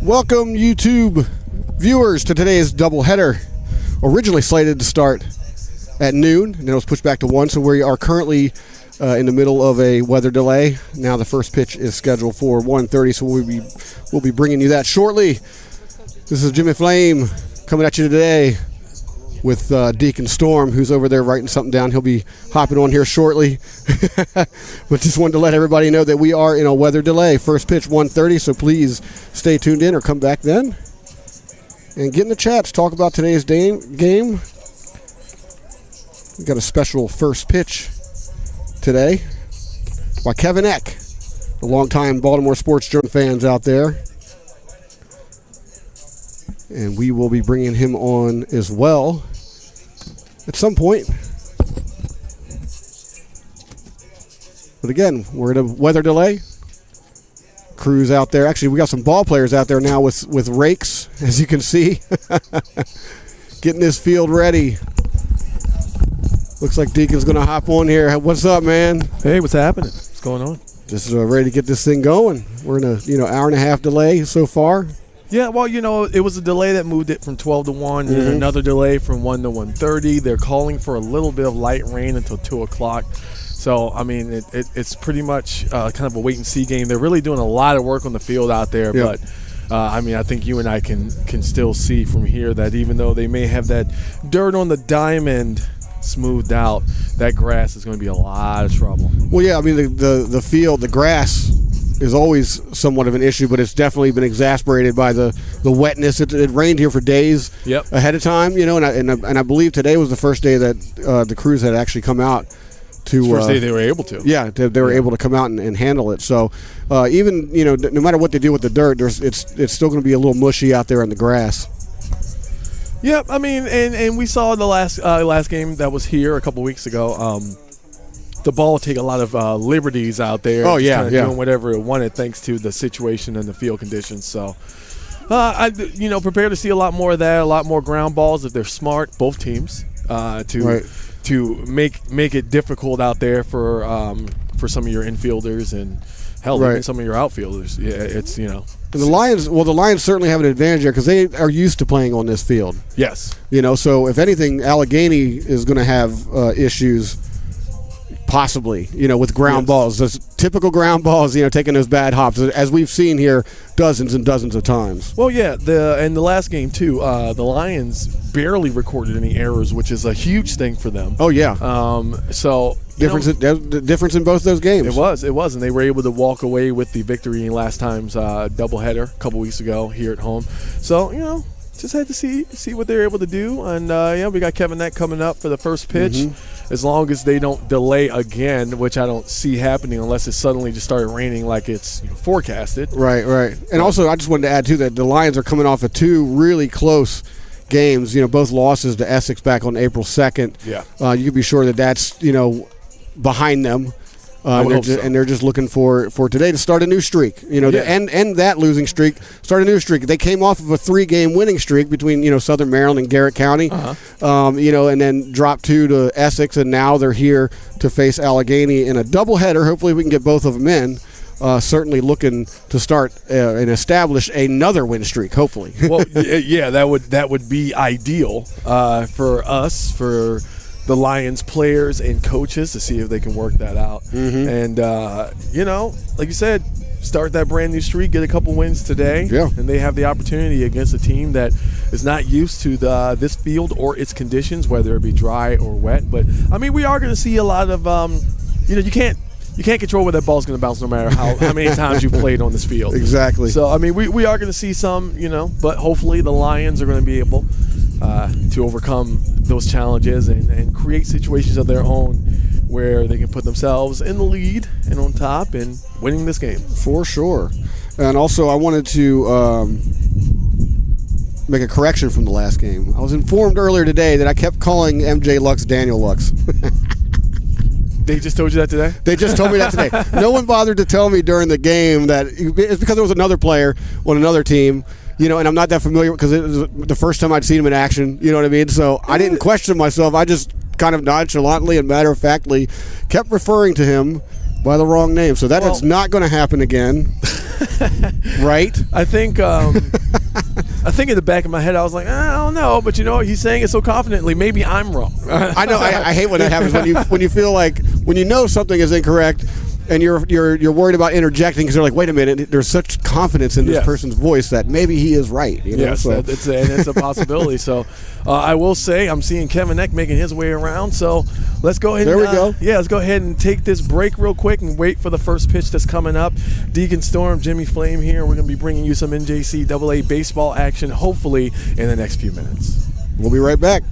Welcome, YouTube viewers, to today's doubleheader. Originally slated to start at noon, and then it was pushed back to 1, so we are currently in the middle of a weather delay. Now the first pitch is scheduled for 1:30, so we'll be bringing you that shortly. This is Jimmy Flame coming at you today with Deacon Storm, who's over there writing something down. He'll be hopping on here shortly. But just wanted to let everybody know that we are in a weather delay. First pitch 1:30, so please stay tuned in or come back then. And get in the chats, talk about today's game. We got a special first pitch today by Kevin Eck, the longtime Baltimore Sports Journal fans out there. And we will be bringing him on as well at some point. But again, we're in a weather delay. Crews out there. Actually, we got some ball players out there now with rakes, as you can see. Getting this field ready. Looks like Deacon's going to hop on here. What's up, man? Hey, what's happening? What's going on? Just ready to get this thing going. We're in a hour and a half delay so far. Yeah, well, it was a delay that moved it from 12 to 1, and another delay from 1 to 1:30. They're calling for a little bit of light rain until 2 o'clock. So, I mean, it's pretty much kind of a wait-and-see game. They're really doing a lot of work on the field out there, yep. But, I think you and I can still see from here that even though they may have that dirt on the diamond smoothed out, that grass is going to be a lot of trouble. Well, yeah, I mean, the field, the grass is always somewhat of an issue, but it's definitely been exasperated by the wetness. It rained here for days ahead of time, and I believe today was the first day that the crews had actually come out to. First day they were able to. Yeah, they were able to come out and handle it. So even no matter what they do with the dirt, it's still going to be a little mushy out there in the grass. Yeah, I mean, and we saw the last game that was here a couple weeks ago. The ball take a lot of liberties out there. Oh, yeah. Doing whatever it wanted thanks to the situation and the field conditions. So, I prepare to see a lot more of that, a lot more ground balls if they're smart, both teams, to make it difficult out there for some of your infielders and even some of your outfielders. Yeah, it's The Lions certainly have an advantage there because they are used to playing on this field. Yes. So if anything, Allegany is going to have issues. Possibly, with ground balls. Those typical ground balls, taking those bad hops, as we've seen here dozens and dozens of times. Well, yeah, in the last game, too, the Lions barely recorded any errors, which is a huge thing for them. Oh, yeah. Difference in both those games. It was, and they were able to walk away with the victory in last time's doubleheader a couple weeks ago here at home. So, just had to see what they're able to do. And, we got Kevin Eck coming up for the first pitch. Mm-hmm. As long as they don't delay again, which I don't see happening unless it suddenly just started raining like it's forecasted. Right. And also, I just wanted to add, too, that the Lions are coming off of 2 really close games, both losses to Essex back on April 2nd. Yeah. You can be sure that that's, behind them. And they're just looking for today to start a new streak, to end that losing streak, start a new streak. They came off of a 3-game winning streak between, Southern Maryland and Garrett County, and then dropped 2 to Essex, and now they're here to face Allegany in a doubleheader. Hopefully we can get both of them in. Certainly looking to start and establish another win streak, hopefully. Well, yeah, that would be ideal for us, for the Lions players and coaches to see if they can work that out. Mm-hmm. And, like you said, start that brand new streak, get a couple wins today. Yeah. And they have the opportunity against a team that is not used to this field or its conditions, whether it be dry or wet. But, I mean, we are going to see a lot of, you can't control where that ball's going to bounce no matter how many times you've played on this field. Exactly. So, I mean, we are going to see some, but hopefully the Lions are going to be able to overcome those challenges and create situations of their own where they can put themselves in the lead and on top and winning this game. For sure. And also I wanted to make a correction from the last game. I was informed earlier today that I kept calling MJ Lux Daniel Lux. They just told you that today? They just told me that today. No one bothered to tell me during the game that it's because there was another player on another team, and I'm not that familiar because it was the first time I'd seen him in action, you know what I mean? So I didn't question myself. I just kind of nonchalantly and matter-of-factly kept referring to him by the wrong name. So that is not going to happen again. right? I think I think in the back of my head I was like, I don't know, but you know what? He's saying it so confidently. Maybe I'm wrong. I know. I hate when that happens when you feel like when you know something is incorrect. And you're worried about interjecting because you're like, wait a minute, there's such confidence in this person's voice that maybe he is right. You know? Yes, So. it's a possibility. So I will say I'm seeing Kevin Eck making his way around. So let's go ahead. There we go. Yeah, let's go ahead and take this break real quick and wait for the first pitch that's coming up. Deacon Storm, Jimmy Flame here. We're going to be bringing you some NJC AA baseball action, hopefully in the next few minutes. We'll be right back.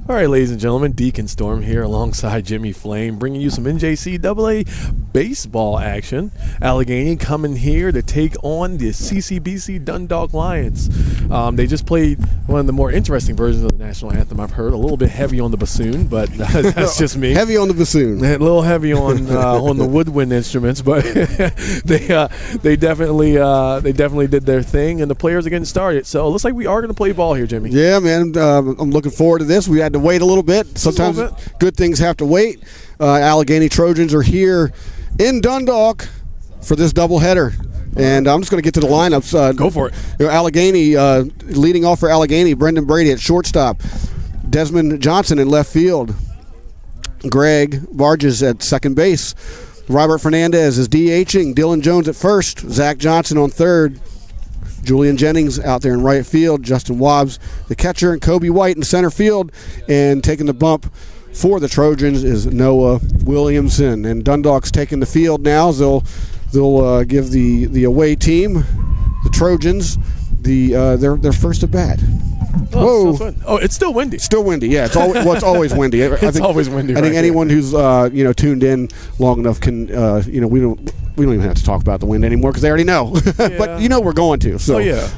All right, ladies and gentlemen, Deacon Storm here alongside Jimmy Flame, bringing you some NJCAA baseball action. Allegany coming here to take on the CCBC Dundalk Lions. They just played one of the more interesting versions of the national anthem I've heard. A little bit heavy on the bassoon, but that's just me. Heavy on the bassoon. A little heavy on the woodwind instruments, but they definitely did their thing, and the players are getting started. So it looks like we are going to play ball here, Jimmy. Yeah, man. I'm looking forward to this. We had to wait a little bit. Sometimes good things have to wait. Allegany Trojans are here in Dundalk for this doubleheader. And I'm just going to get to the lineups. Go for it. Allegany, leading off for Allegany, Brendan Brady at shortstop. Desmond Johnson in left field. Greg Vargas at second base. Robert Fernandez is DHing. Dylan Jones at first. Zach Johnson on third. Julian Jennings out there in right field. Justin Wobbs, the catcher, and Kobe White in center field. And taking the bump for the Trojans is Noah Williamson. And Dundalk's taking the field now. They'll give the away team, the Trojans, their first at bat. Whoa! So it's still windy. Still windy. Yeah, it's always windy. It's always windy. I think anyone who's tuned in long enough can we don't even have to talk about the wind anymore because they already know. Yeah. But we're going to. So. Oh yeah.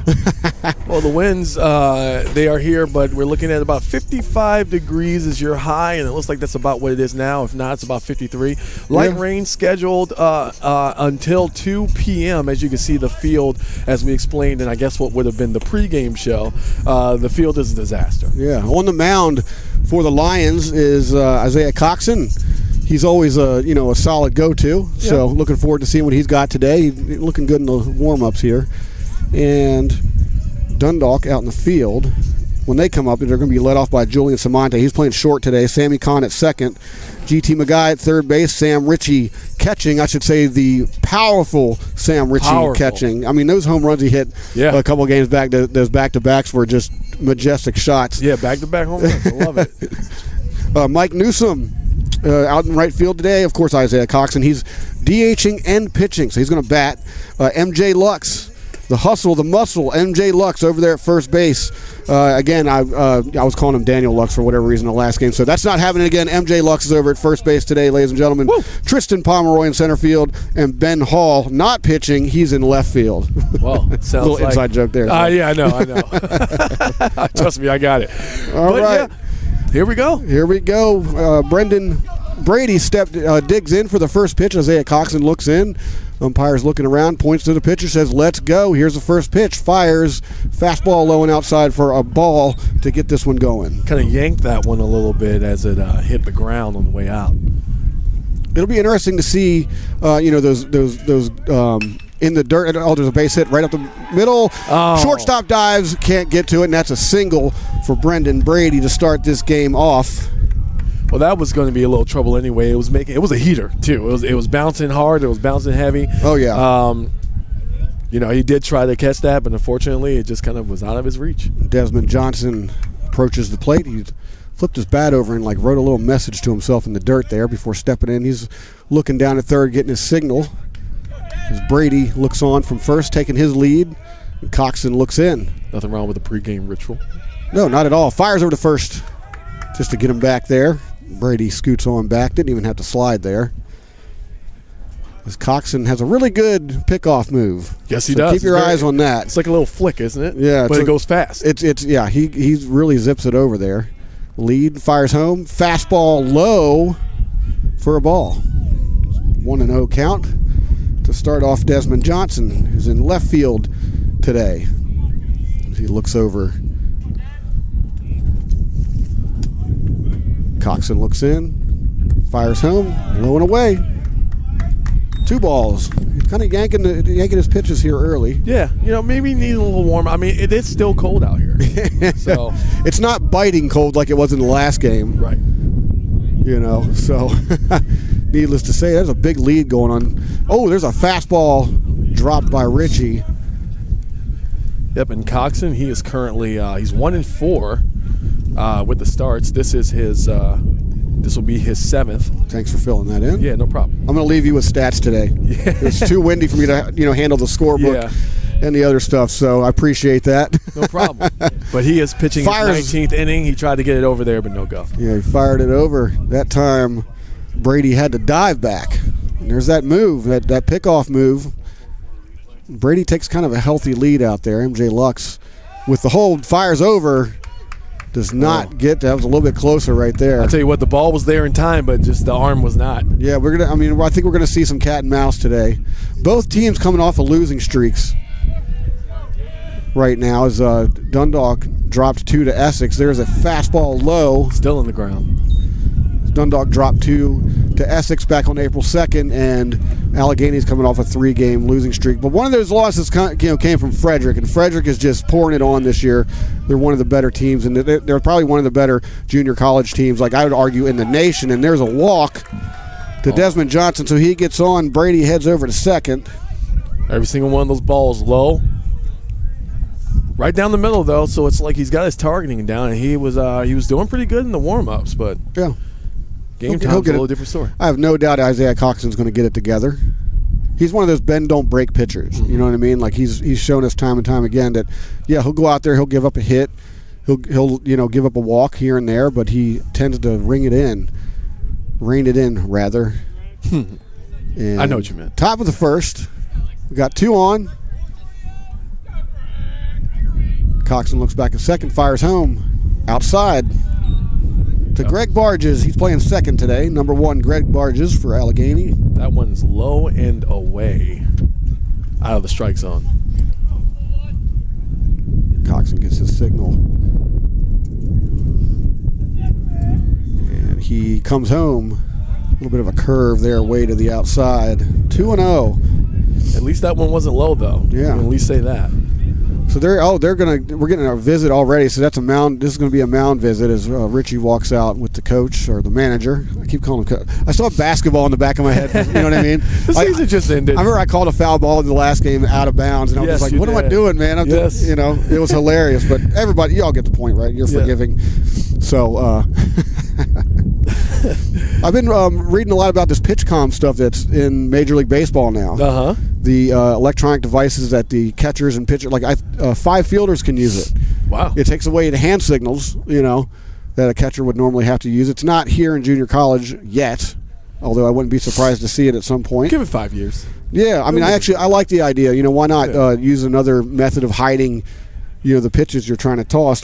Well, the winds they are here, but we're looking at about 55 degrees is your high, and it looks like that's about what it is now. If not, it's about 53. Light rain scheduled until 2 p.m. As you can see, the field, as we explained, and I guess what would have been the pregame show, the field is a disaster. Yeah. On the mound for the Lions is Isaiah Coxon. He's always a solid go-to. Yep. So looking forward to seeing what he's got today. He's looking good in the warm-ups here. And Dundalk out in the field. When they come up, they're going to be led off by Julian Samonte. He's playing short today. Sammy Kahn at second. G.T. McGuy at third base. Sam Ritchie catching. I should say the powerful Sam Ritchie catching. I mean, those home runs he hit a couple of games back, those back-to-backs were just majestic shots. Yeah, back-to-back home runs. I love it. Mike Newsom. Out in right field today, of course, Isaiah Coxon. He's DHing and pitching, so he's going to bat. MJ Lux, the hustle, the muscle, MJ Lux over there at first base. Again, I was calling him Daniel Lux for whatever reason in the last game, so that's not happening again. MJ Lux is over at first base today, ladies and gentlemen. Woo! Tristan Pomeroy in center field, and Ben Hall not pitching. He's in left field. Well, it sounds a little inside joke there. Yeah, I know. Trust me, I got it. All right. Yeah. Here we go. Brendan Brady digs in for the first pitch. Isaiah Coxon looks in. Umpire's looking around, points to the pitcher, says, "Let's go." Here's the first pitch. Fires. Fastball low and outside for a ball to get this one going. Kind of yanked that one a little bit as it hit the ground on the way out. It'll be interesting to see, those in the dirt. Oh, there's a base hit right up the middle. Oh. Shortstop dives, can't get to it, and that's a single for Brendan Brady to start this game off. Well, that was going to be a little trouble anyway. It was a heater too. It was bouncing hard. It was bouncing heavy. Oh yeah. He did try to catch that, but unfortunately, it just kind of was out of his reach. Desmond Johnson approaches the plate. He flipped his bat over and wrote a little message to himself in the dirt there before stepping in. He's looking down at third, getting his signal. As Brady looks on from first, taking his lead, and Coxon looks in. Nothing wrong with the pregame ritual. No, not at all. Fires over to first just to get him back there. Brady scoots on back. Didn't even have to slide there. As Coxon has a really good pickoff move. Yes, he does. Keep your eyes on that. It's like a little flick, isn't it? Yeah. But it goes fast. He really zips it over there. Lead, fires home. Fastball low for a ball. 1-0 count to start off Desmond Johnson, who's in left field today. He looks over. Coxon looks in, fires home, low and away. 2 balls. He's kind of yanking his pitches here early. Yeah, maybe need a little warm. I mean, it is still cold out here. So it's not biting cold like it was in the last game. Right. So needless to say, there's a big lead going on. Oh, there's a fastball dropped by Ritchie. Yep, and Coxon, he is currently he's 1-4 with the starts. This is his this will be his 7th. Thanks for filling that in. Yeah, no problem. I'm going to leave you with stats today. Yeah. It's too windy for me to handle the scorebook. Yeah. and the other stuff. So I appreciate that. No problem. But he is pitching his 19th inning. He tried to get it over there, but no go. Yeah, he fired it over. That time, Brady had to dive back. And there's that move, that pickoff move. Brady takes kind of a healthy lead out there. MJ Lux, with the hold, fires over. Does not get. That was a little bit closer right there. I'll tell you what, the ball was there in time, but just the arm was not. Yeah, I think we're gonna see some cat and mouse today. Both teams coming off of losing streaks right now. As Dundalk dropped 2 to Essex. There's a fastball low. Still in the ground. Dundalk dropped 2 to Essex back on April 2nd, and Allegany's coming off a 3-game losing streak. But one of those losses came from Frederick, and Frederick is just pouring it on this year. They're one of the better teams, and they're probably one of the better junior college teams, like I would argue, in the nation. And there's a walk to Desmond Johnson, so he gets on. Brady heads over to second. Every single one of those balls low. Right down the middle, though, so it's like he's got his targeting down, and he was doing pretty good in the warm-ups, but yeah. Game time's a little different story. I have no doubt Isaiah Coxon's going to get it together. He's one of those bend don't break pitchers. You know what I mean? Like he's shown us time and time again that he'll go out there, he'll give up a hit, he'll give up a walk here and there, but he tends to rein it in rather. I know what you meant. Top of the first, we got 2 on. Coxon looks back at second, fires home, outside. To Greg Barges. He's playing second today. Number 1, Greg Barges for Allegany. That one's low and away out of the strike zone. Coxon gets his signal. And he comes home. A little bit of a curve there, way to the outside. 2-0. At least that one wasn't low, though. Yeah. You can at least say that. So we're getting our visit already. So that's a mound. This is going to be a mound visit as Richie walks out with the coach or the manager. I keep calling him coach. I still have basketball in the back of my head. You know what I mean? The season just ended. I remember I called a foul ball in the last game out of bounds, and I was just like, "What am I doing, man?" It was hilarious. But everybody, you all get the point, right? You're forgiving. So I've been reading a lot about this PitchCom stuff that's in Major League Baseball now. Uh-huh. The electronic devices that the catchers and pitchers, 5 fielders can use it. Wow. It takes away the hand signals, that a catcher would normally have to use. It's not here in junior college yet, although I wouldn't be surprised to see it at some point. Give it 5 years. Yeah, I mean, I like the idea. Why not use another method of hiding the pitches you're trying to toss,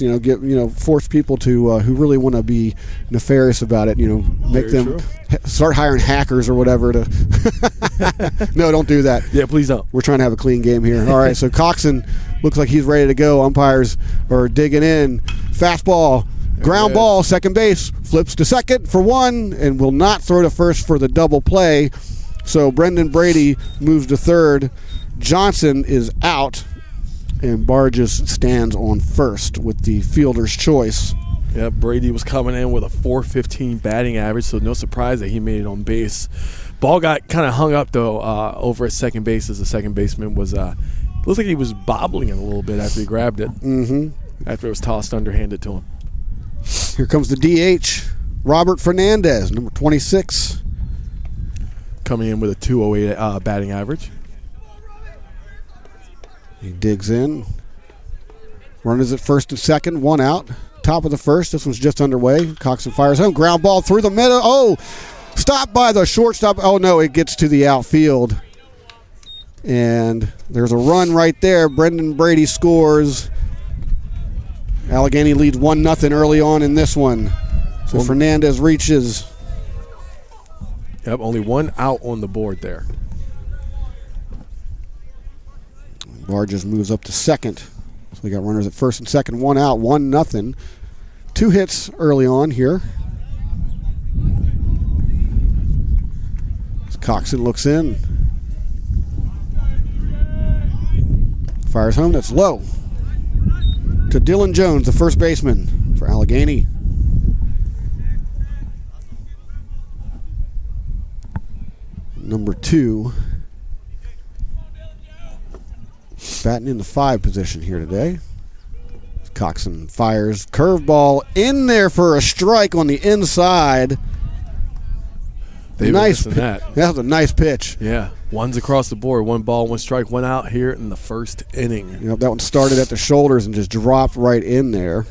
force people to who really want to be nefarious about it, make them start hiring hackers or whatever to no, don't do that. Yeah, please don't. We're trying to have a clean game here. All right, so Coxon looks like he's ready to go. Umpires are digging in. Fastball, ground ball, second base, flips to second for 1 and will not throw to first for the double play. So Brendan Brady moves to third. Johnson is out. And Barges stands on first with the fielder's choice. Yeah, Brady was coming in with a .415 batting average, so no surprise that he made it on base. Ball got kind of hung up, though, over at second base as the second baseman was looks like he was bobbling it a little bit after he grabbed it. Mm-hmm. After it was tossed underhanded to him. Here comes the DH, Robert Fernandez, number 26. Coming in with a .208 batting average. He digs in. Runners at first and second, 1 out. Top of the first. This one's just underway. Coxon fires home. Ground ball through the middle. Oh, stopped by the shortstop. Oh, no, it gets to the outfield. And there's a run right there. Brendan Brady scores. Allegany leads 1-0 early on in this one. So Fernandez reaches. Yep, only 1 out on the board there. Barges moves up to second. So we got runners at first and second, 1 out, 1-0. 2 hits early on here. As Coxon looks in. Fires home, that's low. To Dylan Jones, the first baseman for Allegany. Number 2. Batting in the 5 position here today. Coxon fires curveball in there for a strike on the inside. Nice. That was a nice pitch. Yeah. One's across the board. 1 ball, 1 strike, 1 out here in the first inning. Yep, that one started at the shoulders and just dropped right in there.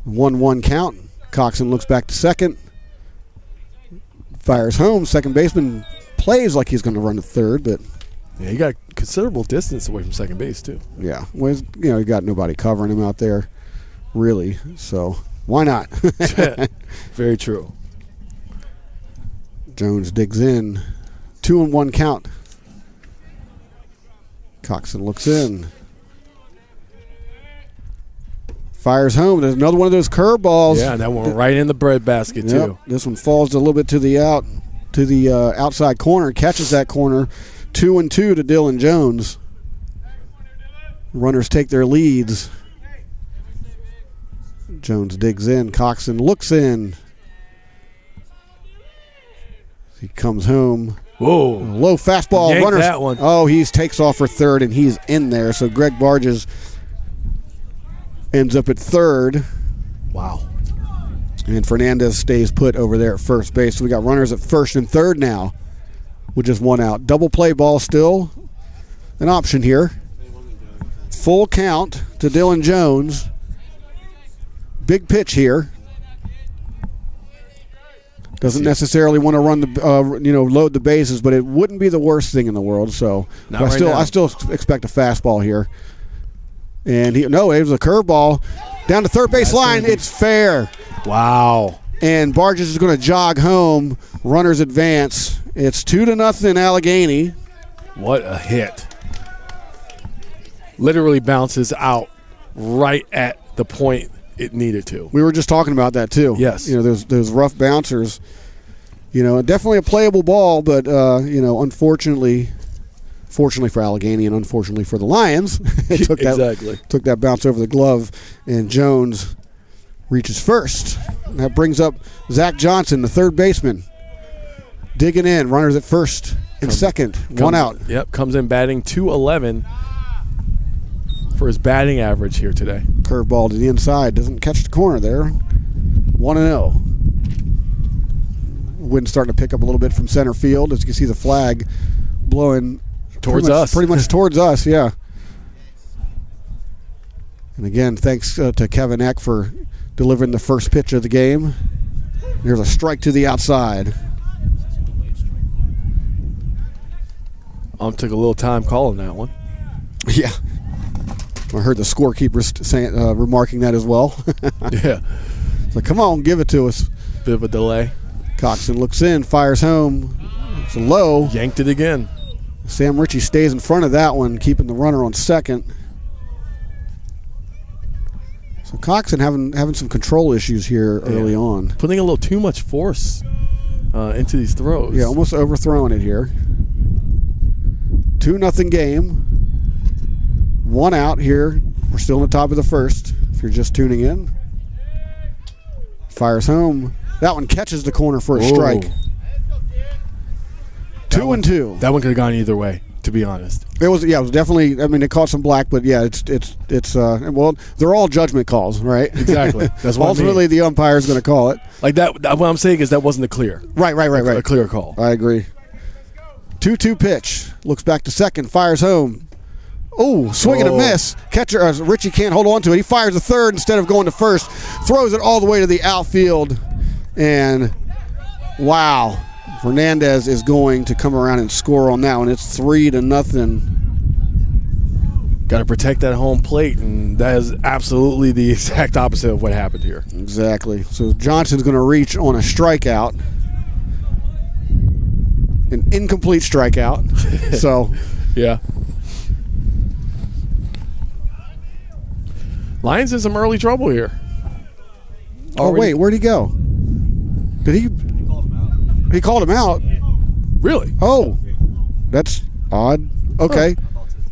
1-1 count. Coxon looks back to second. Fires home. Second baseman plays like he's going to run to third, but Yeah, he got considerable distance away from second base, too. yeah, well, you got nobody covering him out there, really. So why not? Very true. Jones digs in. 2-1 count. Coxon looks in. Fires home. There's another one of those curveballs. Yeah, that one right in the breadbasket, Yep. too. This one falls a little bit to the outside corner. Catches that corner. 2-2 to Dylan Jones. Runners take their leads. Jones digs in. Coxon looks in. He comes home. Whoa. Low fastball. Yanked Runners. that one. Oh, he takes off for third, and he's in there. So Greg Barges ends up at third. Wow. And Fernandez stays put over there at first base. So we got runners at first and third now with just 1 out. Double play ball still an option here. Full count to Dylan Jones. Big pitch here. Doesn't necessarily want to run the load the bases, but it wouldn't be the worst thing in the world. So I still expect a fastball here. And it was a curveball down the third base line. It's fair. Wow. And Barges is going to jog home. Runners advance. It's 2-0 Allegany. What a hit. Literally bounces out right at the point it needed to. We were just talking about that too. Yes. Those rough bouncers. Definitely a playable ball, but unfortunately, fortunately for Allegany and unfortunately for the Lions, it took that bounce over the glove, and Jones reaches first. And that brings up Zach Johnson, the third baseman, digging in. Runners at first and second. 1 out. Yep, comes in batting .211 for his batting average here today. Curveball to the inside. Doesn't catch the corner there. 1-0. Wind starting to pick up a little bit from center field. As you can see the flag blowing towards us. Pretty much towards us, yeah. And again, thanks to Kevin Eck for delivering the first pitch of the game. There's a strike to the outside. Took a little time calling that one. Yeah. I heard the scorekeeper saying, remarking that as well. Yeah. So come on, give it to us. Bit of a delay. Coxon looks in, fires home. It's a low. Yanked it again. Sam Ritchie stays in front of that one, keeping the runner on second. So Coxon having some control issues here early on. Putting a little too much force into these throws. Yeah, almost overthrowing it here. 2-0 game. 1 out here. We're still on the top of the first, if you're just tuning in. Fires home. That one catches the corner for a strike. 2-2. That one could have gone either way, to be honest. It was definitely. I mean, it caught some black, but yeah, it's they're all judgment calls, right? Exactly. That's what ultimately the umpire is going to call it. Like that. What I'm saying is that wasn't a clear. Right. A clear call. I agree. 2-2 pitch. Looks back to second. Fires home. Oh, swing and a miss. Catcher Ritchie can't hold on to it. He fires a third instead of going to first. Throws it all the way to the outfield. And wow, Fernandez is going to come around and score on that one. It's 3-0. Got to protect that home plate, and that is absolutely the exact opposite of what happened here. Exactly. So Johnson's going to reach on a strikeout. An incomplete strikeout. So yeah. Lions in some early trouble here. wait, where'd he go? Did he? He called him out. Really? Oh, that's odd. Okay.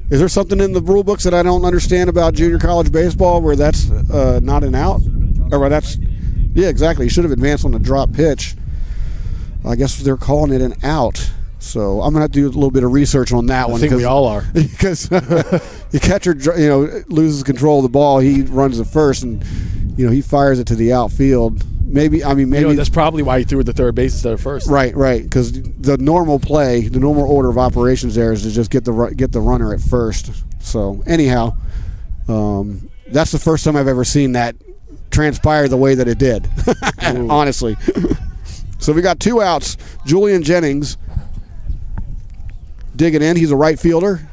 Is there something in the rule books that I don't understand about junior college baseball where that's not an out? Or where that's, yeah, exactly. He should have advanced on the drop pitch. I guess they're calling it an out. So I'm going to have to do a little bit of research on that one. I think we all are. Because the catcher, loses control of the ball. He runs the first, and he fires it to the outfield. Maybe that's probably why he threw it to third base instead of first. Right, because the normal play, the normal order of operations there is to just get the runner at first. So anyhow, that's the first time I've ever seen that transpire the way that it did. Honestly. So we got 2 outs. Julian Jennings digging in. He's a right fielder.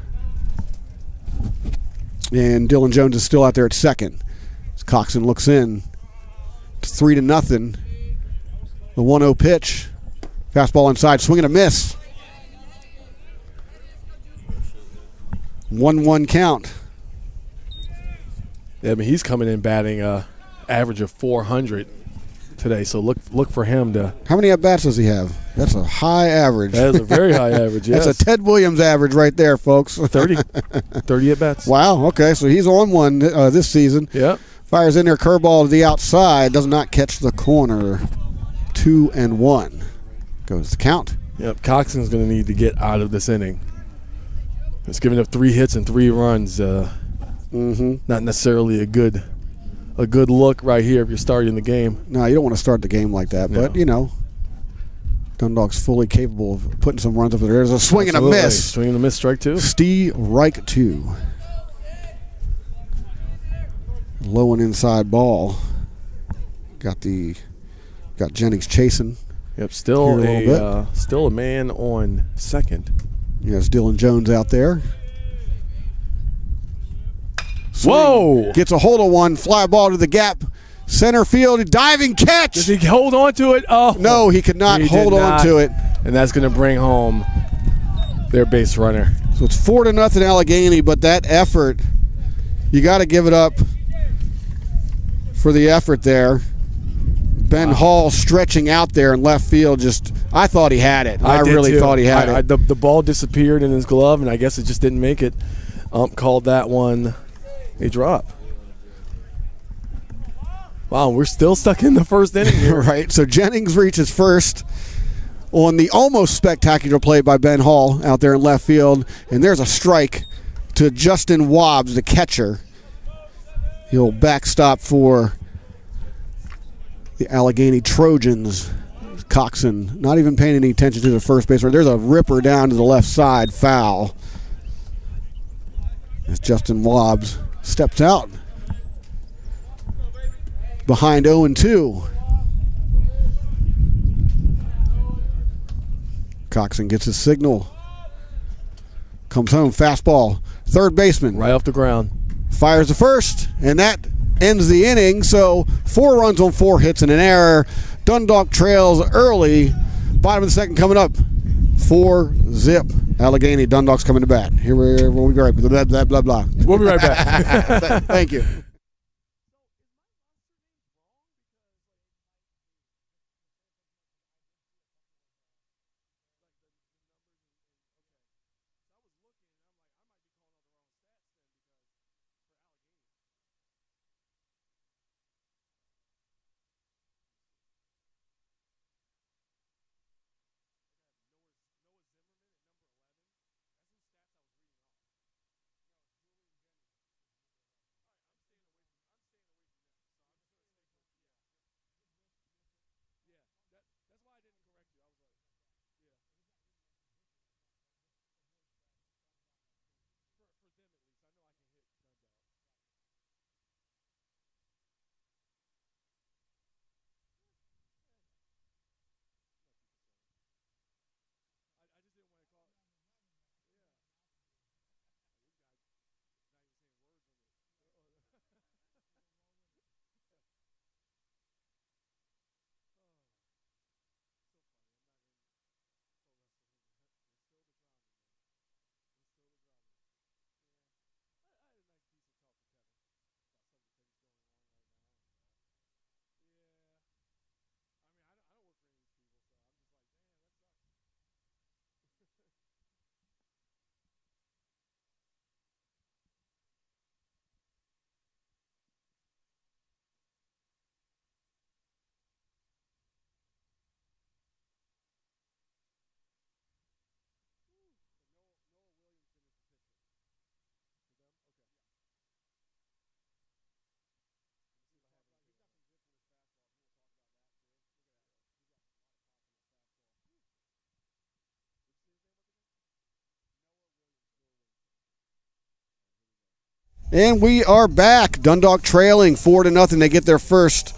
And Dylan Jones is still out there at second. As Coxon looks in. It's 3-0. The 1-0 pitch. Fastball inside. Swing and a miss. 1-1 count. Yeah, he's coming in batting average of 400 today. So look for him to. How many at-bats does he have? That's a high average. That is a very high average, yes. That's a Ted Williams average right there, folks. 30 at-bats. Wow, okay, so he's on one this season. Yep. Fires in there, curveball to the outside, does not catch the corner. 2-1. Goes the count. Yep, Coxon's going to need to get out of this inning. It's giving up 3 hits and 3 runs. Not necessarily a good look right here if you're starting the game. No, you don't want to start the game like that, but, Dundalk's fully capable of putting some runs up there. There's a swing and a miss. Swing and a miss, strike 2. Strike 2. Low and inside ball. Got Jennings chasing. Yep, still a man on second. Yes, Dylan Jones out there. Swing. Whoa! Gets a hold of one, fly ball to the gap. Center field, diving catch. Did he hold on to it? Oh, no, he could not hold on to it. And that's going to bring home their base runner. So it's 4-0 Allegheny, but that effort, you got to give it up for the effort there. Ben Hall stretching out there in left field. I thought he had it. I really thought he had it. The ball disappeared in his glove, and I guess it just didn't make it. Called that one a drop. Wow, we're still stuck in the first inning here. Right, so Jennings reaches first on the almost spectacular play by Ben Hall out there in left field, and there's a strike to Justin Wobbs, the catcher. He'll backstop for the Allegheny Trojans. Coxon not even paying any attention to the first baseman. There's a ripper down to the left side, foul. As Justin Wobbs steps out. Behind 0-2. Coxon gets his signal. Comes home, fastball. Third baseman. Right off the ground. Fires the first, and that ends the inning. So 4 runs on 4 hits and an error. Dundalk trails early. Bottom of the second coming up. 4-zip. Allegheny. Dundalk's coming to bat. Here we'll be right back. Blah, blah, blah. We'll be right back. Thank you. And we are back. Dundalk trailing 4-0. They get their first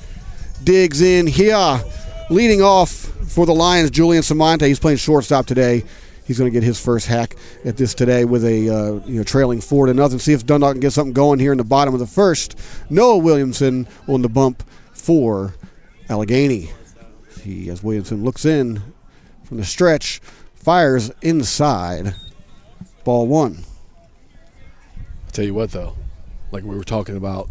digs in here. Leading off for the Lions, Julian Samonte. He's playing shortstop today. He's going to get his first hack at this today with a trailing 4-0. See if Dundalk can get something going here in the bottom of the first. Noah Williamson on the bump for Allegany. As Williamson looks in from the stretch, fires inside. Ball 1. I'll tell you what, though. Like we were talking about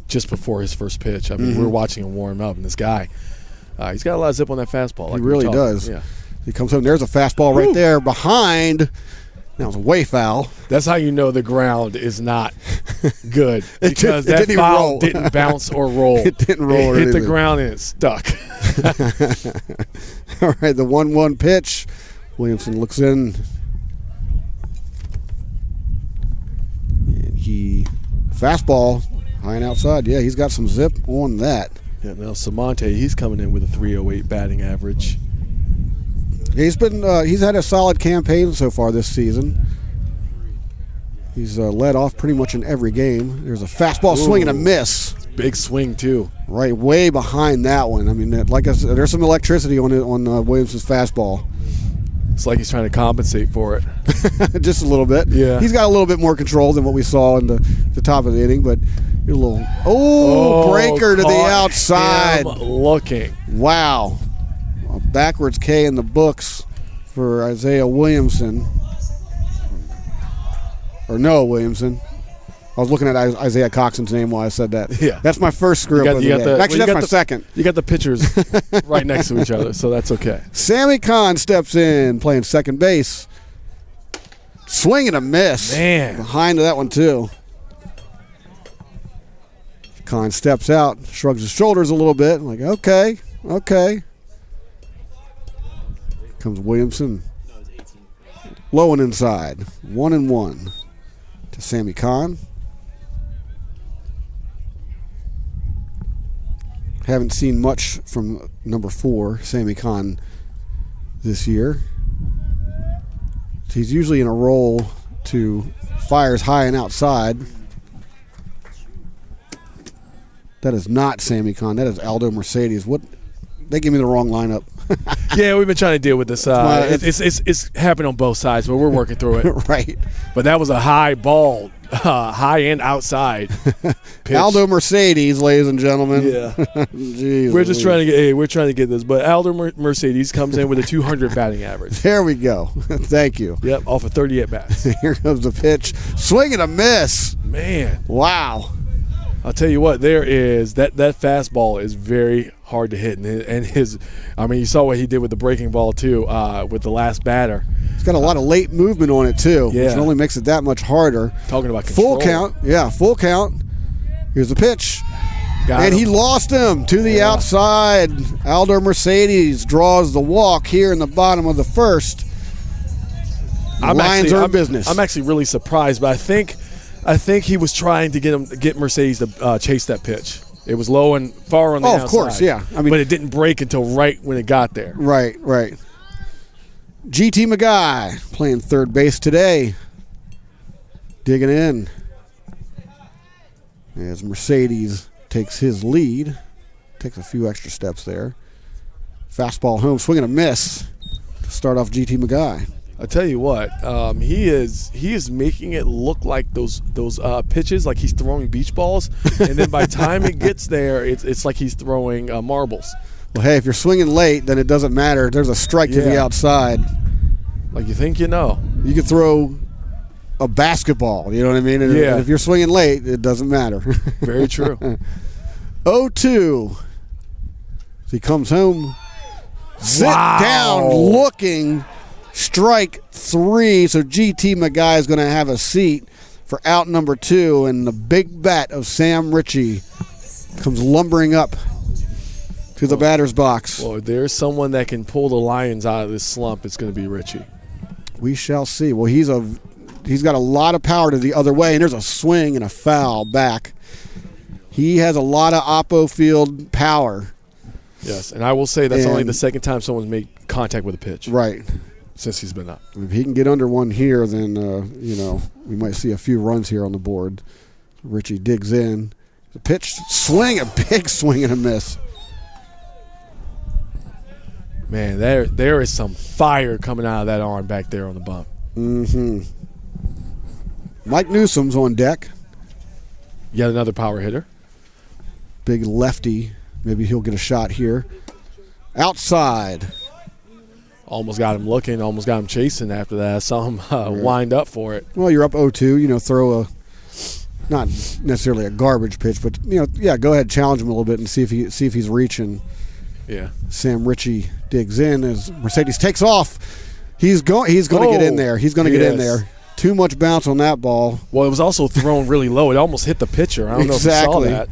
just before his first pitch. I mean, we were watching him warm up, and this guy, he's got a lot of zip on that fastball. Like he really does. Yeah. He comes home. There's a fastball right there behind. That was a way foul. That's how you know the ground is not good, because that foul didn't bounce or roll. It didn't roll. It hit the ground and it stuck. All right, the 1-1 pitch. Williamson looks in. And fastball, high and outside. Yeah, he's got some zip on that. Yeah, now Samonte, he's coming in with a 308 batting average. He's had a solid campaign so far this season. He's led off pretty much in every game. There's a fastball swing and a miss. Big swing too. Right, way behind that one. I mean, like I said, there's some electricity on Williamson's fastball. It's like he's trying to compensate for it. Just a little bit. Yeah. He's got a little bit more control than what we saw in the top of the inning, but a little breaker to the outside. Looking. Wow. A backwards K in the books for Isaiah Williamson. Or Noah Williamson. I was looking at Isaiah Coxon's name while I said that. Yeah. That's my first screw up of the day. Actually, that's my second. You got the pitchers right next to each other, so that's okay. Sammy Kahn steps in, playing second base. Swing and a miss. Man. Behind that one, too. Kahn steps out, shrugs his shoulders a little bit. Like, okay. Comes Williamson. Low and inside. 1-1 to Sammy Kahn. Haven't seen much from number 4, Sammy Kahn, this year. He's usually in a role to fires high and outside. That is not Sammy Kahn. That is Aldo Mercedes. They give me the wrong lineup. Yeah, we've been trying to deal with this. It's happened on both sides, but we're working through it. Right. But that was a high ball, high and outside pitch. Aldo Mercedes, ladies and gentlemen. Yeah. Jeez, we're just trying to get this. But Aldo Mercedes comes in with a 200 batting average. There we go. Thank you. Yep, off of 30 at bats. Here comes the pitch. Swing and a miss. Man. Wow. I'll tell you what, that fastball is very hard to hit, and you saw what he did with the breaking ball too, with the last batter. It's got a lot of late movement on it too, which only makes it that much harder. Talking about control. Full count. Here's the pitch, and he lost him to the outside. Aldo Mercedes draws the walk here in the bottom of the first. Lions are in business. I'm actually really surprised, but I think he was trying to get Mercedes to chase that pitch. It was low and far on the outside. Of course, yeah. But it didn't break until right when it got there. Right. GT McGuy playing third base today. Digging in. As Mercedes takes his lead. Takes a few extra steps there. Fastball home, swing and a miss to start off GT McGuy. I tell you what, he is making it look like those pitches like he's throwing beach balls, and then by the time it gets there, it's like he's throwing marbles. Well, hey, if you're swinging late, then it doesn't matter. There's a strike to the outside. Like you think you know. You could throw a basketball, you know what I mean? And if you're swinging late, it doesn't matter. Very true. 0-2. So he comes home, sit down, looking. Strike 3, so GT McGuy is going to have a seat for out number 2, and the big bat of Sam Ritchie comes lumbering up to the batter's box. Well, if there's someone that can pull the Lions out of this slump, it's going to be Ritchie. We shall see. Well, he's got a lot of power to the other way, and there's a swing and a foul back. He has a lot of oppo field power. Yes, and I will say that's only the second time someone's made contact with a pitch. Right. Since he's been up. If he can get under one here, then, we might see a few runs here on the board. Richie digs in. The pitch, swing, a big swing and a miss. Man, there is some fire coming out of that arm back there on the bump. Mm-hmm. Mike Newsom's on deck. Yet another power hitter. Big lefty. Maybe he'll get a shot here. Outside. Almost got him looking, almost got him chasing after that. I saw him wind up for it. Well, you're up 0-2. Throw a, not necessarily a garbage pitch, but go ahead, challenge him a little bit and see if he's reaching. Yeah. Sam Ritchie digs in as Mercedes takes off. He's going to get in there. He's going to get in there. Too much bounce on that ball. Well, it was also thrown really low. It almost hit the pitcher. I don't know if you saw that.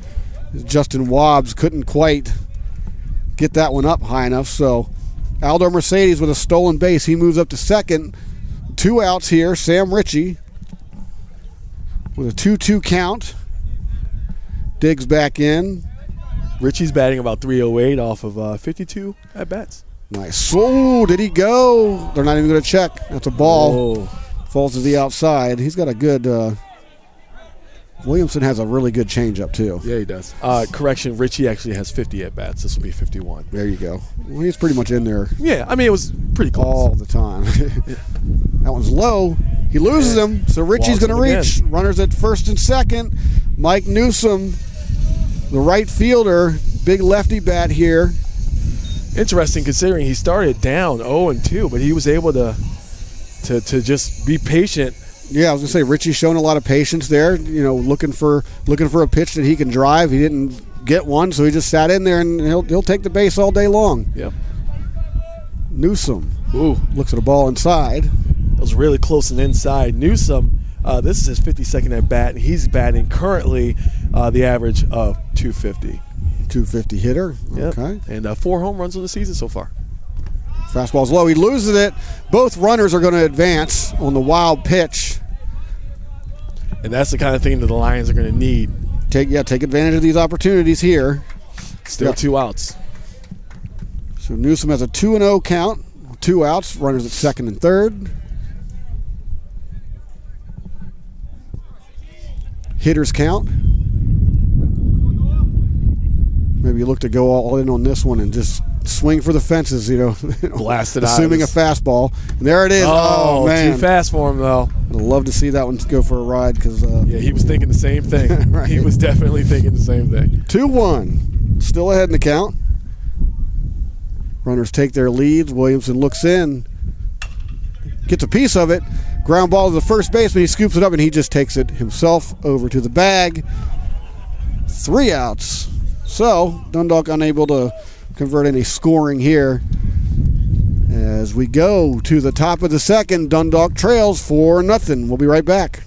Justin Wobbs couldn't quite get that one up high enough. So Aldo Mercedes with a stolen base. He moves up to second. 2 outs here. Sam Ritchie with a 2-2 count. Digs back in. Richie's batting about 308 off of 52 at-bats. Nice. Oh, did he go? They're not even going to check. That's a ball. Oh. Falls to the outside. He's got a good Williamson has a really good changeup, too. Yeah, he does. Correction, Richie actually has 50 at-bats. This will be 51. There you go. Well, he's pretty much in there. Yeah, I mean, it was pretty close. All the time. That one's low. He loses him, so Richie's going to reach. Again. Runners at first and second. Mike Newsom, the right fielder, big lefty bat here. Interesting considering he started down 0-2, but he was able to just be patient. Yeah, I was gonna say Richie's shown a lot of patience there. Looking for a pitch that he can drive. He didn't get one, so he just sat in there and he'll take the base all day long. Yep. Newsom. Ooh, looks at a ball inside. It was really close and inside. Newsom, this is his 52nd at bat, and he's batting currently the average of 250. 250 hitter. Yep. Okay. And 4 home runs on the season so far. Fastball's low. He loses it. Both runners are going to advance on the wild pitch. And that's the kind of thing that the Lions are going to need. Take advantage of these opportunities here. Still 2 outs. So Newsom has a 2-0 count. 2 outs. Runners at second and third. Hitters count. Maybe you look to go all in on this one and just swing for the fences, Blast it out. Assuming a fastball. And there it is. Oh, man. Too fast for him, though. I'd love to see that one go for a ride because. Yeah, he was thinking the same thing. Right. He was definitely thinking the same thing. 2-1. Still ahead in the count. Runners take their leads. Williamson looks in. Gets a piece of it. Ground ball to the first baseman. He scoops it up and he just takes it himself over to the bag. 3 outs. So, Dundalk unable to convert any scoring here. As we go to the top of the second, Dundalk trails 4-0. We'll be right back.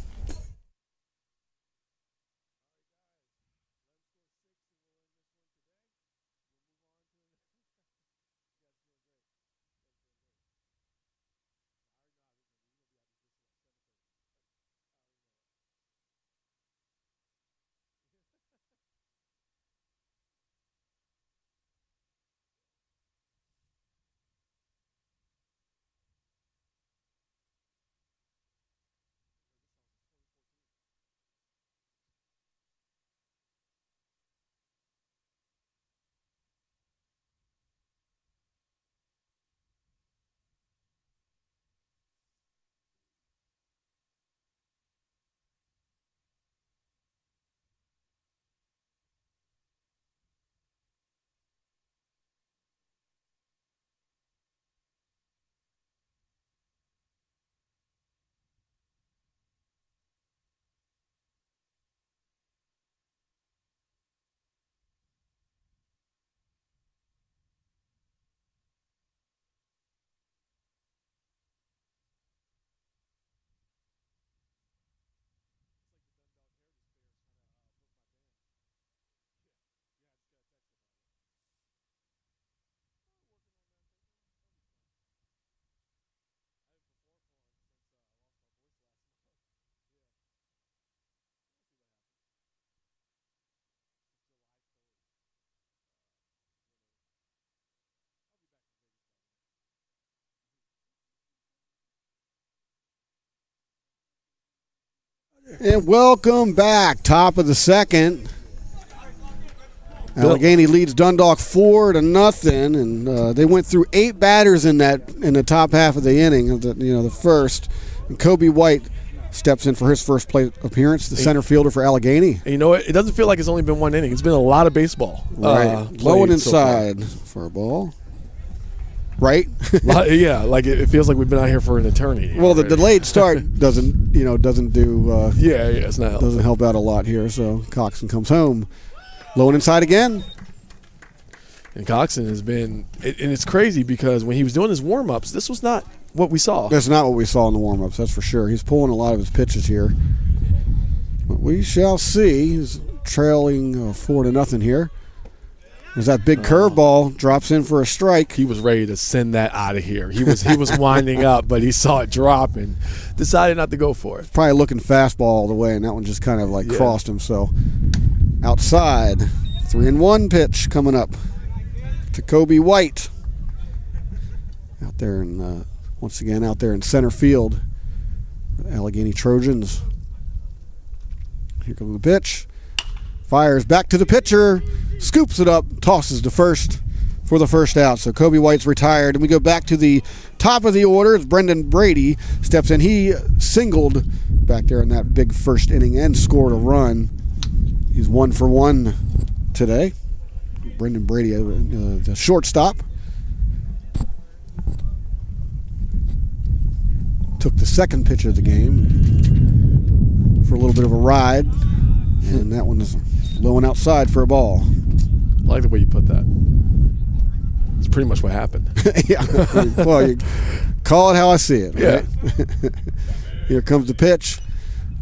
And welcome back. Top of the second. Allegany leads Dundalk 4-0, and they went through 8 batters in the top half of the inning of the first. And Kobe White steps in for his first plate appearance, the center fielder for Allegany. And you know what? It doesn't feel like it's only been one inning. It's been a lot of baseball. Right, low and inside for a ball. Right? Yeah, like it feels like we've been out here for an eternity. Well, the delayed start doesn't do it's not doesn't help out a lot here. So Coxon comes home, low and inside again. And Coxon has been, and it's crazy because when he was doing his warm-ups, this was not what we saw. That's not what we saw in the warm-ups, that's for sure. He's pulling a lot of his pitches here. But we shall see. He's trailing 4-0 here. As that big curveball drops in for a strike. He was ready to send that out of here. He was winding up, but he saw it drop and decided not to go for it. Probably looking fastball all the way, and that one just kind of crossed him. So outside, 3-1 pitch coming up to Kobe White. Out there in once again out there in center field, Allegany Trojans. Here comes the pitch. Fires back to the pitcher, scoops it up, tosses to first for the first out. So Kobe White's retired, and we go back to the top of the order as Brendan Brady steps in. He singled back there in that big first inning and scored a run. He's 1 for 1 today. Brendan Brady, the shortstop. Took the second pitch of the game for a little bit of a ride, and that one is low and outside for a ball. I like the way you put that. It's pretty much what happened. Yeah. Well, you call it how I see it. Right? Yeah. Here comes the pitch.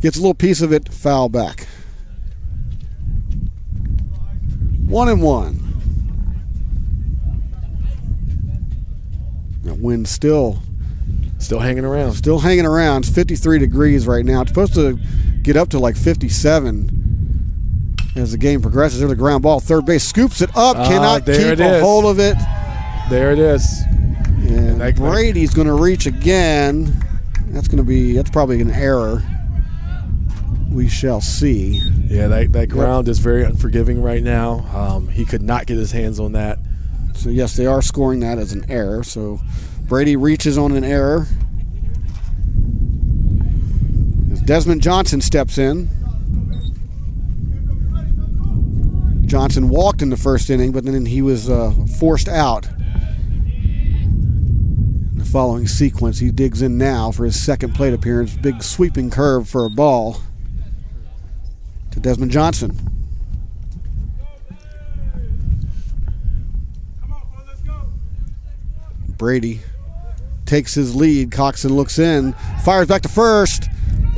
Gets a little piece of it, foul back. 1-1. That wind still hanging around. Still hanging around. It's 53 degrees right now. It's supposed to get up to like 57 as the game progresses. There's a ground ball. Third base scoops it up. Cannot keep a hold of it. There it is. And Brady's going to reach again. That's probably an error. We shall see. Yeah, that ground is very unforgiving right now. He could not get his hands on that. So, yes, they are scoring that as an error. So, Brady reaches on an error. As Desmond Johnson steps in. Johnson walked in the first inning, but then he was forced out. In the following sequence, he digs in now for his second plate appearance. Big sweeping curve for a ball to Desmond Johnson. Brady takes his lead. Coxon looks in, fires back to first.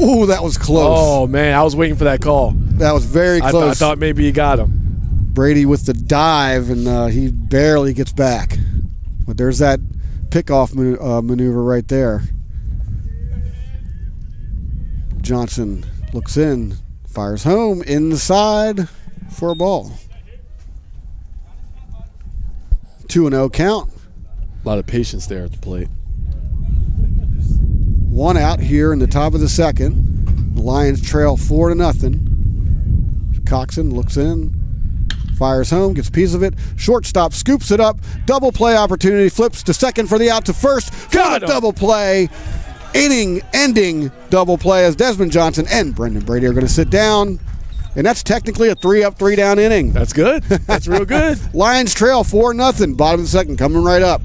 Ooh, that was close. Oh, man, I was waiting for that call. That was very close. I thought maybe he got him. Brady with the dive, and he barely gets back. But there's that pickoff maneuver right there. Johnson looks in, fires home, inside for a ball. 2-0 count. A lot of patience there at the plate. One out here in the top of the second. The Lions trail 4-0. Coxon looks in, fires home, gets a piece of it. Shortstop scoops it up. Double play opportunity. Flips to second for the out to first. Got a double play. Inning-ending double play as Desmond Johnson and Brendan Brady are going to sit down. And that's technically a 3-up, 3-down inning. That's good. That's real good. Lions trail 4-0. Bottom of the second coming right up.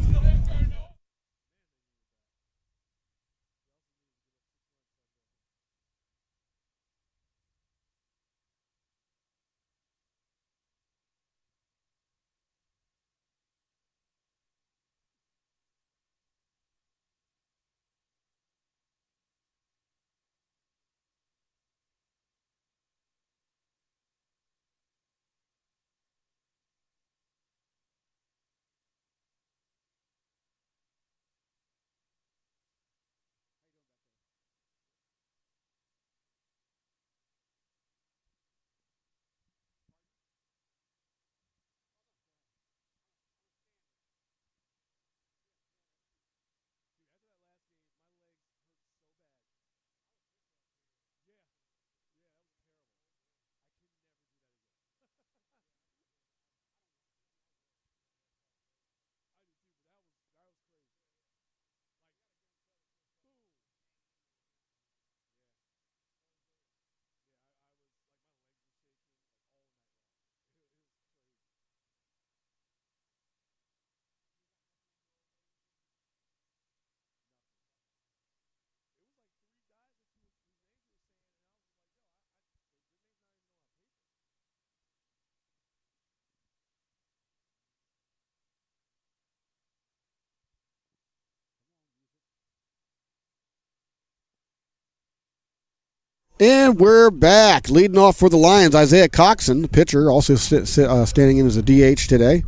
And we're back. Leading off for the Lions, Isaiah Coxon, the pitcher, also standing in as a DH today.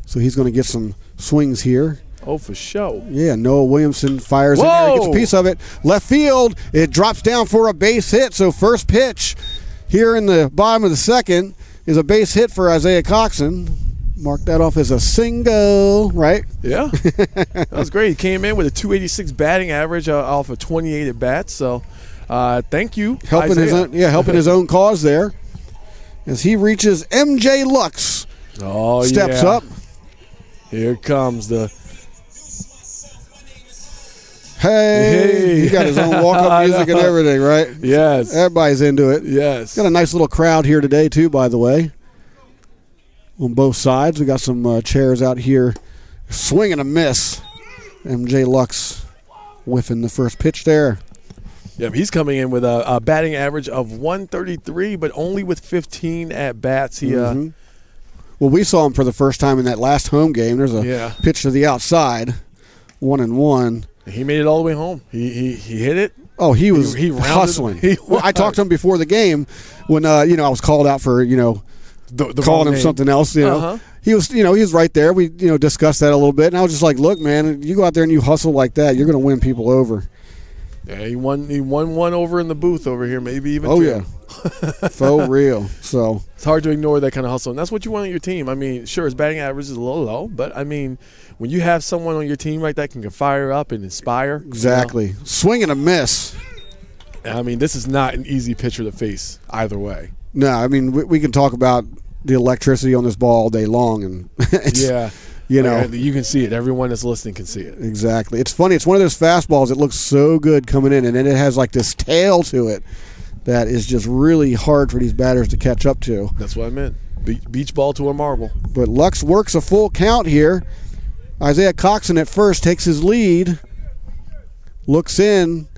So he's going to get some swings here. Oh, for sure. Yeah, Noah Williamson fires in there, gets a piece of it. Left field, it drops down for a base hit. So first pitch here in the bottom of the second is a base hit for Isaiah Coxon. Mark that off as a single, right? Yeah, that was great. He came in with a 286 batting average off of 28 at bats. So, thank you, helping Isaiah. helping his own cause there. As he reaches MJ Lux, steps up. Here comes the. Hey, he got his own walk-up music and everything, right? Yes, everybody's into it. Yes, got a nice little crowd here today too, by the way. On both sides, we got some chairs out here. Swing and a miss. MJ Lux whiffing the first pitch there. Yeah, he's coming in with a batting average of 133, but only with 15 at bats. He Well, we saw him for the first time in that last home game. There's a pitch to the outside, 1-1. He made it all the way home. He hit it. Oh, he was hustling. Well, I talked to him before the game when I was called out for calling him something else. He was right there. We discussed that a little bit, and I was just like, look, man, you go out there and you hustle like that, you're going to win people over. Yeah, he won one over in the booth over here, maybe even two. Yeah. For real. So it's hard to ignore that kind of hustle, and that's what you want on your team. I mean, sure, his batting average is a little low, but I mean, when you have someone on your team like that can fire up and inspire. Exactly. Swing and a miss. I mean, this is not an easy pitcher to face either way. No, I mean, we can talk about the electricity on this ball all day long, and you can see it. Everyone that's listening can see it. Exactly. It's funny. It's one of those fastballs that looks so good coming in, and then it has like this tail to it that is just really hard for these batters to catch up to. That's what I meant. Beach ball to a marble. But Lux works a full count here. Isaiah Coxon at first takes his lead, looks in,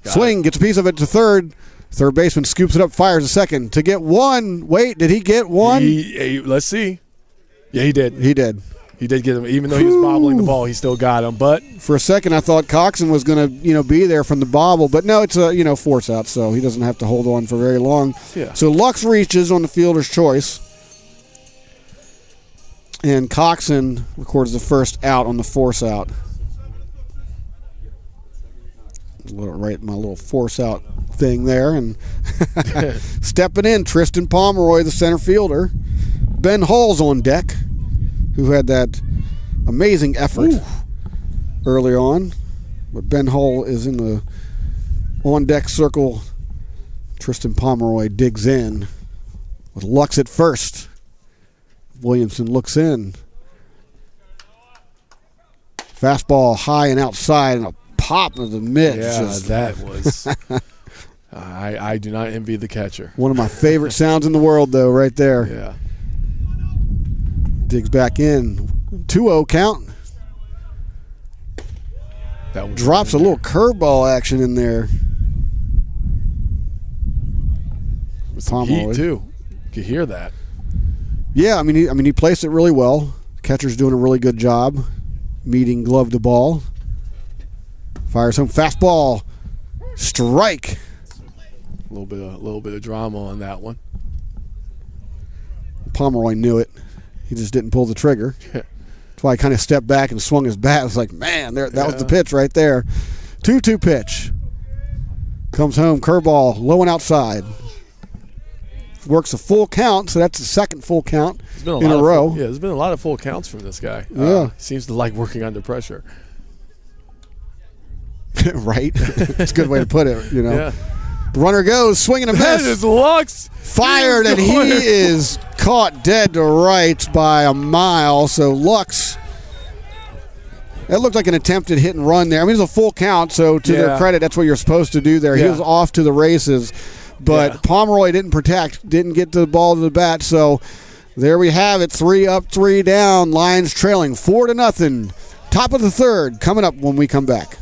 swing, gets a piece of it to third. Third baseman scoops it up, fires a second to get one. Wait, did he get one? Let's see. Yeah, he did. He did. He did get him. Even though he was bobbling the ball, he still got him. But for a second, I thought Coxon was going to, be there from the bobble. But no, it's a, force out, so he doesn't have to hold on for very long. Yeah. So Lux reaches on the fielder's choice. And Coxon records the first out on the force out. My little force out thing there. And stepping in, Tristan Pomeroy, the center fielder. Ben Hall's on deck, who had that amazing effort early on. But Ben Hall is in the on-deck circle. Tristan Pomeroy digs in with Lux at first. Williamson looks in. Fastball high and outside, and a pop of the mitt. Yeah, that was... I do not envy the catcher. One of my favorite sounds in the world, though, right there. Yeah. Digs back in. 2-0 count. That one drops a little curveball action in there. With some heat, too. You can hear that. Yeah, I mean, he placed it really well. Catcher's doing a really good job meeting glove to ball. Fires home fastball, strike. A little bit of drama on that one. Pomeroy knew it. He just didn't pull the trigger. That's why he kind of stepped back and swung his bat. It was like, man, that was the pitch right there. 2-2 pitch. Comes home, curveball, low and outside. Works a full count, so that's the second full count in a row. There's been a lot of full counts from this guy. Yeah. Seems to like working under pressure. Right? It's a good way to put it, Yeah. The runner goes, swinging a miss. That is Lux. Fired, and he is caught dead to rights by a mile. So Lux, that looked like an attempted hit and run there. I mean, it was a full count, so to their credit, that's what you're supposed to do there. Yeah. He was off to the races. But Pomeroy didn't protect, didn't get the ball to the bat. So there we have it, 3 up, 3 down. Lions trailing 4-0. Top of the third coming up when we come back.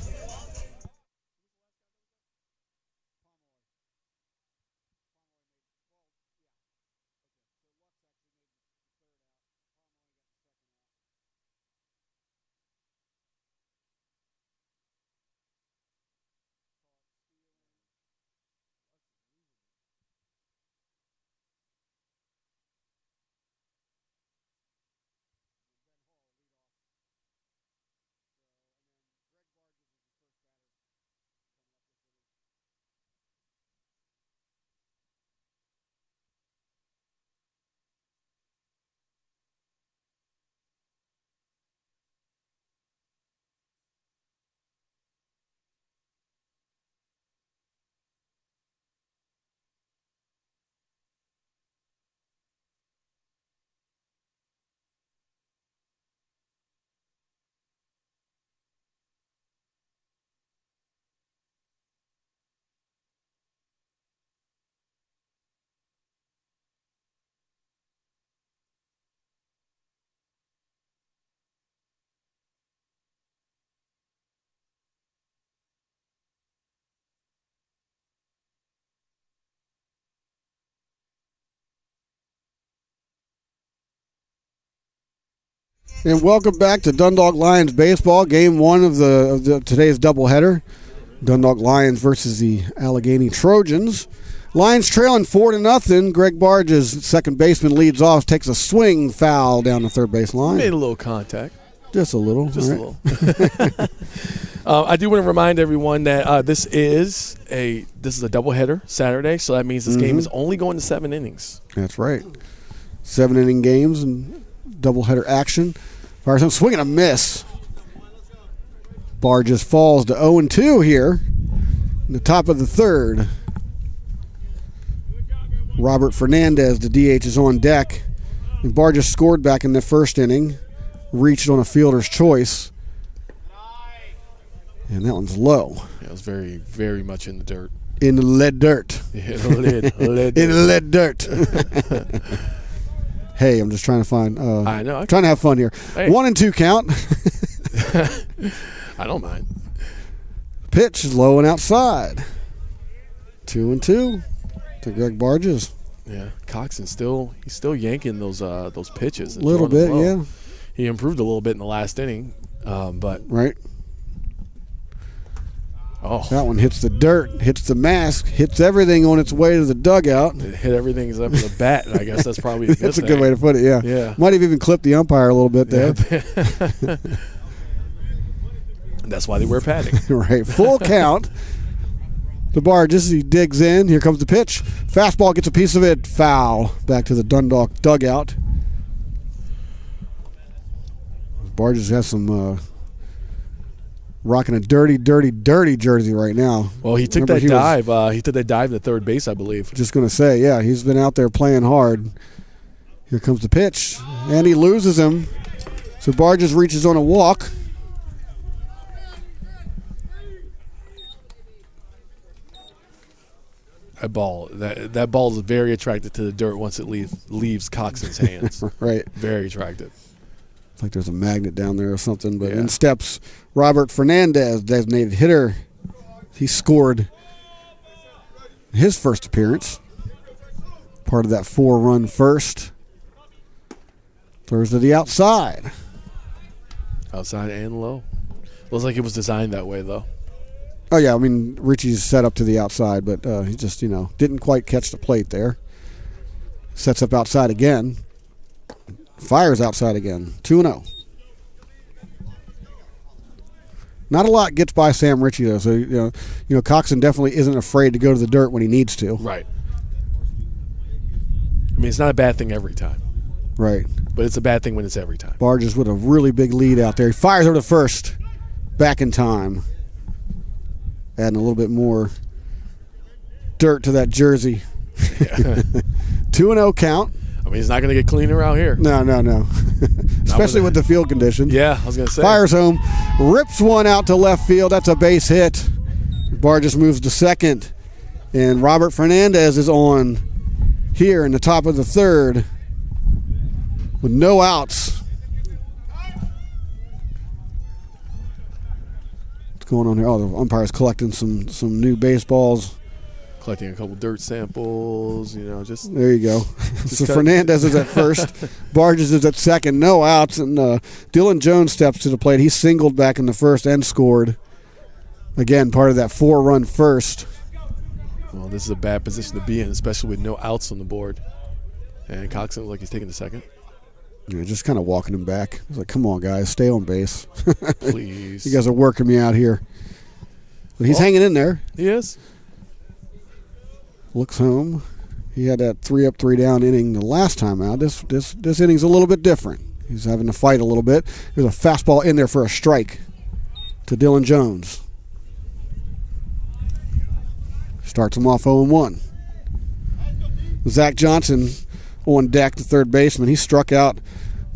And welcome back to Dundalk Lions baseball, game one of today's doubleheader. Dundalk Lions versus the Allegany Trojans. Lions trailing 4-0. Greg Barges, second baseman, leads off, takes a swing foul down the third base line. Made a little contact. Just a little. Just a little. I do want to remind everyone that this is a doubleheader Saturday, so that means this game is only going to 7 innings. That's right. 7-inning games and doubleheader action. Fires home, swing and a miss. Barges falls to 0-2 here in the top of the third. Robert Fernandez, the DH, is on deck. And Barges scored back in the first inning. Reached on a fielder's choice. And that one's low. Yeah, it was very, very much in the dirt. In the lead dirt. Yeah, lead in the lead dirt. Hey, I'm just trying to find. I know. Trying to have fun here. Hey. 1-2 count. I don't mind. Pitch is low and outside. 2-2 to Greg Barges. Yeah, Coxon's still yanking those pitches. A little bit, yeah. He improved a little bit in the last inning, but right. Oh, that one hits the dirt, hits the mask, hits everything on its way to the dugout. It hit everything except for the bat. I guess that's probably a good That's thing. a good way to put it. Yeah. Yeah. Might have even clipped the umpire a little bit there. Yeah. That's why they wear padding. Right. Full count. The Barges, he digs in. Here comes the pitch. Fastball gets a piece of it. Foul. Back to the Dundalk dugout. Barges has some rocking a dirty jersey right now. Well, he took that dive. He took that dive to third base, I believe. Just going to say, yeah, he's been out there playing hard. Here comes the pitch, and he loses him. So Barges reaches on a walk. That ball is very attracted to the dirt once it leaves Coxon's hands. Right. Very attractive. It's like there's a magnet down there or something. But in steps Robert Fernandez, designated hitter. He scored his first appearance. Part of that 4-run first. Throws to the outside. Outside and low. Looks like it was designed that way, though. Oh, yeah. I mean, Richie's set up to the outside, but he just, didn't quite catch the plate there. Sets up outside again. Fires outside again. 2-0. Not a lot gets by Sam Ritchie, though. So, Coxon definitely isn't afraid to go to the dirt when he needs to. Right. I mean, it's not a bad thing every time. Right. But it's a bad thing when it's every time. Barges with a really big lead out there. He fires over to first. Back in time. Adding a little bit more dirt to that jersey. 2-0 count. I mean, he's not going to get cleaner out here. No. Especially with the field conditions. Yeah, I was going to say. Fires home. Rips one out to left field. That's a base hit. Barges moves to second. And Robert Fernandez is on here in the top of the third with no outs. What's going on here? Oh, the umpire's collecting some new baseballs. Collecting a couple dirt samples, just... There you go. So Fernandez is at first. Barges is at second. No outs. And Dylan Jones steps to the plate. He singled back in the first and scored. Again, part of that 4-run first. Well, this is a bad position to be in, especially with no outs on the board. And Coxon looks like he's taking the second. Yeah, just kind of walking him back. He's like, come on, guys. Stay on base. Please. You guys are working me out here. But he's hanging in there. He is. Looks home. He had that 3-up, 3-down inning the last time out. This inning's a little bit different. He's having to fight a little bit. There's a fastball in there for a strike to Dylan Jones. Starts him off 0-1. Zach Johnson on deck, the third baseman. He struck out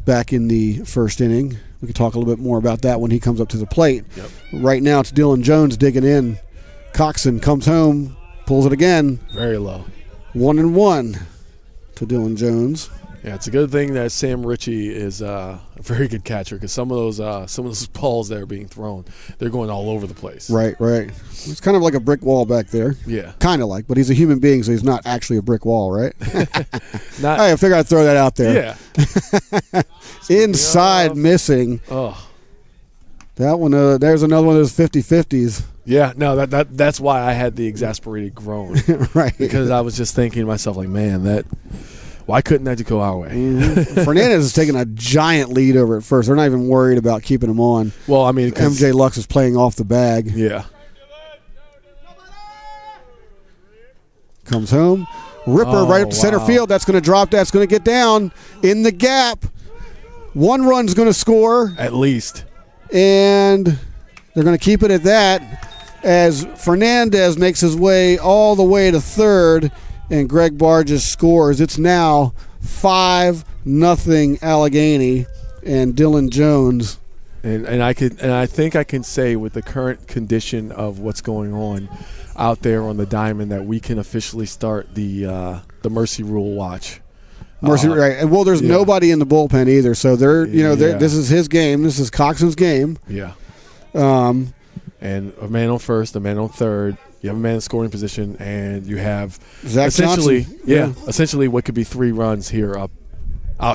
back in the first inning. We can talk a little bit more about that when he comes up to the plate. Yep. Right now it's Dylan Jones digging in. Coxon comes home. Pulls it again. Very low. 1-1 to Dylan Jones. Yeah, it's a good thing that Sam Ritchie is a very good catcher because some of those balls that are being thrown, they're going all over the place. Right. It's kind of like a brick wall back there. Yeah. Kind of like, but he's a human being, so he's not actually a brick wall, right? I figure I'd throw that out there. Yeah. Inside missing. Oh. That one, there's another one of those 50-50s. Yeah, no, that's why I had the exasperated groan. Right. Because I was just thinking to myself, like, man, why couldn't that go our way? Mm-hmm. Fernandez is taking a giant lead over at first. They're not even worried about keeping him on. Well, I mean, MJ Lux is playing off the bag. Yeah. Comes home. Ripper right up to center field. That's going to drop. That's going to get down in the gap. One run's going to score. At least. And they're going to keep it at that as Fernandez makes his way all the way to third and Greg Barges scores. It's now 5-0 Allegany and Dylan Jones. And I think I can say with the current condition of what's going on out there on the diamond that we can officially start the Mercy Rule watch. Right. Well, there's nobody in the bullpen either, so this is his game. This is Coxon's game. Yeah. And a man on first, a man on third. You have a man in scoring position, and you have Zach essentially, Johnson. essentially what could be 3 runs out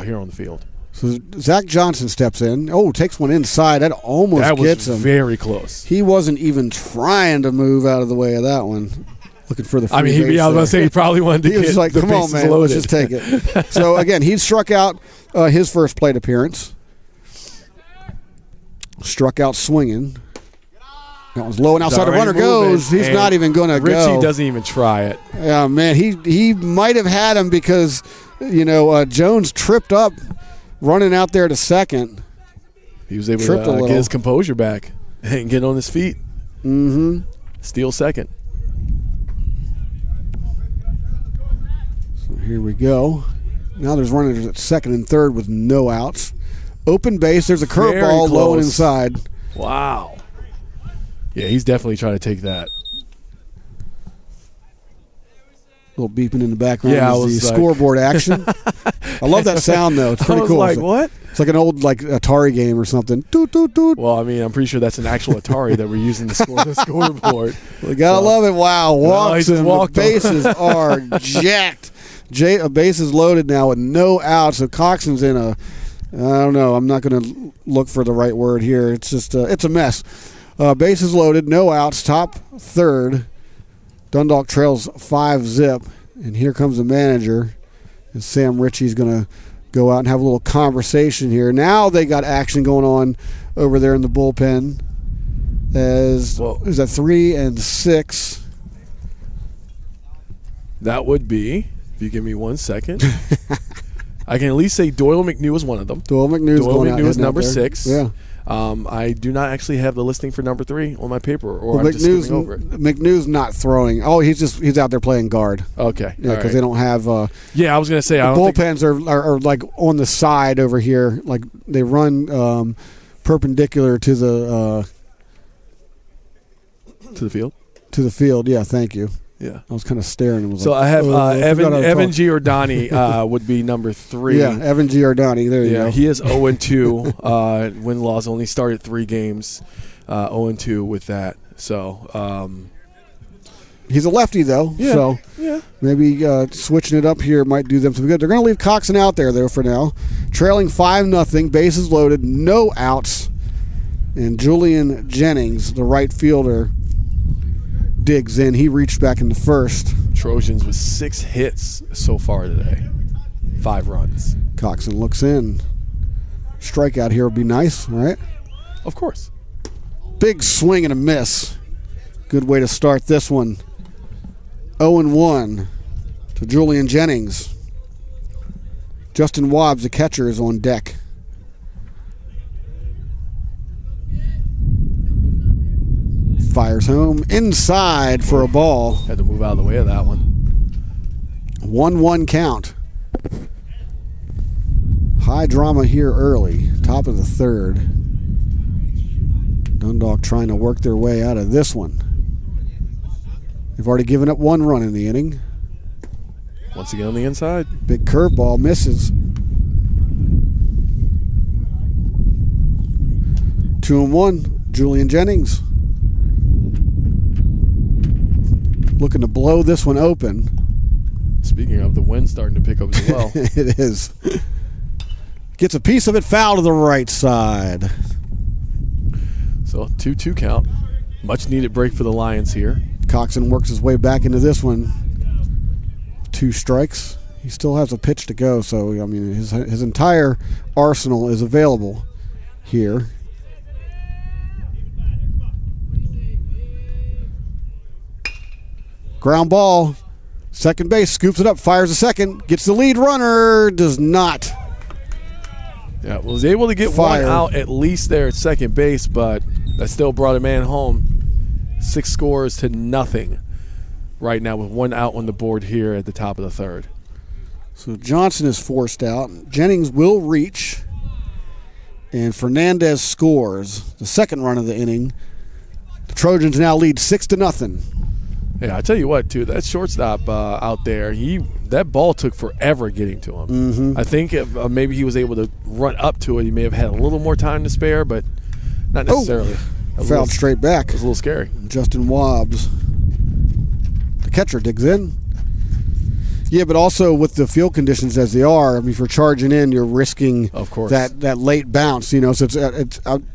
here on the field. So Zach Johnson steps in. Oh, takes one inside. That almost gets him. That was very close. He wasn't even trying to move out of the way of that one. Looking for the free base I was going to say he probably wanted to he was get like, the come on, bases man, loaded. let's just take it. So, again, he struck out his first plate appearance. Struck out swinging. That one's low and outside. The runner goes. He's not even going to go. Richie doesn't even try it. Yeah, man, he might have had him because, Jones tripped up running out there to second. He was able to get his composure back and get on his feet. Mm-hmm. Steal second. So here we go. Now there's runners at second and third with no outs. Open base. There's a curveball low and inside. Wow. Yeah, he's definitely trying to take that. A little beeping in the background. Yeah, is the scoreboard action. I love that sound though. It's pretty cool. Like, what? It's like an old Atari game or something. Toot, toot, toot. Well, I mean, I'm pretty sure that's an actual Atari that we're using to score the scoreboard. We gotta love it. Wow, walks and the bases are jacked. Bases loaded now with no outs. So Coxon's in I don't know. I'm not going to look for the right word here. It's just it's a mess. Bases loaded, no outs. Top third. Dundalk trails 5-0, and here comes the manager. And Sam Ritchie's going to go out and have a little conversation here. Now they got action going on over there in the bullpen. Is that 3 and 6? That would be, if you give me 1 second. I can at least say Doyle McNew is one of them. Doyle McNew is number 6. Yeah. I do not actually have the listing for number 3 on my paper, or I'm just skipping over it. McNew's not throwing. Oh, he's out there playing guard. Okay. Yeah, because they don't have. I was going to say, the bullpens are like on the side over here. Like they run perpendicular to the field. To the field. Yeah. Thank you. Yeah, I was kind of staring. And I have Evan Giordani would be number 3. Yeah, Evan Giordani. There you go. He is 0-2. Win-loss only started 3 games. 0-2 with that. So he's a lefty though. Yeah. So maybe switching it up here might do them some good. They're going to leave Coxon out there though for now. Trailing 5-0. Bases loaded. No outs. And Julian Jennings, the right fielder, digs in. He reached back in the first. Trojans with 6 hits so far today. 5 runs. Coxon looks in. Strikeout here would be nice, right? Of course. Big swing and a miss. Good way to start this one. 0-1 to Julian Jennings. Justin Wobbs, the catcher, is on deck. Fires home inside for a ball. Had to move out of the way of that one. 1-1 count. High drama here early. Top of the third. Dundalk trying to work their way out of this one. They've already given up 1 run in the inning. Once again on the inside. Big curveball misses. 2-1, Julian Jennings. Looking to blow this one open. Speaking of, the wind starting to pick up as well. It is. Gets a piece of it, foul to the right side. So 2-2 count. Much needed break for the Lions here. Coxon works his way back into this one. 2 strikes. He still has a pitch to go, so I mean his entire arsenal is available here. Ground ball. Second base, scoops it up, fires a second, gets the lead runner, does not. Yeah, was able to get Fire. one out at least there at second base, but that still brought a man home. 6 scores to nothing right now with 1 out on the board here at the top of the third. So Johnson is forced out. Jennings will reach, and Fernandez scores the second run of the inning. The Trojans now lead 6-0. Yeah, I tell you what, too, that shortstop out there, that ball took forever getting to him. Mm-hmm. I think if maybe he was able to run up to it, he may have had a little more time to spare, but not necessarily. Fouled straight back. It was a little scary. Justin Wobbs. The catcher digs in. Yeah, but also with the field conditions as they are, I mean, if you're charging in, you're risking of course that late bounce. You know, so it's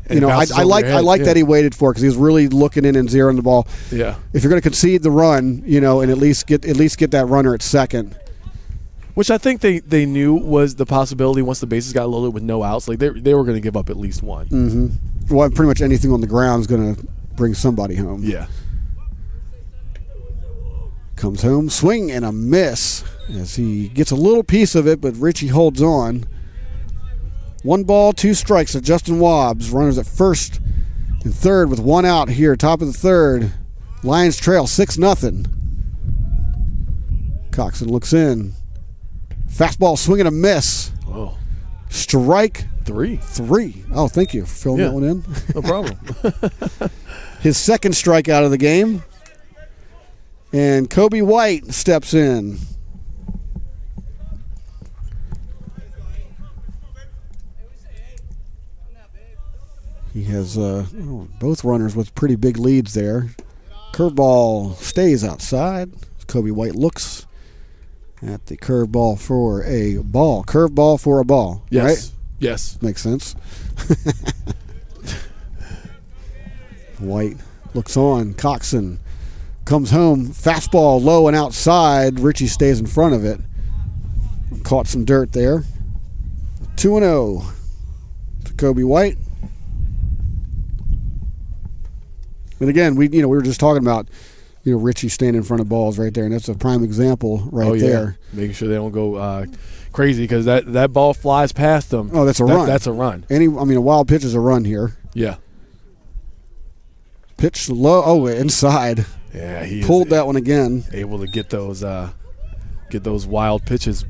you know, I like that he waited for it because he was really looking in and zeroing the ball. Yeah. If you're going to concede the run, you know, and at least get that runner at second. Which I think they knew was the possibility once the bases got loaded with no outs. Like they were going to give up at least one. Mm-hmm. Well, pretty much anything on the ground is going to bring somebody home. Yeah. Comes home, swing and a miss as he gets a little piece of it, but Richie holds on. 1 ball, 2 strikes to Justin Wobbs. Runners at first and third with 1 out here, top of the third. Lions trail 6-0. Coxon looks in. Fastball, swing and a miss. Whoa. Strike 3. Oh, thank you for filling that one in. No problem. His second strikeout of the game. And Kobe White steps in. He has both runners with pretty big leads there. Curveball stays outside. Kobe White looks at the curveball for a ball. Curveball for a ball. Yes. Right? Yes. Makes sense. White looks on. Coxon comes home, fastball low and outside. Richie stays in front of it. Caught some dirt there. 2-0 to Kobe White. And again, we were just talking about Richie standing in front of balls right there, and that's a prime example there. Making sure they don't go crazy because that ball flies past them. Oh, that's a run. That's a run. A wild pitch is a run here. Yeah. Pitch low. Oh, inside. Yeah, he pulled that one again. Able to get those wild pitches,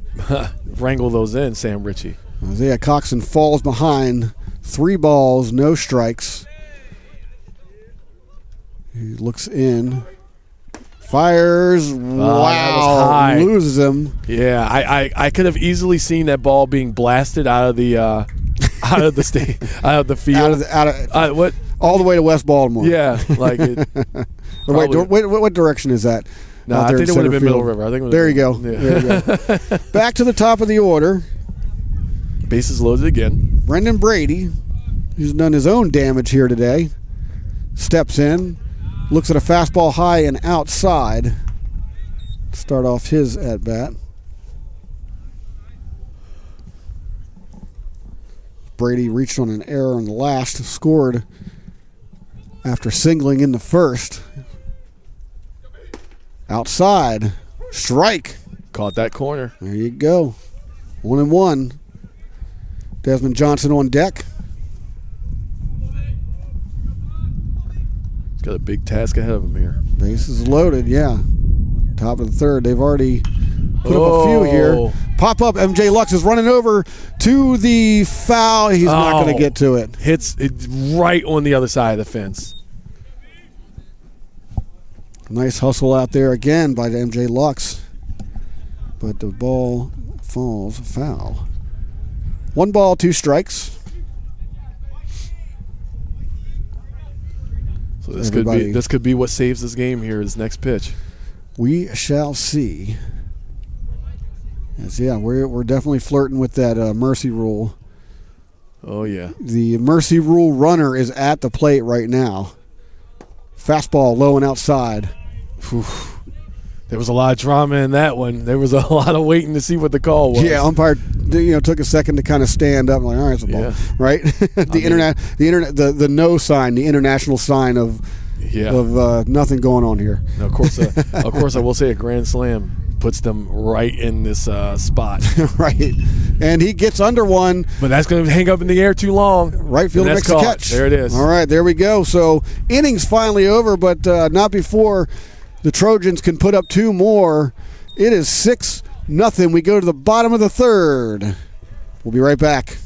wrangle those in, Sam Ritchie. Isaiah Coxon falls behind. 3 balls, no strikes. He looks in. Fires. Wow. Loses him. Yeah, I could have easily seen that ball being blasted out of the out of the field. What? All the way to West Baltimore. Yeah, like it. Wait, what direction is that? No, I think it would have been Middle River. I think it was there you go. Yeah. There you go. Back to the top of the order. Bases loaded again. Brendan Brady, who's done his own damage here today, steps in, looks at a fastball high and outside. Start off his at bat. Brady reached on an error in the last, scored after singling in the first. Outside. Strike. Caught that corner. There you go. 1-1. Desmond Johnson on deck. He's got a big task ahead of him here. Bases loaded, yeah. Top of the third. They've already put up a few here. Pop up. MJ Lux is running over to the foul. He's not going to get to it. Hits it right on the other side of the fence. Nice hustle out there again by the MJ Lux. But the ball falls foul. 1 ball, 2 strikes. So this could be what saves this game here. This next pitch. We shall see. Yes, yeah, we're definitely flirting with that mercy rule. Oh yeah. The mercy rule runner is at the plate right now. Fastball low and outside. Whew. There was a lot of drama in that one. There was a lot of waiting to see what the call was. Yeah, umpire, took a second to kind of stand up. Like, all right, it's a ball, right? The no sign, the international sign of nothing going on here. Now, of course, I will say a grand slam puts them right in this spot. Right, and he gets under one, but that's going to hang up in the air too long. Right fielder makes a catch. There it is. All right, there we go. So innings finally over, but not before the Trojans can put up two more. It is 6-0. We go to the bottom of the third. We'll be right back.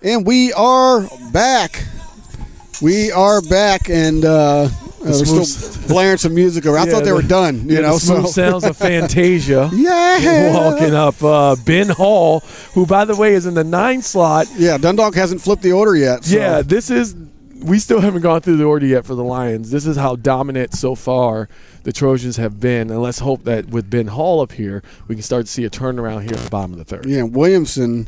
And we are back. And we're still blaring some music over. I thought they were done. The smooth sounds of Fantasia. Yeah. Walking up Ben Hall, who, by the way, is in the 9 slot. Yeah, Dundalk hasn't flipped the order yet. So. Yeah, we still haven't gone through the order yet for the Lions. This is how dominant so far the Trojans have been. And let's hope that with Ben Hall up here, we can start to see a turnaround here at the bottom of the third. Yeah, Williamson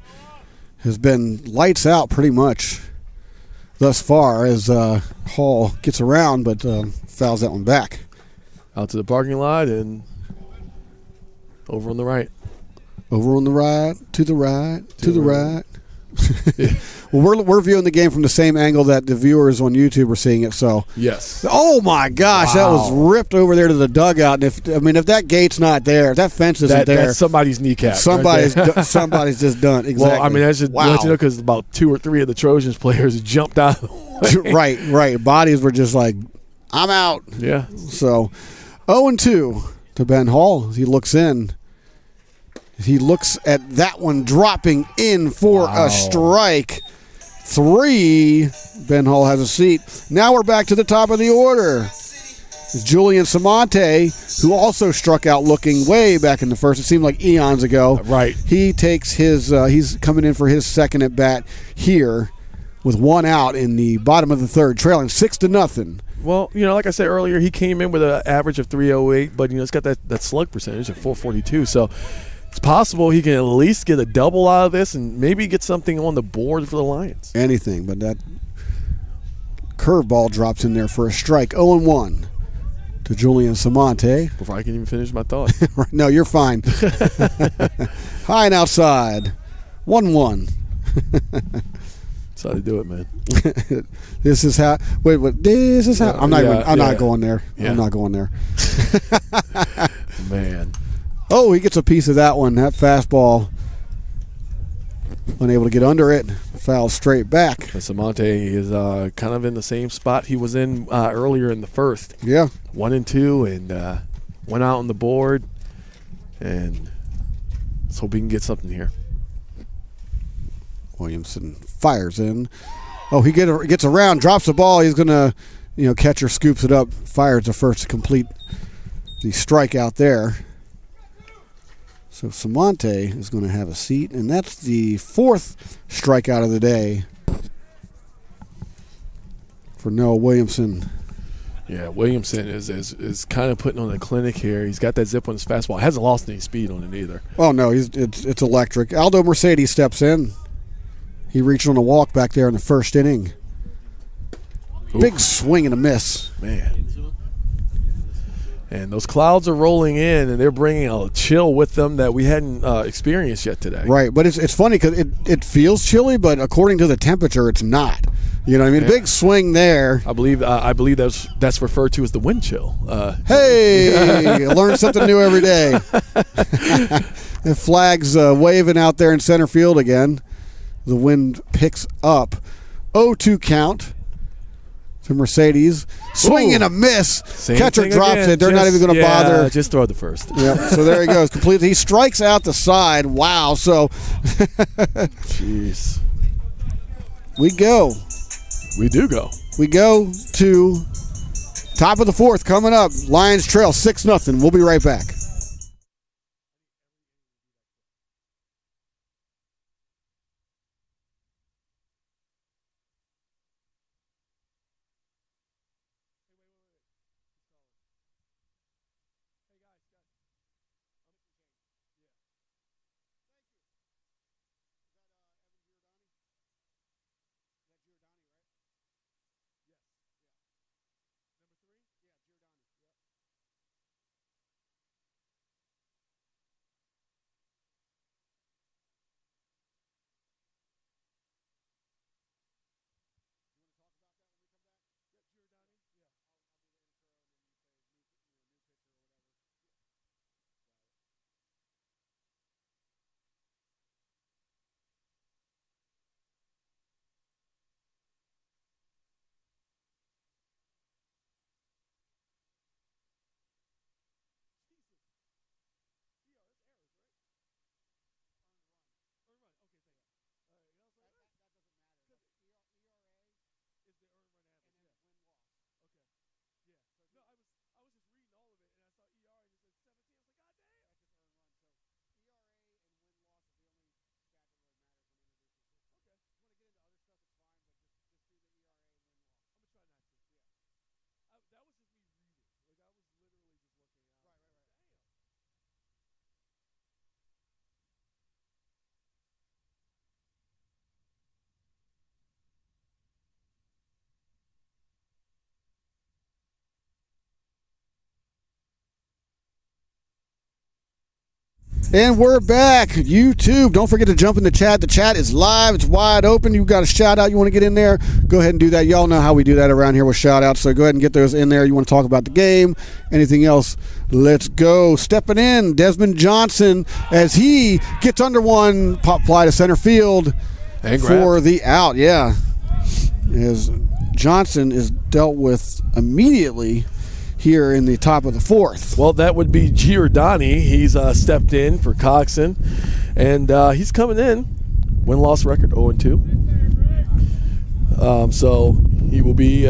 has been lights out pretty much thus far as Hall gets around, but fouls that one back. Out to the parking lot and over on the right. Over on the right, to the right, to the right. Well, we're viewing the game from the same angle that the viewers on YouTube are seeing it. So yes. Oh my gosh, That was ripped over there to the dugout. And if that gate's not there, if that fence isn't there, that's somebody's kneecap. Somebody's just done. Exactly. Well, I mean, that's just let you know because about 2 or 3 of the Trojans players jumped out of the way. Right. Bodies were just like, I'm out. Yeah. So 0-2 to Ben Hall. He looks in. He looks at that one dropping in for a strike. 3. Ben Hall has a seat. Now we're back to the top of the order. It's Julian Samonte, who also struck out looking way back in the first. It seemed like eons ago. Right. He takes his he's coming in for his second at bat here with 1 out in the bottom of the third, trailing 6-0. Well, like I said earlier, he came in with an average of 308, but it's got that slug percentage of 442. So it's possible he can at least get a double out of this and maybe get something on the board for the Lions. Anything, but that curveball drops in there for a strike. 0-1 to Julian Samonte. Before I can even finish my thought. No, you're fine. High and outside. 1-1. That's how they do it, man. This is how. Wait. This is how. I'm not going there. Yeah. I'm not going there. Man. Oh, he gets a piece of that one. That fastball. Unable to get under it. Foul straight back. Samonte is kind of in the same spot he was in earlier in the first. Yeah. 1-2 and went out on the board. And let's hope he can get something here. Williamson fires in. Oh, he gets around, drops the ball. He's going to, catcher scoops it up, fires the first to complete the strikeout there. So Samonte is going to have a seat, and that's the 4th strikeout of the day for Noah Williamson. Yeah, Williamson is kind of putting on a clinic here. He's got that zip on his fastball. Hasn't lost any speed on it either. Oh, no, it's electric. Aldo Mercedes steps in. He reached on a walk back there in the first inning. Ooh. Big swing and a miss. Man. And those clouds are rolling in, and they're bringing a chill with them that we hadn't experienced yet today. Right, but it's funny because it feels chilly, but according to the temperature, it's not. You know what I mean? Yeah. Big swing there. I believe that's referred to as the wind chill. Hey, I learn something new every day. The flag's waving out there in center field again. The wind picks up. 0-2 count to Mercedes. Swing and a miss. Catcher drops again. it. They're not even going to bother. Just throw it the first. Yep. So there he goes. Completely. He strikes out the side. Wow. So Jeez. we go. We do go. We go to top of the 4th coming up. Lions trail 6-0. We'll be right back. And we're back. YouTube, don't forget to jump in the chat. The chat is live. It's wide open. You've got a shout out you want to get in there, go ahead and do that. Y'all know how we do that around here with shout outs, so go ahead and get those in there. You want to talk about the game, anything else, let's go. Stepping in, Desmond Johnson, as he gets under one, pop fly to center field for the out. Yeah, as Johnson is dealt with immediately here in the top of the 4th. Well, that would be Giordani. He's stepped in for Coxon, and he's coming in. Win-loss record 0-2. So he will be.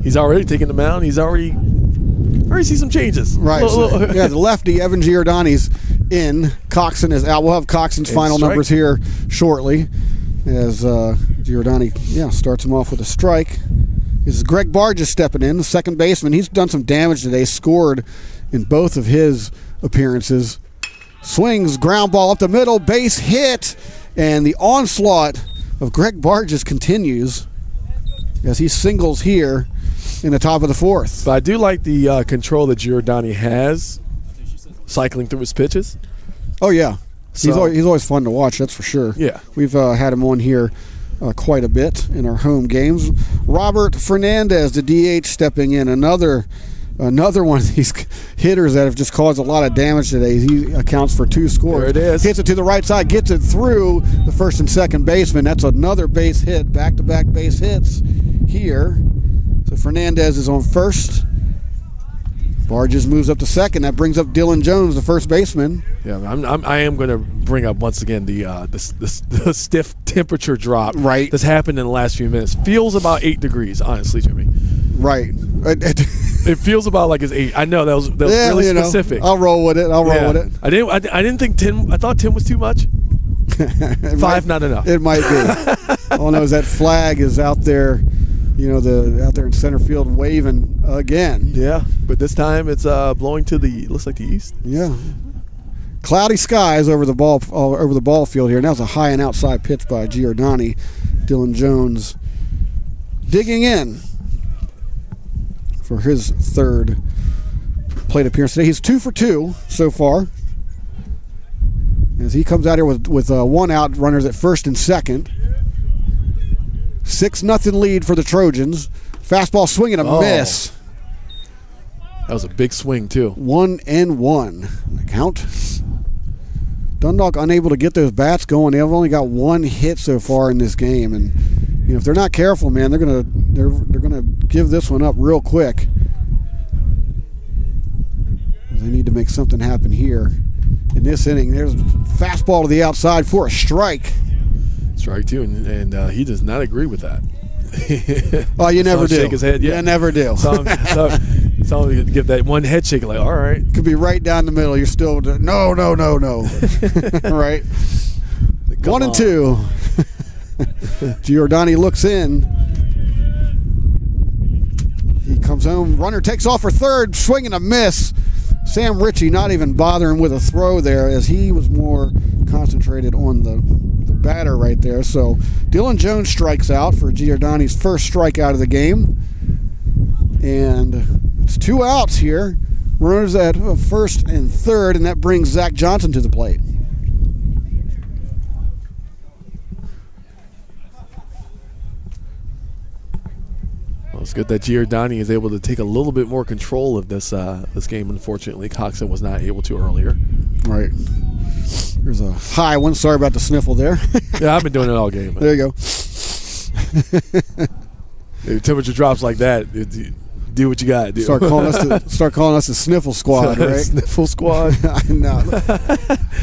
He's already taking the mound. He's already see some changes. Right. Yeah, the lefty Evan Giordani's in. Coxon is out. We'll have Coxon's final numbers here shortly, as Giordani starts him off with a strike. This is Greg Barges stepping in, the second baseman. He's done some damage today, scored in both of his appearances. Swings, ground ball up the middle, base hit, and the onslaught of Greg Barges continues as he singles here in the top of the 4th. But I do like the control that Giordani has cycling through his pitches. Oh, yeah. So, he's always fun to watch, that's for sure. Yeah. We've had him on here quite a bit in our home games. Robert Fernandez, the DH, stepping in. Another one of these hitters that have just caused a lot of damage today. He accounts for 2 scores. There it is. Hits it to the right side, gets it through the first and second baseman. That's another base hit, back-to-back base hits here. So Fernandez is on first. Barges moves up to second. That brings up Dylan Jones, the first baseman. Yeah, I am going to bring up once again the stiff temperature drop that's happened in the last few minutes. Feels about 8 degrees, honestly, Jimmy. Right. It feels about like it's 8. I know that was really specific. I'll roll with it. I'll roll with it. I didn't think 10. I thought 10 was too much. 5 not enough. It might be. All I know is that flag is out there. Out there in center field waving again. Yeah, but this time it's blowing to looks like the east. Yeah. Cloudy skies over the ball field here. And that was a high and outside pitch by Giordani. Dylan Jones digging in for his third plate appearance today. He's 2 for 2 so far. As he comes out here with 1 out, runners at first and second. 6-0 lead for the Trojans. Fastball swing and a miss. That was a big swing too. 1-1. Count. Dundalk unable to get those bats going. They've only got 1 hit so far in this game, and if they're not careful, man, they're gonna give this one up real quick. They need to make something happen here in this inning. There's a fastball to the outside for a strike. Strike 2, and he does not agree with that. Oh, you never do. Shake his head. Yeah, you never do. So give that one head shake, like, all right. Could be right down the middle. You're still no. Right. 1-2. Giordani looks in. He comes home. Runner takes off for third. Swing and a miss. Sam Ritchie not even bothering with a throw there, as he was more concentrated on the batter right there. So Dylan Jones strikes out for Giordani's first strikeout of the game. And it's 2 outs here. Runners at first and third, and that brings Zach Johnson to the plate. Well, it's good that Giordani is able to take a little bit more control of this game. Unfortunately, Coxon was not able to earlier. Right. There's a high one. Sorry about the sniffle there. Yeah, I've been doing it all game. There you go. If the temperature drops like that, do what you got to do. Start calling us the sniffle squad, right? Sniffle squad. No.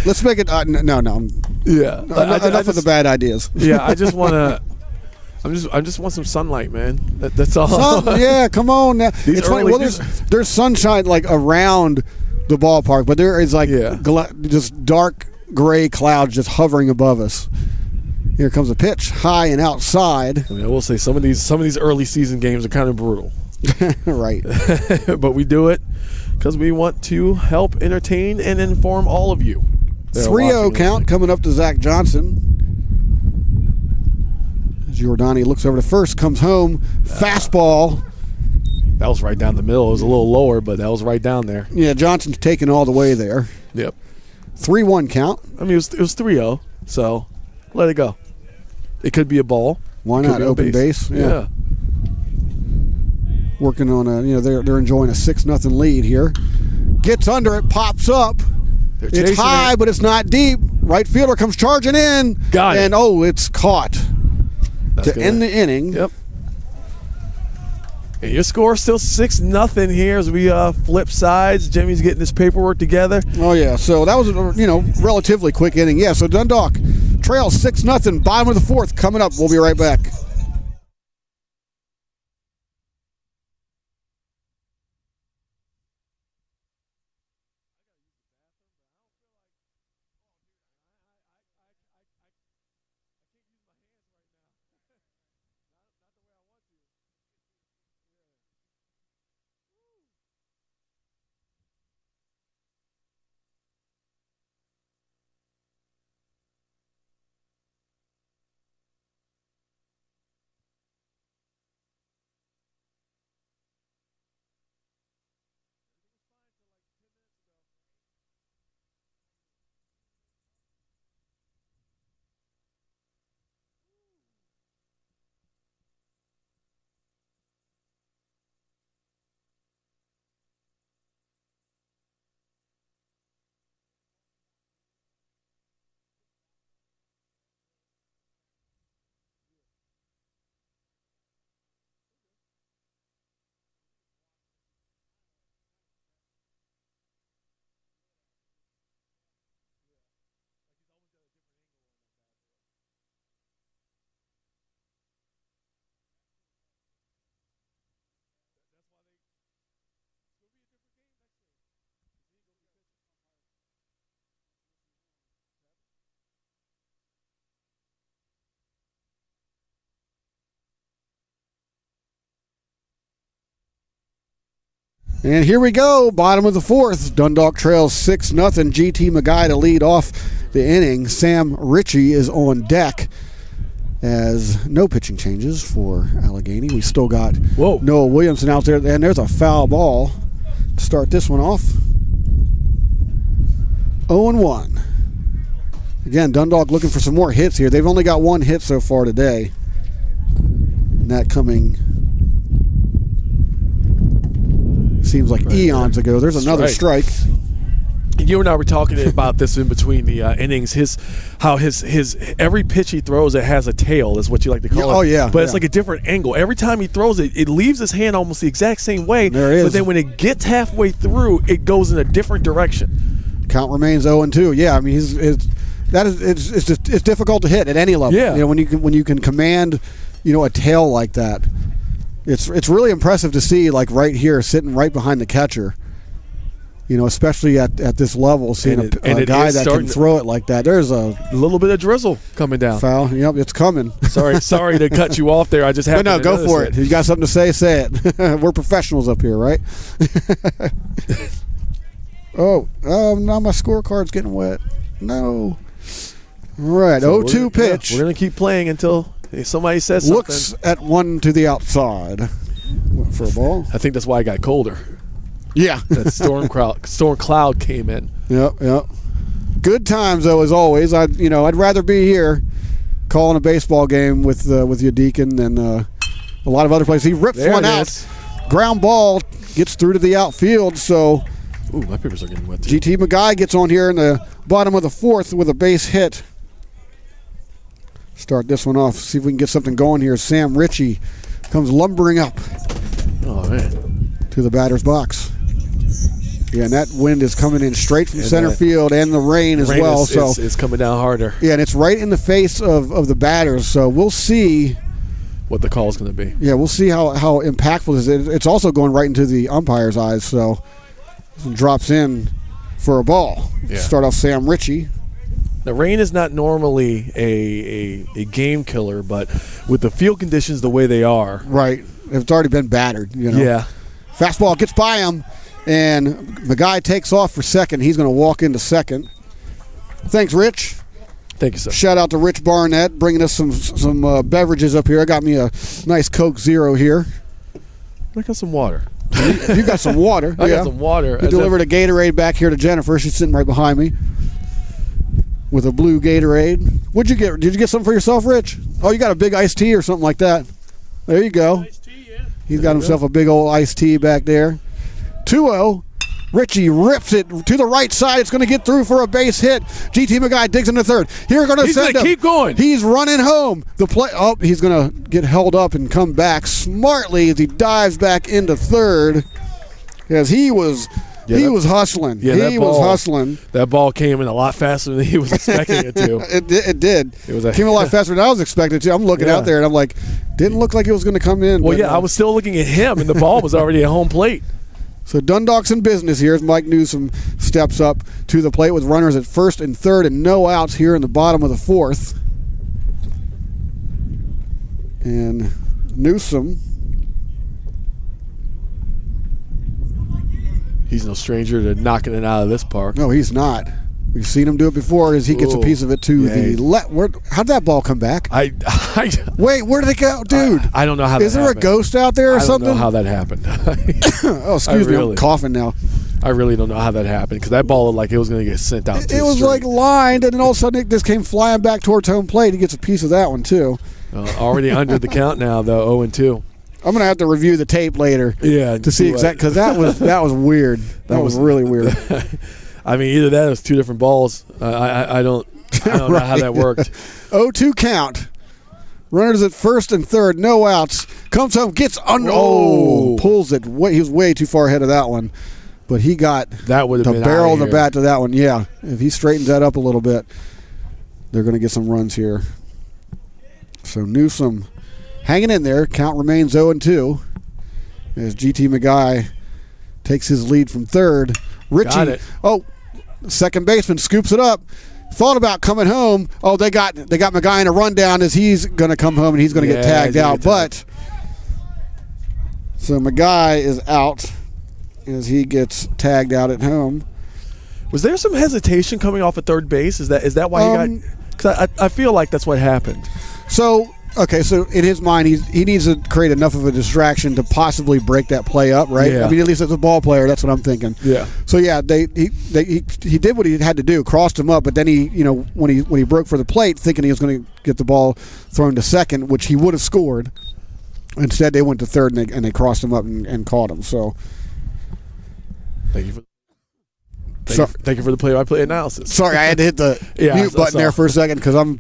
Let's make it. No. Yeah. Enough of the bad ideas. Yeah, I just want to. I just want some sunlight, man. That's all. Yeah, come on now. It's funny. Well, there's sunshine like around the ballpark, but there is like just dark gray clouds just hovering above us. Here comes a pitch, high and outside. I will say some of these early season games are kind of brutal. Right. But we do it because we want to help entertain and inform all of you. 3-0 count coming up to Zach Johnson. Giordani looks over to first, comes home, fastball. That was right down the middle. It was a little lower, but that was right down there. Yeah, Johnson's taking all the way there. Yep. 3-1 count. I mean, it was 3-0, so let it go. It could be a ball. Why not? Open base. Yeah. Working on they're enjoying a 6-0 lead here. Gets under it, pops up. It's high, but it's not deep. Right fielder comes charging in. Got it. And it's caught. To end the inning. Yep. And your score is still 6-0 here as we flip sides. Jimmy's getting his paperwork together. Oh, yeah. So that was a relatively quick inning. Yeah, so Dundalk trails 6-0, bottom of the fourth. Coming up, we'll be right back. And here we go, bottom of the fourth. Dundalk trails 6-0. GT McGuy to lead off the inning. Sam Ritchie is on deck as no pitching changes for Allegany. We still got Noah Williamson out there, and there's a foul ball to start this one off. 0-1. Again, Dundalk looking for some more hits here. They've only got one hit so far today. And that coming seems like eons ago. There's another strike. You and I were talking about this in between the innings. His every pitch he throws, it has a tail, is what you like to call it. Oh yeah, but it's like a different angle. Every time he throws it, it leaves his hand almost the exact same way. There it is. But then when it gets halfway through, it goes in a different direction. Count remains 0-2. Yeah, I mean it's difficult to hit at any level. Yeah, you know, when you can command, you know, a tail like that. It's really impressive to see, like right here, sitting right behind the catcher. You know, especially at this level, seeing a guy that can throw it like that. There's a little bit of drizzle coming down. Foul. Yep, it's coming. Sorry to cut you off there. I just happened to go for it. You got something to say? Say it. We're professionals up here, right? Now my scorecard's getting wet. No. All right, 0-2 pitch. We're going to keep playing until somebody says something. Looks at one to the outside. Went for a ball. I think that's why I got colder. Yeah. That storm cloud came in. Yep. Good times, though, as always. I'd rather be here calling a baseball game with you, Deacon, than a lot of other places. He rips one out. Ground ball gets through to the outfield, so ooh, my papers are getting wet too. GT McGuy gets on here in the bottom of the fourth with a base hit. Start this one off. See if we can get something going here. Sam Ritchie comes lumbering up. Oh, man. To the batter's box. Yeah, and that wind is coming in straight from center field, and the rain as well. So it's coming down harder. Yeah, and it's right in the face of the batters. So we'll see what the call is going to be. Yeah, we'll see how impactful this is. It's also going right into the umpire's eyes. So drops in for a ball. Yeah. Start off Sam Ritchie. The rain is not normally a game killer, but with the field conditions the way they are. Right. It's already been battered, you know. Yeah. Fastball gets by him, and McGuy takes off for second. He's going to walk into second. Thanks, Rich. Thank you, sir. Shout out to Rich Barnett bringing us some beverages up here. I got me a nice Coke Zero here. I got some water. You got some water. I got some water. He delivered a Gatorade back here to Jennifer. She's sitting right behind me with a blue Gatorade. What'd you get? Did you get something for yourself, Rich? Oh, you got a big iced tea or something like that. There you go. Iced tea, yeah. He's got himself a big old iced tea back there. 2-0. Ritchie rips it to the right side. It's going to get through for a base hit. GT McGuy digs into third. He's going to keep going. He's running home. He's going to get held up and come back smartly as he dives back into third. As he was hustling. Yeah, he was hustling. That ball came in a lot faster than he was expecting it to. It did. It came a lot faster than I was expecting it to. I'm looking out there and I'm like, didn't look like it was going to come in. Well, I was still looking at him, and the ball was already at home plate. So Dundalk's in business here as Mike Newsom steps up to the plate with runners at first and third and no outs here in the bottom of the fourth. And Newsom, he's no stranger to knocking it out of this park. No, he's not. We've seen him do it before as he gets a piece of it to the left. How'd that ball come back? Wait, where did it go? Dude. I don't know how that happened. Is there a ghost out there or something? I don't know how that happened. Oh, excuse me. I'm coughing now. I really don't know how that happened because that ball looked like it was going to get sent out. It was like lined, and then all of a sudden it just came flying back towards home plate. He gets a piece of that one, too. Already under the count now, though, 0-2. I'm going to have to review the tape later to see exactly, because that was weird. That was really weird. I mean, either that or it's two different balls. I don't know how that worked. 0-2 count. Runners at first and third, no outs. Comes home, gets under. Pulls it. He was way too far ahead of that one. But he got that would have the barrel of the bat to that one. Yeah, if he straightens that up a little bit, they're going to get some runs here. So Newsom hanging in there. Count remains 0-2 as GT McGuy takes his lead from third. Ritchie, second baseman scoops it up. Thought about coming home. Oh, they got McGuy in a rundown as he's going to come home and he's going to get tagged out. But so McGuy is out, as he gets tagged out at home. Was there some hesitation coming off at third base? Is that why he got? Because I feel like that's what happened. So in his mind, he needs to create enough of a distraction to possibly break that play up, right? Yeah. I mean, at least as a ball player, that's what I'm thinking. Yeah. So yeah, he did what he had to do, crossed him up, but then when he broke for the plate, thinking he was going to get the ball thrown to second, which he would have scored. Instead, they went to third and they crossed him up and caught him. So Thank you for the play-by-play analysis. Sorry, I had to hit the mute button there for a second because I'm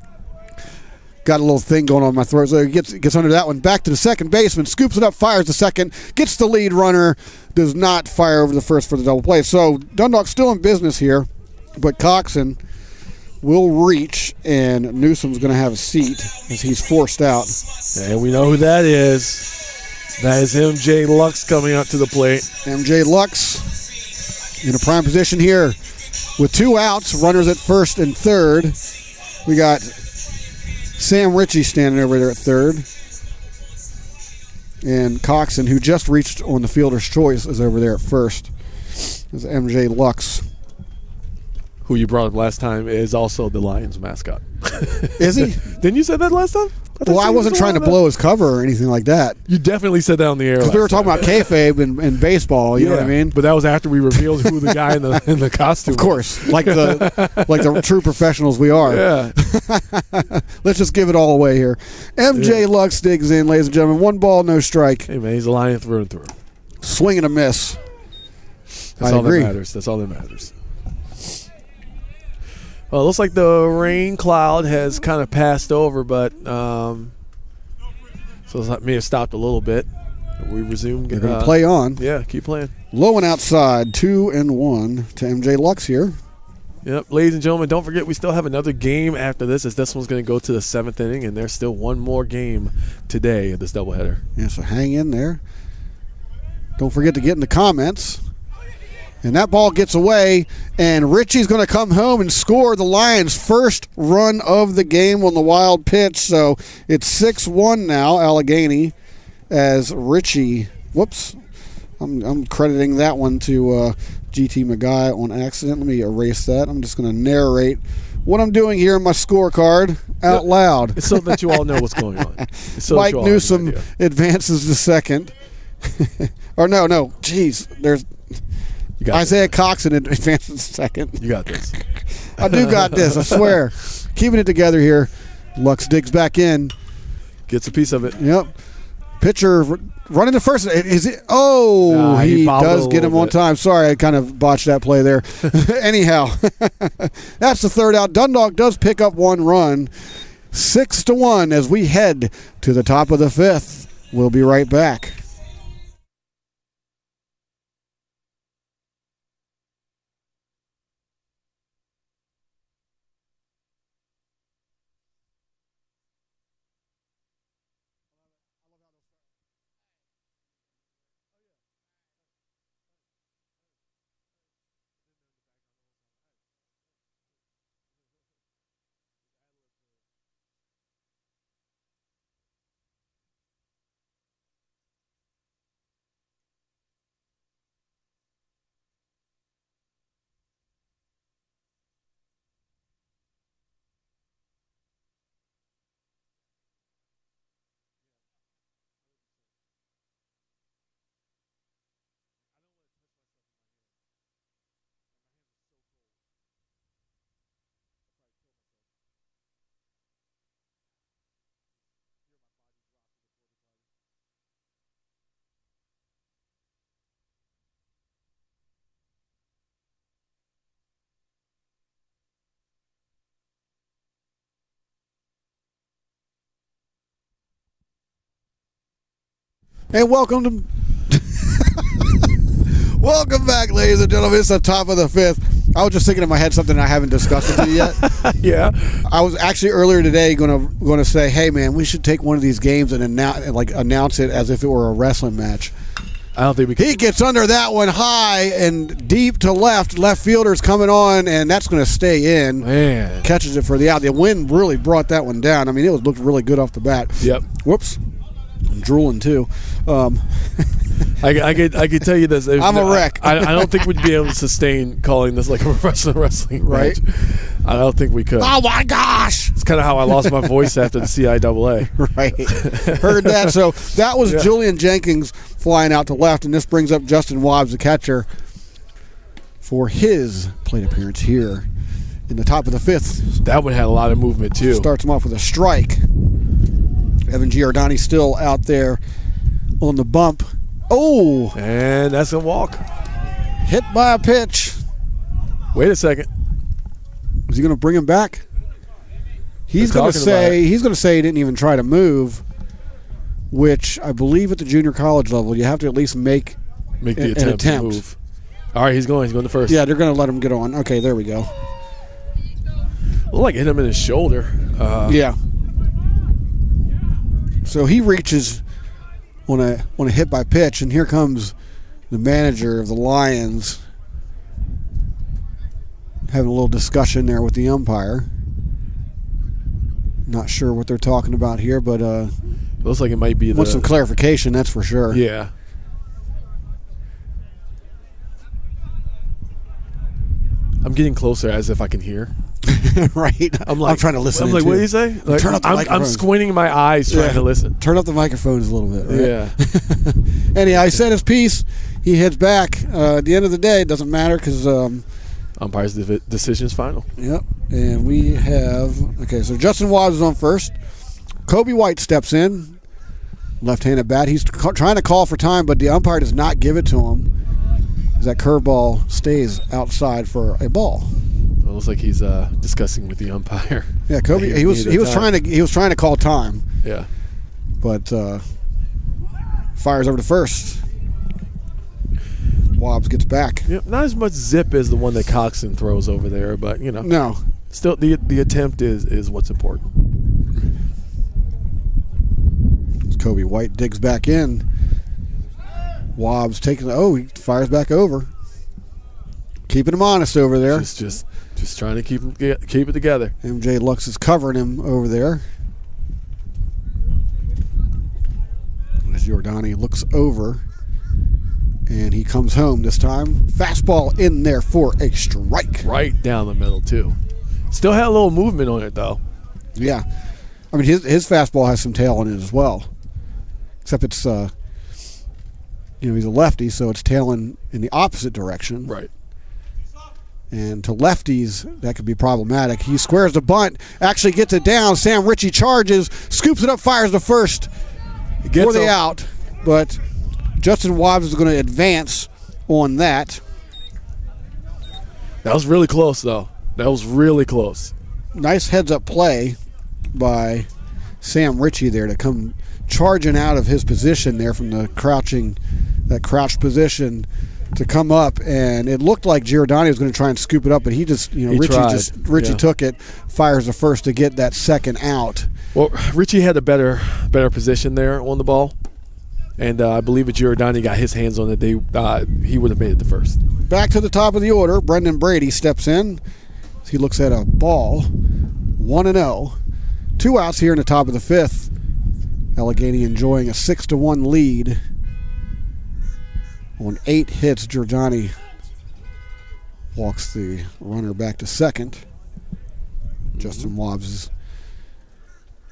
got a little thing going on my throat. So he gets under that one. Back to the second baseman, scoops it up, fires the second, gets the lead runner, does not fire over the first for the double play. So Dundalk's still in business here, but Coxon will reach, and Newsom's going to have a seat as he's forced out. And we know who that is. That is MJ Lux coming out to the plate. MJ Lux in a prime position here with 2 outs, runners at first and third. We got Sam Ritchie standing over there at third. And Coxon, who just reached on the fielder's choice, is over there at first. This is MJ Lux. Who you brought up last time is also the Lions mascot. Is he? Didn't you say that last time? I wasn't trying to blow his cover or anything like that. You definitely said that on the air. Because we were talking about kayfabe and baseball, you know what I mean? But that was after we revealed who the guy in the costume was. Of course. Like the true professionals we are. Yeah. Let's just give it all away here. MJ Lux digs in, ladies and gentlemen. 1 ball, no strike. Hey, man, he's a Lion through and through. Swing and a miss. That's all that matters. That's all that matters. Well, it looks like the rain cloud has kind of passed over, but so it may have stopped a little bit. We resume. They're going to play on. Yeah, keep playing. Low and outside, 2-1 to MJ Lux here. Yep, ladies and gentlemen, don't forget we still have another game after this, as this one's going to go to the 7th inning, and there's still one more game today of this doubleheader. Yeah, so hang in there. Don't forget to get in the comments. And that ball gets away, and Richie's going to come home and score the Lions' first run of the game on the wild pitch. So it's 6-1 now, Allegany, as Richie, I'm crediting that one to GT McGuy on accident. Let me erase that. I'm just going to narrate what I'm doing here in my scorecard out loud. It's so that you all know what's going on. Mike Newsom advances to second. Or no. Jeez, there's... Isaiah Coxon advances second. You got this. I do got this, I swear. Keeping it together here. Lux digs back in. Gets a piece of it. Yep. Pitcher running to first. Is it? Oh, he does get him on time. Sorry, I kind of botched that play there. Anyhow, that's the third out. Dundalk does pick up 1 run. 6-1 as we head to the top of the 5th. We'll be right back. And welcome back, ladies and gentlemen. It's the top of the 5th. I was just thinking in my head something I haven't discussed with you yet. Yeah. I was actually earlier today going to say, hey man, we should take one of these games and announce it as if it were a wrestling match. I don't think we can. He gets under that one high and deep to left. Left fielder's coming on, and that's going to stay in. Man. Catches it for the out. The wind really brought that one down. I mean, it looked really good off the bat. Yep. Whoops. I'm drooling too. I could tell you this. I'm a wreck. I don't think we'd be able to sustain calling this like a professional wrestling Right. match. I don't think we could. Oh my gosh! It's kind of how I lost my voice after the CIAA. Right. Heard that. So that was Julian Jenkins flying out to left, and this brings up Justin Wobbs, the catcher, for his plate appearance here in the top of the fifth. That one had a lot of movement too. Starts him off with a strike. Evan Giordani still out there on the bump. Oh! And that's a walk. Hit by a pitch. Wait a second. Is he going to bring him back? He's going to say he didn't even try to move, which I believe at the junior college level you have to at least make the attempt to move. All right, he's going to first. Yeah, they're going to let him get on. Okay, there we go. Looked like it hit him in his shoulder. Yeah. So he reaches on a hit by pitch, and here comes the manager of the Lions having a little discussion there with the umpire. Not sure what they're talking about here, but it looks like it might be want some clarification, that's for sure. Yeah. I'm getting closer as if I can hear. Right. I'm trying to listen. I'm like, what do you say? Like, turn up the I'm squinting my eyes trying to listen. Turn up the microphones a little bit. Right? Yeah. Anyhow, he said his piece. He heads back. At the end of the day, it doesn't matter because umpire's decision is final. Yep. And we have so Justin Wobbs is on first. Kobe White steps in, left-handed bat. He's trying to call for time, but the umpire does not give it to him. That curveball stays outside for a ball. It looks like he's discussing with the umpire. Yeah, Kobe. He was trying to call time. Yeah, but fires over to first. Wobbs gets back. Yep, not as much zip as the one that Coxon throws over there, but you know. No. Still, the attempt is what's important. Kobe White digs back in. Wobbs he fires back over. Keeping him honest over there. Just trying to keep it together. MJ Lux is covering him over there. As Giordani looks over, and he comes home this time. Fastball in there for a strike. Right down the middle, too. Still had a little movement on it, though. Yeah. I mean, his fastball has some tail on it as well. Except it's, he's a lefty, so it's tailing in the opposite direction. Right. And to lefties, that could be problematic. He squares the bunt, actually gets it down. Sam Ritchie charges, scoops it up, fires the first for the out. But Justin Wobbs is going to advance on that. That was really close, though. That was really close. Nice heads-up play by Sam Ritchie there to come charging out of his position there from the crouched position to come up, and it looked like Giordani was going to try and scoop it up, but he just, Ritchie took it, fires the first to get that second out. Well, Ritchie had a better position there on the ball, and I believe if Giordani got his hands on it, he would have made it to first. Back to the top of the order, Brendan Brady steps in. He looks at a ball, 1-0. 2 outs here in the top of the fifth. Allegany enjoying a 6-1 lead. On 8 hits, Giordani walks the runner back to second. Justin Wobbs has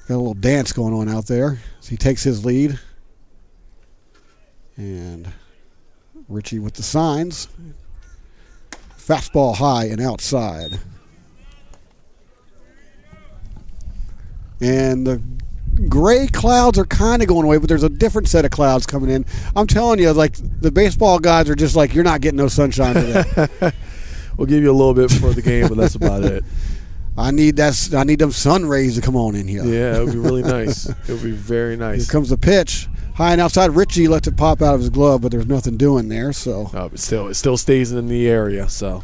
got a little dance going on out there as he takes his lead. And Ritchie with the signs. Fastball high and outside. And the gray clouds are kind of going away, but there's a different set of clouds coming in. I'm telling you, like, the baseball guys are just like, you're not getting no sunshine today. We'll give you a little bit before the game, but that's about it. I need them sun rays to come on in here. Yeah, it would be really nice. It would be very nice. Here comes the pitch. High and outside. Ritchie lets it pop out of his glove, but there's nothing doing there. So, but it still stays in the area. So,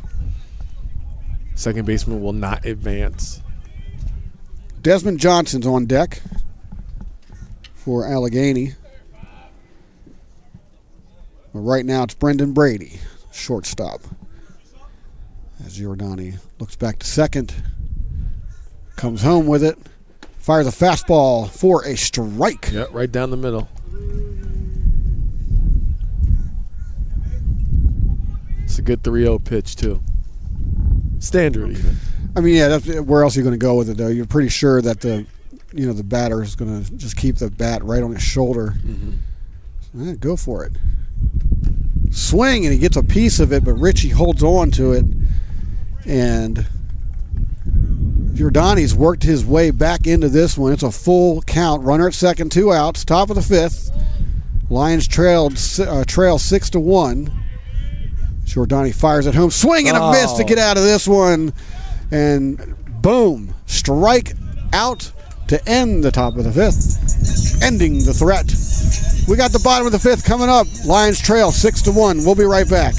second baseman will not advance. Desmond Johnson's on deck for Allegany. But right now it's Brendan Brady, shortstop. As Giordani looks back to second, comes home with it, Fires a fastball for a strike. Yeah, right down the middle. It's a good 3-0 pitch, too. Standard, even. I mean, yeah, where else are you going to go with it, though? You're pretty sure that the batter is going to just keep the bat right on his shoulder. Yeah, go for it. Swing, and he gets a piece of it, but Richie holds on to it. And Giordani's worked his way back into this one. It's a full count. Runner at second, 2 outs. Top of the 5th. Lions trail 6-1. Giordani fires at home. Swing and a miss to get out of this one. And boom. Strike out to end the top of the 5th. Ending the threat. We got the bottom of the 5th coming up. Lions trail 6-1. We'll be right back.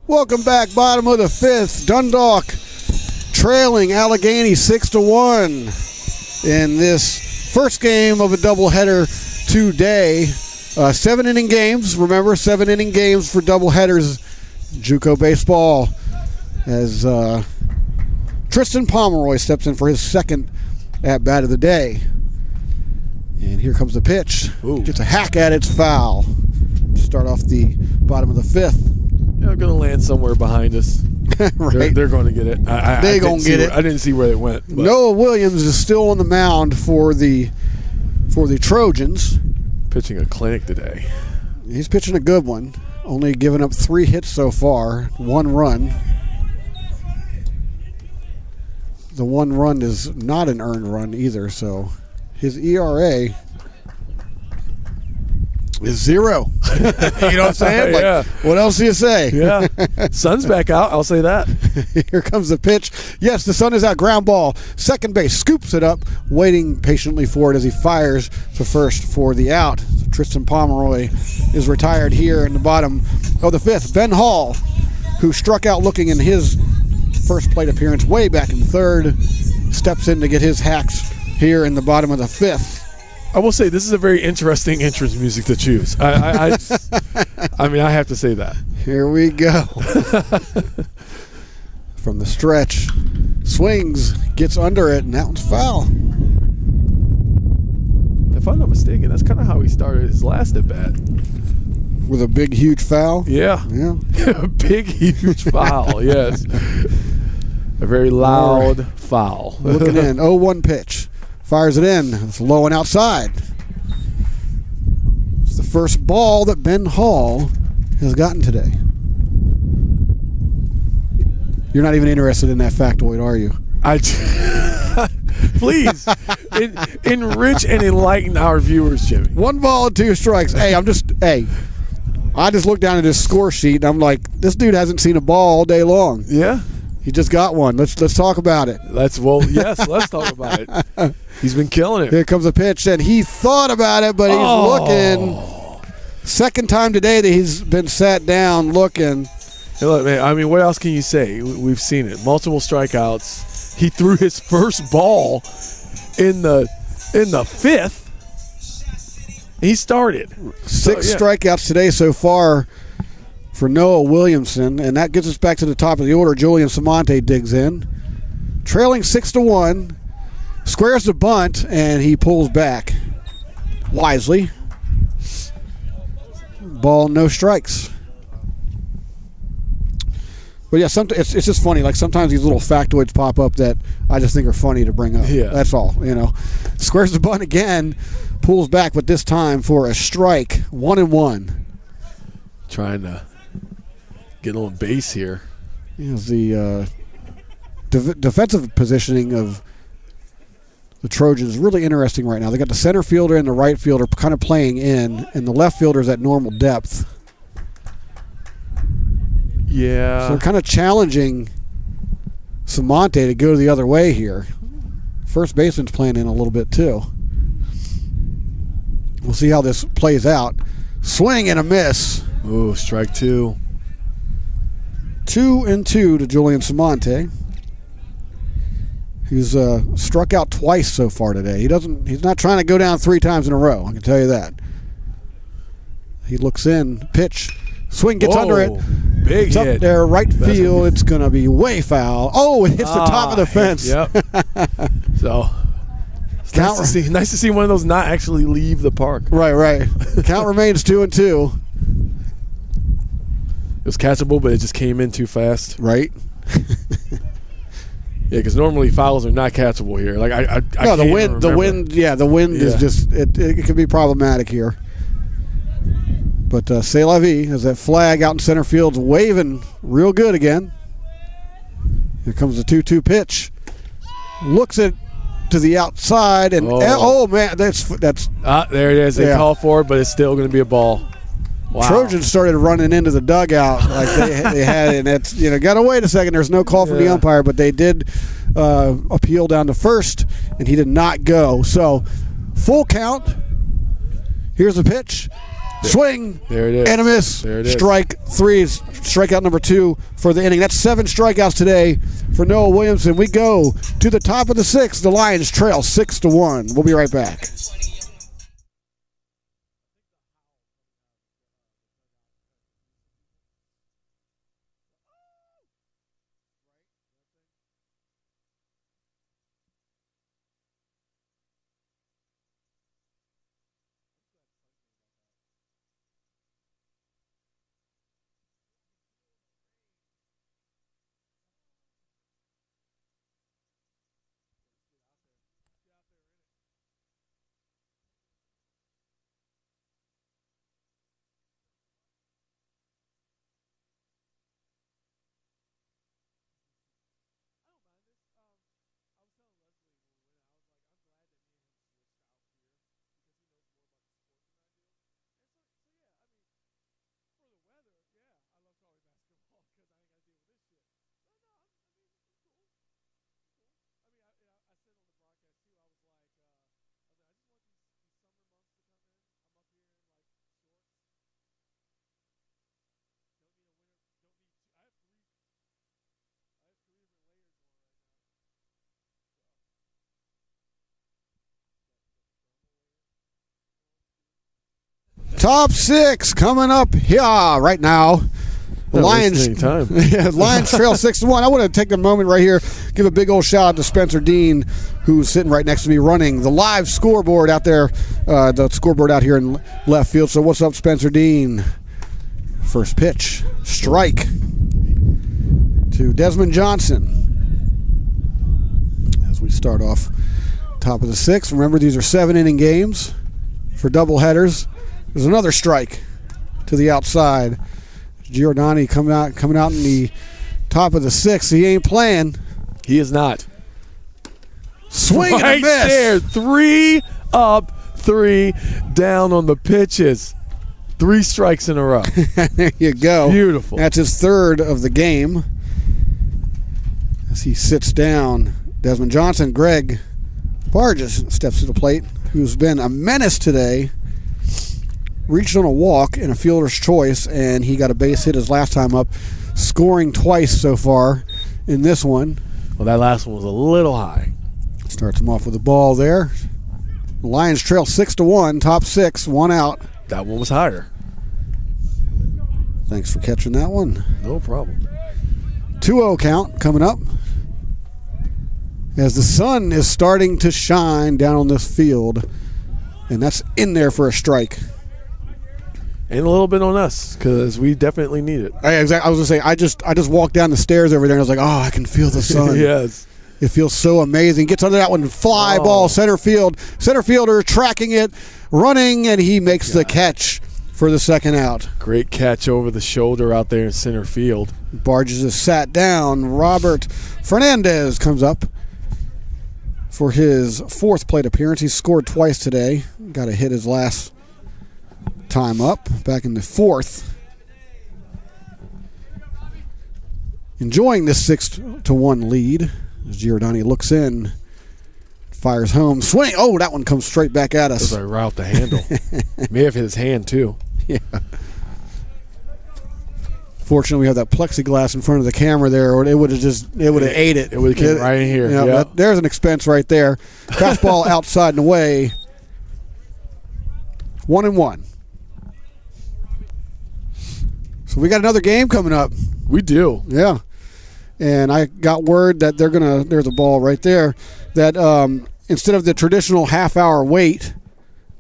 Welcome back, bottom of the 5th. Dundalk trailing Allegany 6-1 in this first game of a doubleheader today. 7-inning games. Remember, 7-inning games for doubleheaders. JUCO baseball as Tristan Pomeroy steps in for his second at-bat of the day. And here comes the pitch. Ooh. Gets a hack at it, it's foul. Start off the bottom of the 5th. Yeah, going to land somewhere behind us. Right. They're going to get it. They're going to get it. I didn't see where it went. But. Noah Williams is still on the mound for the Trojans. Pitching a clinic today. He's pitching a good one. Only giving up 3 hits so far, 1 run. The 1 run is not an earned run either, so his ERA is 0. You know what I'm saying? Like, yeah. What else do you say? Yeah. Sun's back out, I'll say that. Here comes the pitch. Yes, the sun is out. Ground ball. Second base scoops it up, waiting patiently for it as he fires to first for the out. So Tristan Pomeroy is retired here in the bottom of the 5th. Ben Hall, who struck out looking in his first plate appearance way back in 3rd, steps in to get his hacks here in the bottom of the 5th. I will say this is a very interesting entrance music to choose. I mean, I have to say that. Here we go. From the stretch, swings, gets under it, and that one's foul. If I'm not mistaken, that's kind of how he started his last at bat. With a big, huge foul? Yeah. Yeah. Big, huge foul, yes. A very loud foul. Looking in, 0-1 pitch. Fires it in. It's low and outside. It's the first ball that Ben Hall has gotten today. You're not even interested in that factoid, are you? Please, enrich and enlighten our viewers, Jimmy. 1 ball and 2 strikes. I just looked down at his score sheet, and I'm like, this dude hasn't seen a ball all day long. Yeah. He just got one. Let's talk about it. Let's talk about it. He's been killing it. Here comes a pitch, and he thought about it, but he's looking. Second time today that he's been sat down looking. Hey, look, man, I mean, what else can you say? We've seen it. Multiple strikeouts. He threw his first ball in the fifth. He started. Six strikeouts today so far for Noah Williamson, and that gets us back to the top of the order. Julian Samonte digs in. Trailing 6-1. Squares the bunt, and he pulls back wisely. Ball, no strikes. But yeah, it's just funny. Like sometimes these little factoids pop up that I just think are funny to bring up. Yeah. That's all. Squares the bunt again, pulls back, but this time for a strike. 1-1. Trying to get on base here. The defensive positioning of the Trojans is really interesting right now. They got the center fielder and the right fielder kind of playing in, and the left fielder is at normal depth. Yeah. So they're kind of challenging Samonte to go the other way here. First baseman's playing in a little bit too. We'll see how this plays out. Swing and a miss. Ooh, strike two. 2-2 to Julian Samonte. He's struck out twice so far today. He's not trying to go down 3 times in a row. I can tell you that. He looks in, pitch, swing, gets under it. Big it's hit. Up there, right field. It's going to be way foul. Oh, it hits the top of the fence. Yep. So it's nice to see one of those not actually leave the park. Right. Count remains 2-2. It was catchable, but it just came in too fast. Right. Yeah, because normally fouls are not catchable here. Like I no, the can't wind. The wind. Yeah, the wind is just it can be problematic here. But c'est la vie, as that flag out in center field's waving real good again. Here comes the 2-2 pitch. Looks it to the outside, and man, that's there it is. They call for it, but it's still going to be a ball. Wow. Trojans started running into the dugout like they had, and that's got to wait a second. There's no call from the umpire, but they did appeal down to first, and he did not go. So full count. Here's the pitch. Swing. There it is. And a miss. There it is. Strike 3. Strikeout number 2 for the inning. That's 7 strikeouts today for Noah Williamson. We go to the top of the 6th. The Lions trail 6-1. We'll be right back. Top 6 coming up here right now. The Lions trail 6-1. I want to take a moment right here, give a big old shout out to Spencer Dean, who's sitting right next to me running the live scoreboard out there, the scoreboard out here in left field. So what's up, Spencer Dean? First pitch, strike to Desmond Johnson. As we start off top of the 6th. Remember, these are 7-inning games for double headers. There's another strike to the outside. Giordani coming out in the top of the 6th. He ain't playing. He is not. Swing and a miss. There, 3 up, 3 down on the pitches. 3 strikes in a row. There you go. Beautiful. That's his 3rd of the game. As he sits down, Desmond Johnson, Greg Barges steps to the plate, who's been a menace today. Reached on a walk in a fielder's choice, and he got a base hit his last time up. scoring twice so far in this one. Well, that last one was a little high. Starts him off with the ball there. The Lions trail 6-1, top 6, 1 out. That one was higher. Thanks for catching that one. No problem. 2-0 count coming up as the sun is starting to shine down on this field, and that's in there for a strike. And a little bit on us because we definitely need it. I was going to say, I just walked down the stairs over there and I was like, oh, I can feel the sun. Yes. It feels so amazing. Gets under that one, fly ball, center field. Center fielder tracking it, running, and he makes the catch for the second out. Great catch over the shoulder out there in center field. Barges is sat down. Robert Fernandez comes up for his 4th plate appearance. He's scored twice today. Got to hit his last time up back in the 4th. Enjoying this 6-1 lead as Giordani looks in, fires home, swing. Oh, that one comes straight back at us. It was right off the handle. May have hit his hand too. Yeah. Fortunately, we have that plexiglass in front of the camera there, or it would have ate it. It would have came right in here. Yeah. There's an expense right there. Fastball outside and away. 1-1. So we got another game coming up. We do. Yeah. And I got word that there's a ball right there, that instead of the traditional half-hour wait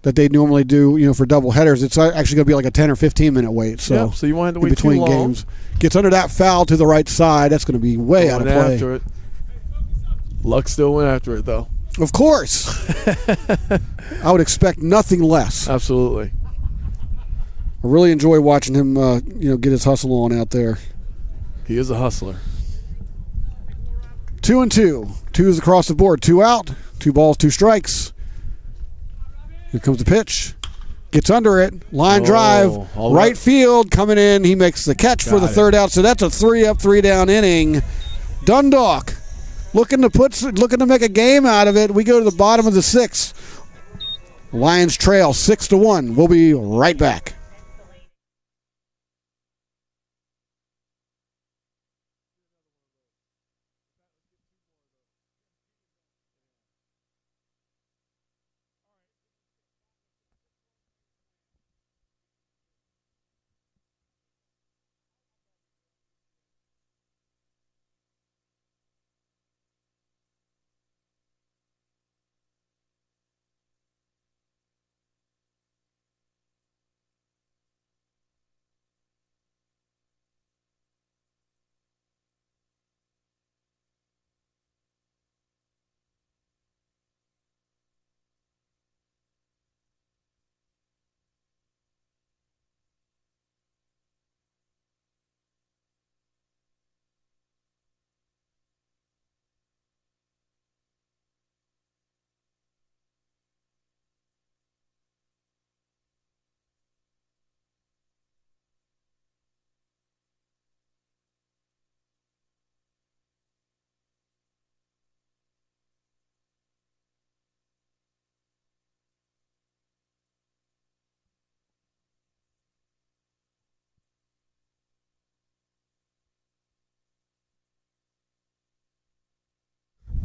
that they normally do, for double headers, it's actually going to be like a 10 or 15-minute wait. So, so you won't have to wait between too long. Games. Gets under that foul to the right side. That's going to be way out of play. After it. Luck still went after it, though. Of course. I would expect nothing less. Absolutely. I really enjoy watching him, get his hustle on out there. He is a hustler. 2-2. 2's across the board. 2 out. 2 balls, 2 strikes. Here comes the pitch. Gets under it. Line drive. Right field coming in. He makes the catch for the 3rd out. So that's a 3-up, 3-down inning. Dundalk looking to make a game out of it. We go to the bottom of the 6th. Lions trail 6-1. We'll be right back.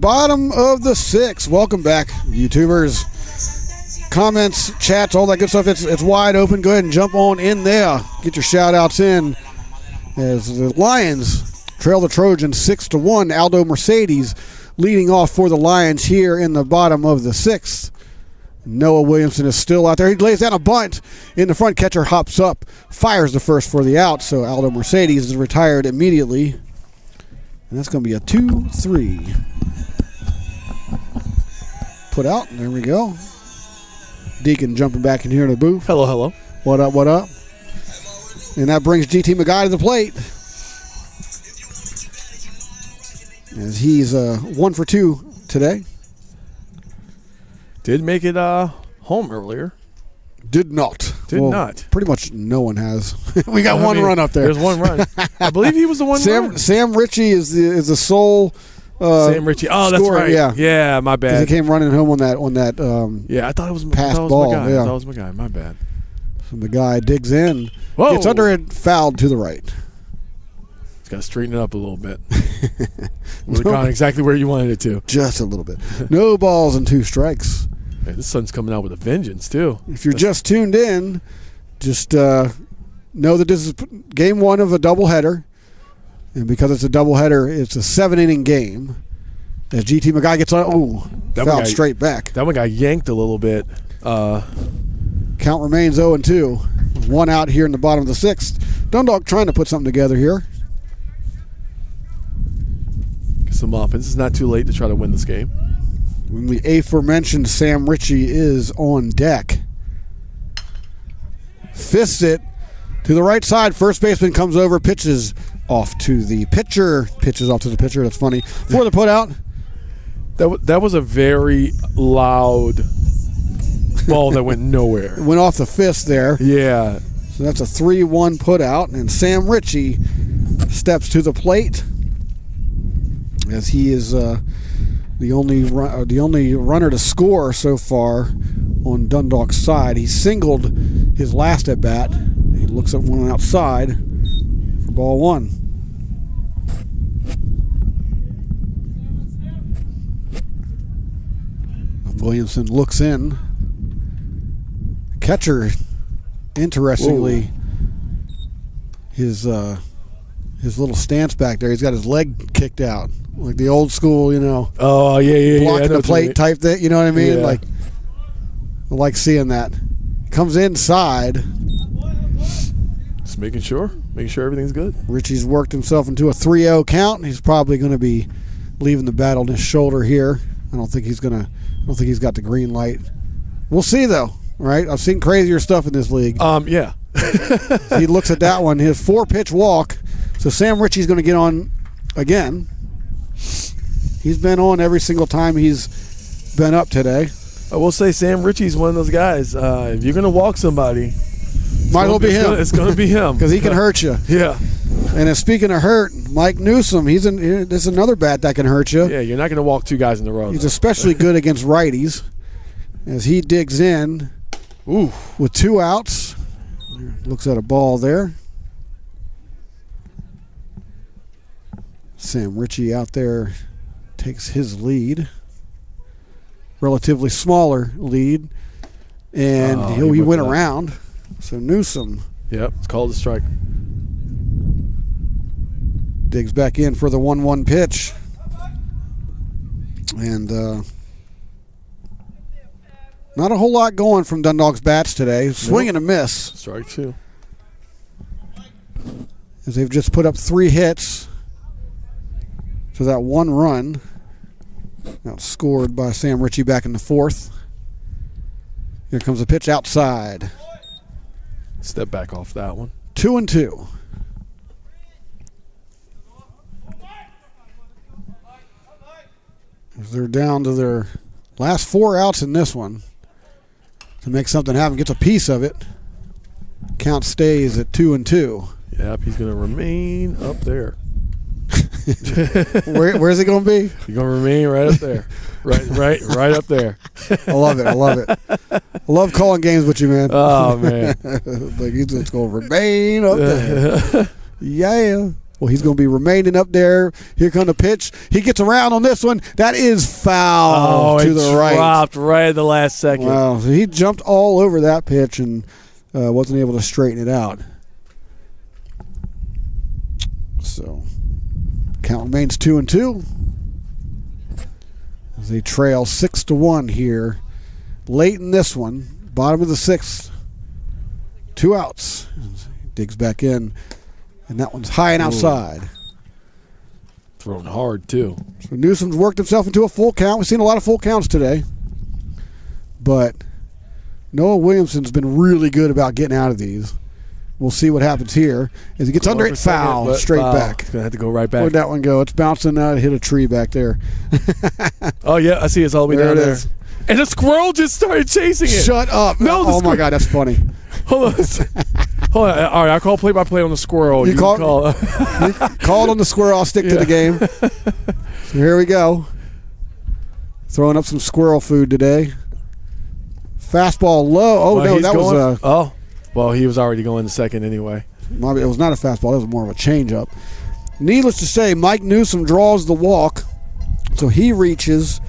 Bottom of the 6th. Welcome back, YouTubers. Comments, chats, all that good stuff. It's wide open. Go ahead and jump on in there. Get your shout-outs in. As the Lions trail the Trojans 6-1. Aldo Mercedes leading off for the Lions here in the bottom of the 6th. Noah Williamson is still out there. He lays down a bunt in the front. Catcher hops up, fires the first for the out. So Aldo Mercedes is retired immediately. And that's going to be a 2-3. Put out. There we go. Deacon jumping back in here in the booth. Hello, hello. What up, what up? And that brings GT McGuy to the plate. As he's 1 for 2 today. Did make it home earlier. Did not. Did not. Pretty much no one has. We got one run up there. There's one run. I believe he was the one run. Sam Ritchie is the sole Sam Ritchie. Oh, that's right. Yeah, my bad. He came running home on that yeah, I thought it was pass ball. Yeah. I thought it was my guy. My bad. So the guy digs in. Whoa. Gets under it, fouled to the right. Just got to straighten it up a little bit. We've gone exactly where you wanted it to. Just a little bit. No balls and 2 strikes. Man, this sun's coming out with a vengeance, too. If you're just tuned in, just know that this is game 1 of a doubleheader. And because it's a doubleheader, it's a 7-inning game. As GT McGuy gets on, fouled straight back. That one got yanked a little bit. Count remains 0-2. 1 out here in the bottom of the 6th. Dundalk trying to put something together here. Get some offense. It's not too late to try to win this game. When the aforementioned Sam Ritchie is on deck. Fists it to the right side. First baseman comes over, pitches off to the pitcher. Pitches off to the pitcher. That's funny. For the putout. That was a very loud ball that went nowhere. It went off the fist there. Yeah. So that's a 3-1 putout. And Sam Ritchie steps to the plate as he is the only runner to score so far on Dundalk's side. He singled his last at bat. He looks at one outside for ball 1. Williamson looks in. Catcher, interestingly, his little stance back there. He's got his leg kicked out, like the old school, Oh yeah, blocking the plate type thing. You know what I mean? Yeah. Like, I like seeing that. Comes inside. Just making sure everything's good. Richie's worked himself into a 3-0 count. He's probably going to be leaving the bat on his shoulder here. I don't think he's got the green light. We'll see though, right? I've seen crazier stuff in this league. Yeah. He looks at that one, his 4-pitch walk. So Sam Ritchie's going to get on again. He's been on every single time he's been up today. I will say Sam Ritchie's one of those guys. If you're going to walk somebody, might as well be him. It's going to be him because he can hurt you. Yeah. And speaking of hurt, Mike Newsom, this is another bat that can hurt you. Yeah, you're not going to walk 2 guys in a row. He's especially good against righties as he digs in with 2 outs. Looks at a ball there. Sam Ritchie out there takes his lead. Relatively smaller lead. And he went around. So Newsom. Yep, it's called a strike. Digs back in for the 1-1 pitch. And not a whole lot going from Dundalk's bats today. Swing and a miss. Strike 2. As they've just put up 3 hits to that 1 run. Outscored by Sam Ritchie back in the 4th. Here comes a pitch outside. Step back off that one. 2-2. They're down to their last 4 outs in this one to make something happen. Gets a piece of it. Count stays at 2-2. Yep, he's going to remain up there. Where's it going to be? He's going to remain right up there. Right up there. I love it. I love calling games with you, man. Oh, man. Like he's just going to remain up there. Yeah. Well, he's going to be remaining up there. Here comes the pitch. He gets around on this one. That is foul to the right. Dropped right at the last second. Wow. So he jumped all over that pitch and wasn't able to straighten it out. So count remains 2-2. As they trail 6-1 here. Late in this one. Bottom of the 6th. 2 outs. Digs back in. And that one's high and outside. Thrown hard, too. So Newsom's worked himself into a full count. We've seen a lot of full counts today. But Noah Williamson's been really good about getting out of these. We'll see what happens here. As he gets under it, foul, straight back. He's going to have to go right back. Where'd that one go? It's bouncing out. It hit a tree back there. Oh, yeah. I see it's all the way down there. And the squirrel just started chasing it. Shut up. No, oh, my God. That's funny. Hold on. Hold on. All right, I'll call play-by-play on the squirrel. You call it on the squirrel. I'll stick to the game. So here we go. Throwing up some squirrel food today. Fastball low. Oh, no, that was well, he was already going to second anyway. It was not a fastball. It was more of a changeup. Needless to say, Mike Newsom draws the walk, so he reaches.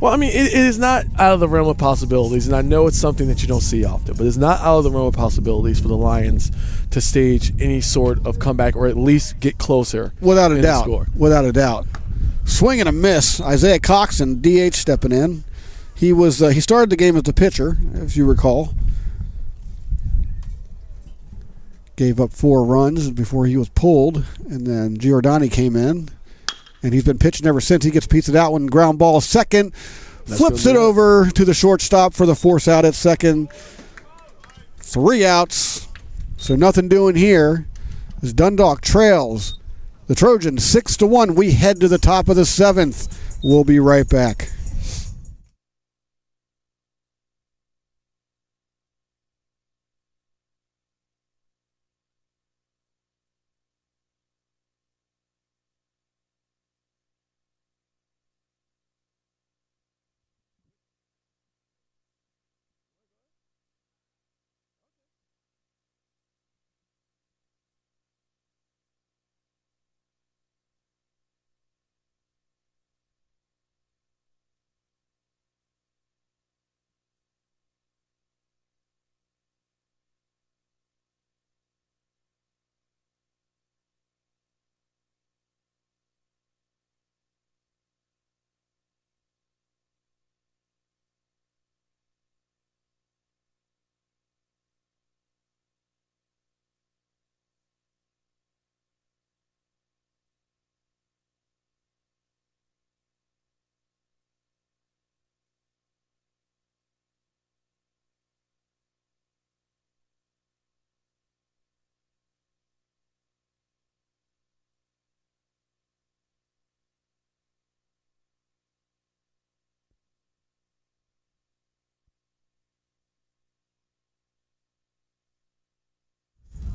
Well, I mean, it is not out of the realm of possibilities, and I know it's something that you don't see often, but it's not out of the realm of possibilities for the Lions to stage any sort of comeback or at least get closer. Without a in the doubt. score. Without a doubt. Swing and a miss. Isaiah Coxon, DH, stepping in. He started the game as the pitcher, if you recall. Gave up 4 runs before he was pulled, and then Giordani came in, and he's been pitching ever since. He gets pizzed out when ground ball second, flips it over to the shortstop for the force out at second. 3 outs, so nothing doing here as Dundalk trails the Trojans 6-1. We head to the top of the 7th. We'll be right back.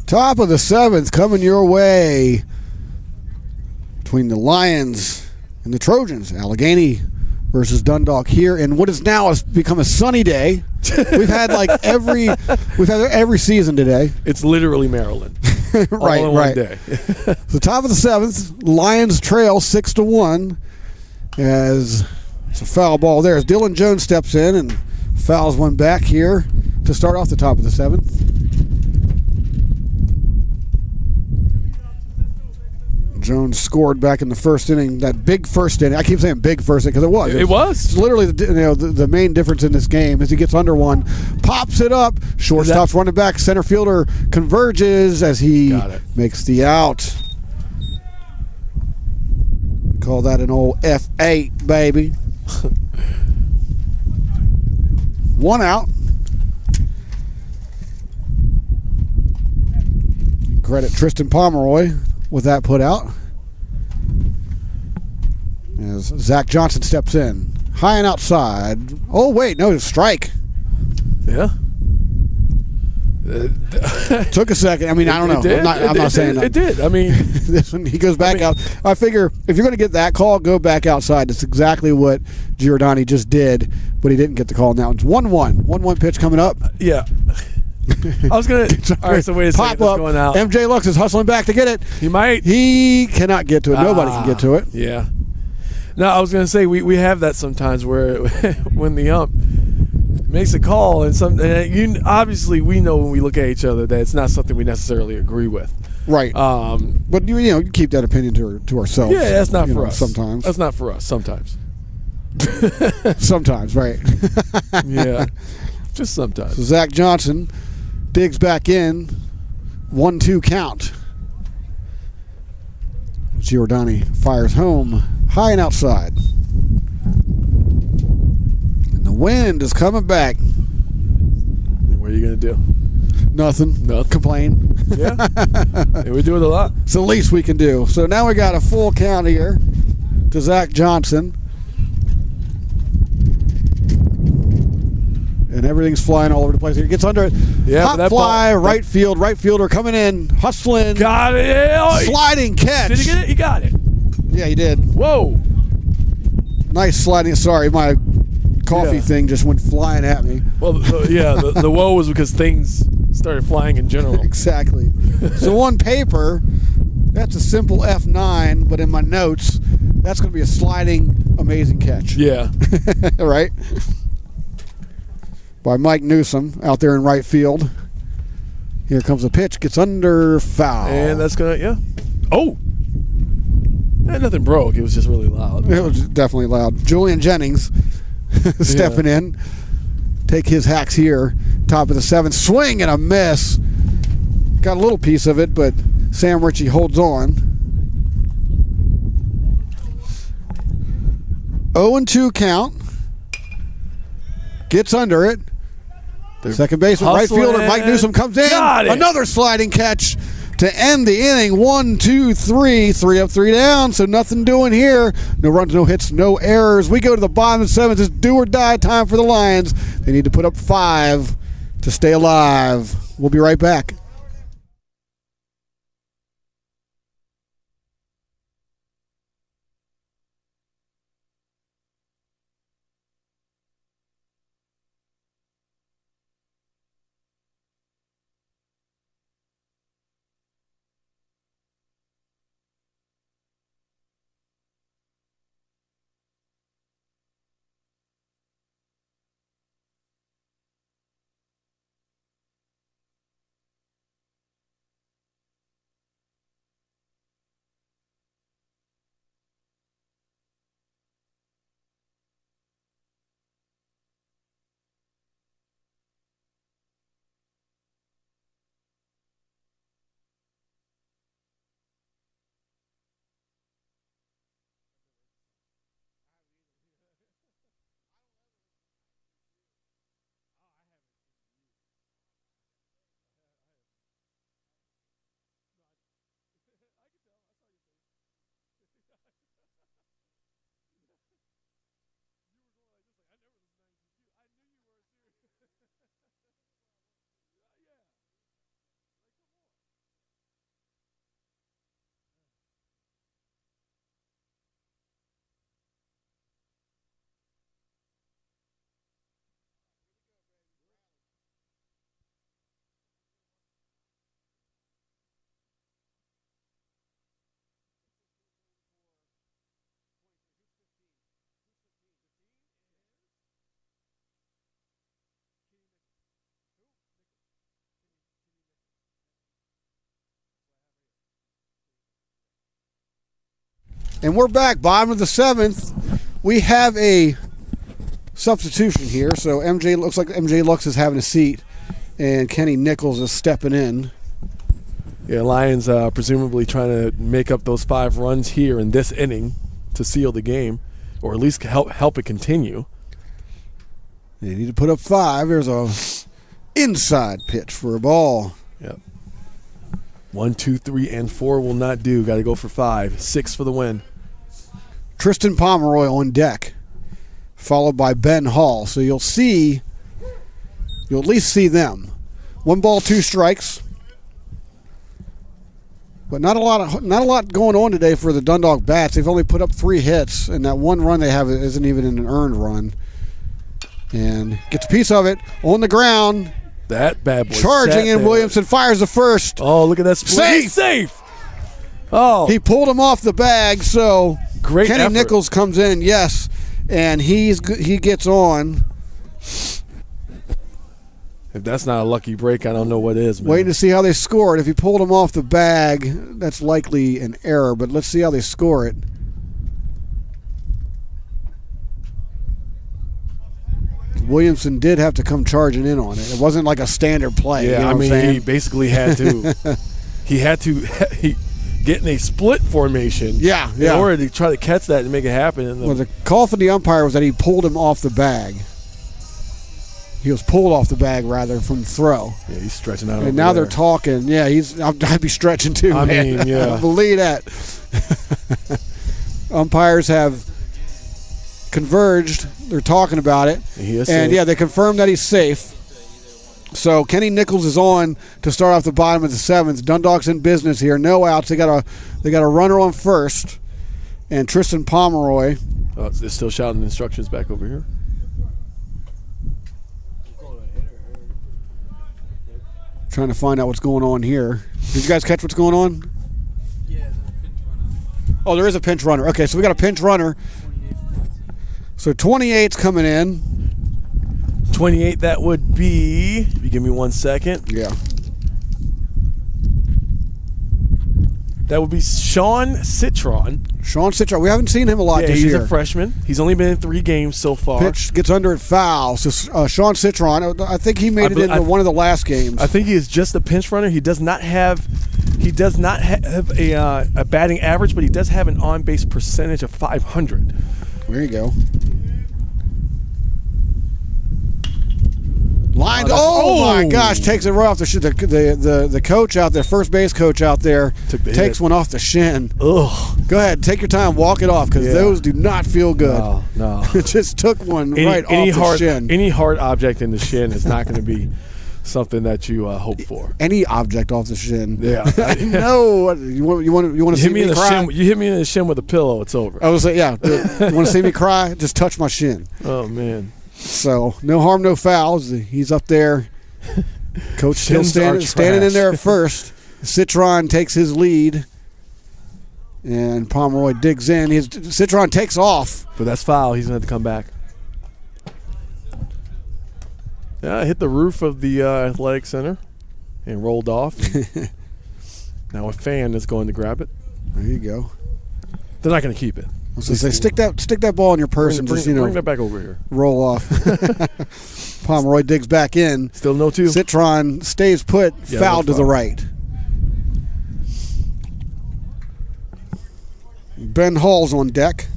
Top of the 7th coming your way between the Lions and the Trojans. Allegany versus Dundalk here in what is now become a sunny day. We've had every season today. It's literally Maryland. Right, all in right. one day. The top of the 7th, Lions trail 6-1 as it's a foul ball there as Dylan Jones steps in and fouls one back here to start off the top of the 7th. Jones scored back in the first inning, that big first inning. I keep saying big first inning because it was. It was. It's literally the main difference in this game is he gets under one, pops it up, shortstop's running back, center fielder converges as he makes the out. Call that an old F8, baby. 1 out. Credit Tristan Pomeroy with that put out. As Zach Johnson steps in. High and outside. Oh, wait. No, it's a strike. Yeah. Took a second. I mean, I don't know. I'm not saying that. It did. I mean, this one, he goes back out. I figure if you're going to get that call, go back outside. That's exactly what Giordani just did, but he didn't get the call. Now it's 1-1. 1-1 pitch coming up. Yeah. I was going to. All right, so wait a second. Pop up. Going out. MJ Lux is hustling back to get it. He might. He cannot get to it. Nobody can get to it. Yeah. No, I was going to say we have that sometimes where when the ump makes a call and obviously we know when we look at each other that it's not something we necessarily agree with. Right. But you keep that opinion to ourselves. Yeah, that's not for us. Sometimes. That's not for us. Sometimes. Sometimes, right. Yeah. Just sometimes. So Zach Johnson digs back in. 1-2 count. Giordani fires home. High and outside. And the wind is coming back. And what are you going to do? Nothing. Complain. Yeah. And we do it a lot. It's the least we can do. So now we got a full count here to Zach Johnson. And everything's flying all over the place here. Gets under it. Yeah, hot fly, right field. Right fielder coming in, hustling. Got it. Sliding catch. Did he get it? He got it. Yeah, he did. Whoa. Nice sliding. Sorry, my coffee thing just went flying at me. Well, the whoa was because things started flying in general. Exactly. So on paper, That's a simple F9, but in my notes, that's going to be a sliding amazing catch. Yeah. Right? By Mike Newsom out there in right field. Here comes the pitch. Gets under, foul. And that's going to, yeah. Oh! Nothing broke. It was just really loud. It was definitely loud. Julian Jennings stepping in. Take his hacks here. Top of the 7th. Swing and a miss. Got a little piece of it, but Sam Ritchie holds on. 0-2 count. Gets under it. Second baseman, right fielder Mike Newsom comes in. Another sliding catch to end the inning. 1, 2, 3. 3 up, 3 down. So nothing doing here. No runs, no hits, no errors. We go to the bottom of the 7th. It's do or die time for the Lions. They need to put up 5 to stay alive. We'll be right back. And we're back, bottom of the 7th. We have a substitution here. So looks like MJ Lux is having a seat, and Kenny Nichols is stepping in. Yeah, Lions presumably trying to make up those 5 runs here in this inning to seal the game, or at least help it continue. They need to put up 5. There's a inside pitch for a ball. Yep. 1, 2, 3, and 4 will not do. Got to go for 5. 6 for the win. Tristan Pomeroy on deck, followed by Ben Hall. So you'll at least see them. 1 ball, 2 strikes. But not a lot going on today for the Dundalk Bats. They've only put up 3 hits, and that 1 run they have isn't even an earned run. And gets a piece of it on the ground. That bad boy. Charging in, Williamson fires the first. Oh, look at that split. Safe. Oh. He pulled him off the bag, so great Kenny effort. Nichols comes in, yes, and he gets on. If that's not a lucky break, I don't know what is, man. Waiting to see how they score it. If he pulled him off the bag, that's likely an error, but let's see how they score it. Williamson did have to come charging in on it. It wasn't like a standard play. Yeah, you know I what I'm mean, saying? he basically had to. he get in a split formation. Yeah. In order to try to catch that and make it happen. And well, the call from the umpire was that he pulled him off the bag. He was pulled off the bag, rather, from the throw. Yeah, he's stretching out. And now they're talking. Yeah, I'd be stretching too, man. I mean, yeah. I believe that. Umpires have converged. They're talking about it. And, yeah, they confirmed that he's safe. So Kenny Nichols is on to start off the bottom of the 7th. Dundalk's in business here. No outs. They got a runner on first. And Tristan Pomeroy. Oh, they're still shouting instructions back over here. Trying to find out what's going on here. Did you guys catch what's going on? Yeah, Oh, there is a pinch runner. Okay, so we got a pinch runner. So 28's coming in. 28, that would be, if you give me 1 second. Yeah. That would be Sean Citron. Sean Citron. We haven't seen him a lot this he's year. a freshman. He's only been in 3 games so far. Pitch gets under it, foul. So Sean Citron, I think he made it into one of the last games. I think he is just a pinch runner. He does not have a batting average, but he does have an on-base percentage of .500. There you go. Lined. Oh my gosh! Takes it right off the shin. The coach out there, first base coach out there, takes one off the shin. Ugh. Go ahead, take your time, walk it off, because those do not feel good. No. It just took one right off the shin. Any hard object in the shin is not going to be something that you hope for. Any object off the shin. Yeah. No. You want to see me cry? You hit me in the shin with a pillow, it's over. I was like, yeah. You want to see me cry? Just touch my shin. Oh man. So no harm, no fouls. He's up there. Coach still standing in there at first. Citron takes his lead, and Pomeroy digs in. Citron takes off, but that's foul. He's gonna have to come back. Yeah, hit the roof of the athletic center and rolled off. Now a fan is going to grab it. There you go. They're not going to keep it. I was going to say, stick that ball in your purse and just bring that back over here. Roll off. Pomeroy digs back in. Still no 2. Citron stays put, foul to the right. Ben Hall's on deck.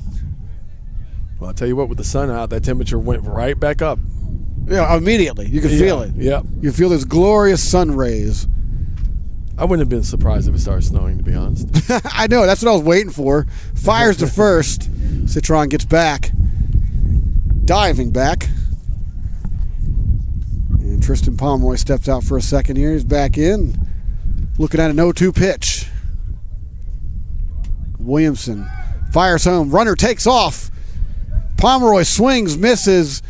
Well, I'll tell you what, with the sun out, that temperature went right back up. Yeah, immediately. You can feel it. Yeah. You feel those glorious sun rays. I wouldn't have been surprised if it started snowing, to be honest. I know. That's what I was waiting for. Fires to first. Citron gets back. Diving back. And Tristan Pomeroy steps out for a second here. He's back in. Looking at an 0-2 pitch. Williamson fires home. Runner takes off. Pomeroy swings, misses.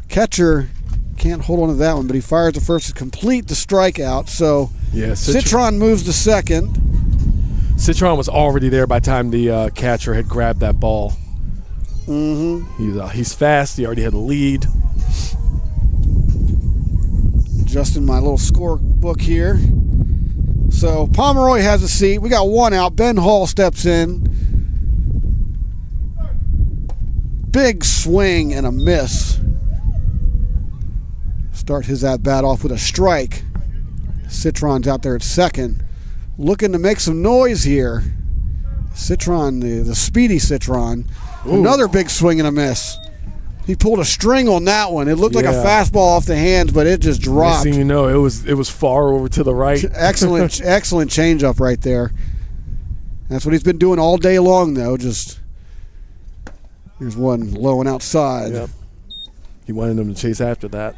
Catcher can't hold on to that one, but he fires the first to complete the strikeout. So Citron moves to second. Citron was already there by the time the catcher had grabbed that ball. Mm-hmm. He's fast. He already had a lead. Adjusting my little scorebook here. So Pomeroy has a seat. We got one out. Ben Hall steps in. Big swing and a miss. Start his at-bat off with a strike. Citron's out there at second. Looking to make some noise here. Citron, the speedy Citron. Ooh. Another big swing and a miss. He pulled a string on that one. It looked like a fastball off the hands, but it just dropped. Next thing you know, it was far over to the right. Excellent changeup right there. That's what he's been doing all day long, though. Just here's one low and outside. Yep. He wanted him to chase after that.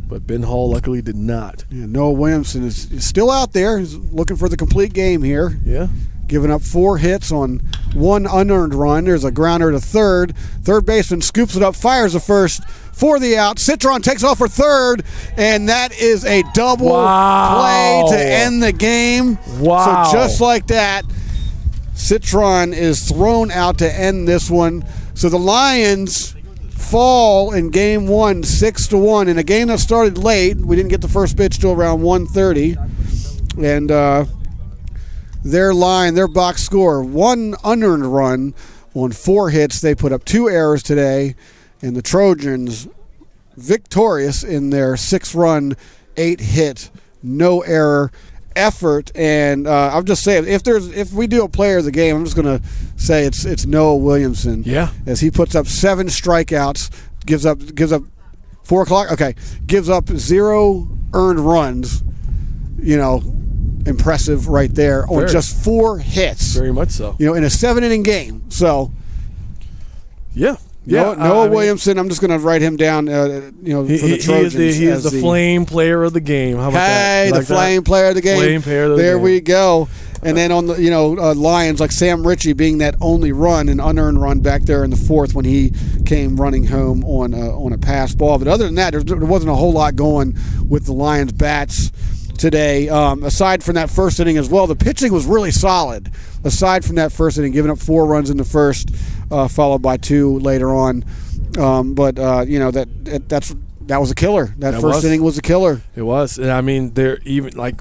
But Ben Hall luckily did not. Yeah, Noah Williamson is still out there. He's looking for the complete game here. Yeah. Giving up 4 hits on 1 unearned run. There's a grounder to third. Third baseman scoops it up, fires the first for the out. Citron takes off for third, and that is a double play to end the game. Wow. So just like that, Citron is thrown out to end this one. So the Lions fall in game 1, 6-1, in a game that started late. We didn't get the first pitch till around 1:30, and their box score, 1 unearned run on 4 hits. They put up 2 errors today, and the Trojans victorious in their 6-run, 8-hit, no error effort. And I'm just saying, if we do a player of the game, I'm just going to say it's Noah Williamson. Yeah. As he puts up 7 strikeouts, gives up 4 o'clock. Okay, gives up 0 earned runs. Impressive right there on just 4 hits. Very much so. In a 7-inning game. So yeah. Noah Williamson, I'm just going to write him down. For the Trojans, he is the flame player of the game. How about that? Hey, the flame player of the game. Flame player of the game. There we go. And then on the Lions, like Sam Ritchie being that only run, an unearned run back there in the 4th when he came running home on a pass ball. But other than that, there wasn't a whole lot going with the Lions bats. today. Aside from that first inning as well, the pitching was really solid. Aside from that first inning, giving up 4 runs in the first, followed by 2 later on. But that was a killer. That first inning was a killer. It was, and I mean, they're even like.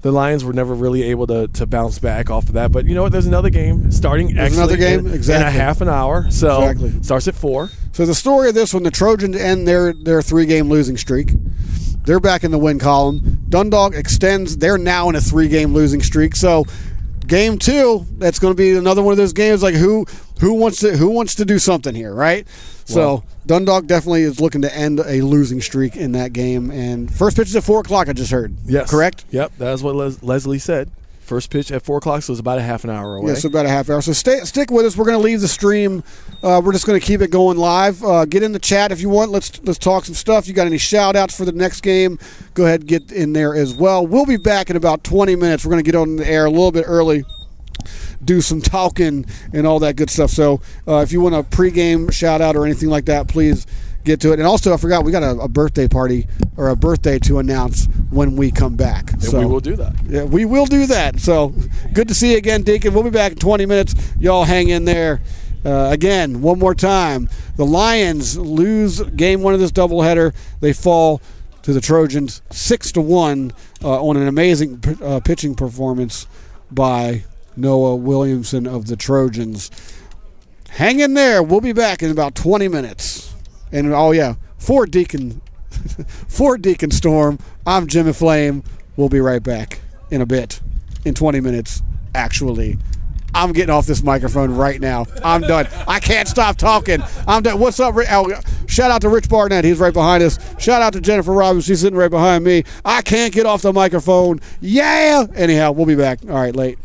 The Lions were never really able to bounce back off of that. But you know what? There's another game starting in a half an hour. So starts at 4. So the story of this one, the Trojans end their 3-game losing streak. They're back in the win column. Dundalk extends. They're now in a 3-game losing streak. So game 2, that's going to be another one of those games like who wants to do something here, right? So Dundalk definitely is looking to end a losing streak in that game. And first pitch is at 4 o'clock, I just heard. Yes. Correct? Yep, that's what Leslie said. First pitch at 4 o'clock, so it's about a half an hour away. Yeah, so about a half hour. So stick with us. We're going to leave the stream. We're just going to keep it going live. Get in the chat if you want. Let's talk some stuff. You got any shout-outs for the next game, go ahead and get in there as well. We'll be back in about 20 minutes. We're going to get on the air a little bit early, do some talking and all that good stuff. So if you want a pregame shout out or anything like that, please get to it. And also, I forgot, we got a birthday party or a birthday to announce when we come back. So we will do that. Yeah, we will do that. So good to see you again, Deacon. We'll be back in 20 minutes. Y'all hang in there. Again, one more time, the Lions lose game 1 of this doubleheader. They fall to the Trojans 6-1 on an amazing pitching performance by Noah Williamson of the Trojans. Hang in there. We'll be back in about 20 minutes. And for Deacon Storm, I'm Jimmy Flame. We'll be right back in a bit, in 20 minutes, actually. I'm getting off this microphone right now. I'm done. I can't stop talking. I'm done. What's up, Rick? Shout out to Rich Barnett. He's right behind us. Shout out to Jennifer Robbins. She's sitting right behind me. I can't get off the microphone. Yeah! Anyhow, we'll be back. All right, late.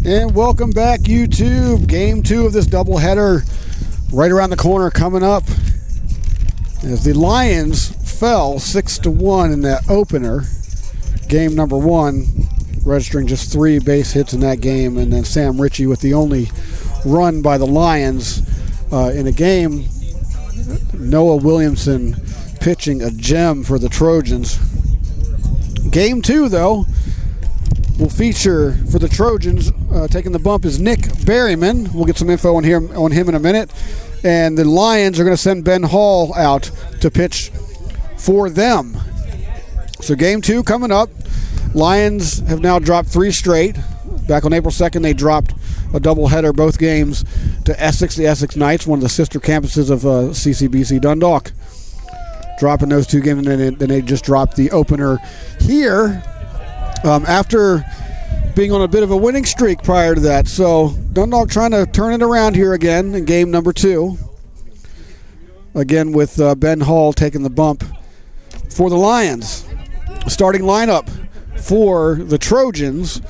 And welcome back, YouTube. Game 2 of this doubleheader right around the corner coming up. As the Lions fell 6-1 in that opener, game number 1, registering just 3 base hits in that game, and then Sam Ritchie with the only run by the Lions in a game. Noah Williamson pitching a gem for the Trojans. Game 2, though, will feature for the Trojans, taking the bump is Nick Berryman. We'll get some info on him in a minute. And the Lions are going to send Ben Hall out to pitch for them. So game 2 coming up. Lions have now dropped 3 straight. Back on April 2nd, they dropped a doubleheader, both games, to Essex, the Essex Knights, one of the sister campuses of CCBC Dundalk. Dropping those 2 games, and then they just dropped the opener here. After being on a bit of a winning streak prior to that. So Dundalk trying to turn it around here again in game number 2. Again with Ben Hall taking the bump for the Lions. Starting lineup for the Trojans,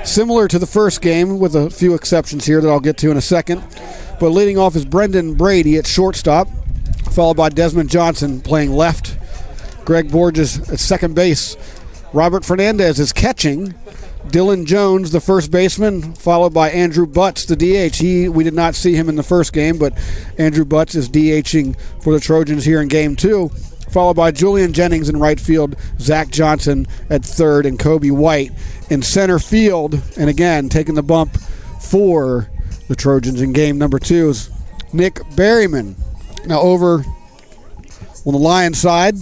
similar to the first game with a few exceptions here that I'll get to in a second. But leading off is Brendan Brady at shortstop, followed by Desmond Johnson playing left. Greg Borges at second base. Robert Fernandez is catching. Dylan Jones, the first baseman, followed by Andrew Butts, the DH. We did not see him in the first game, but Andrew Butts is DHing for the Trojans here in game 2, followed by Julian Jennings in right field, Zach Johnson at third, and Kobe White in center field. And again, taking the bump for the Trojans in game number 2 is Nick Berryman. Now over on the Lions side,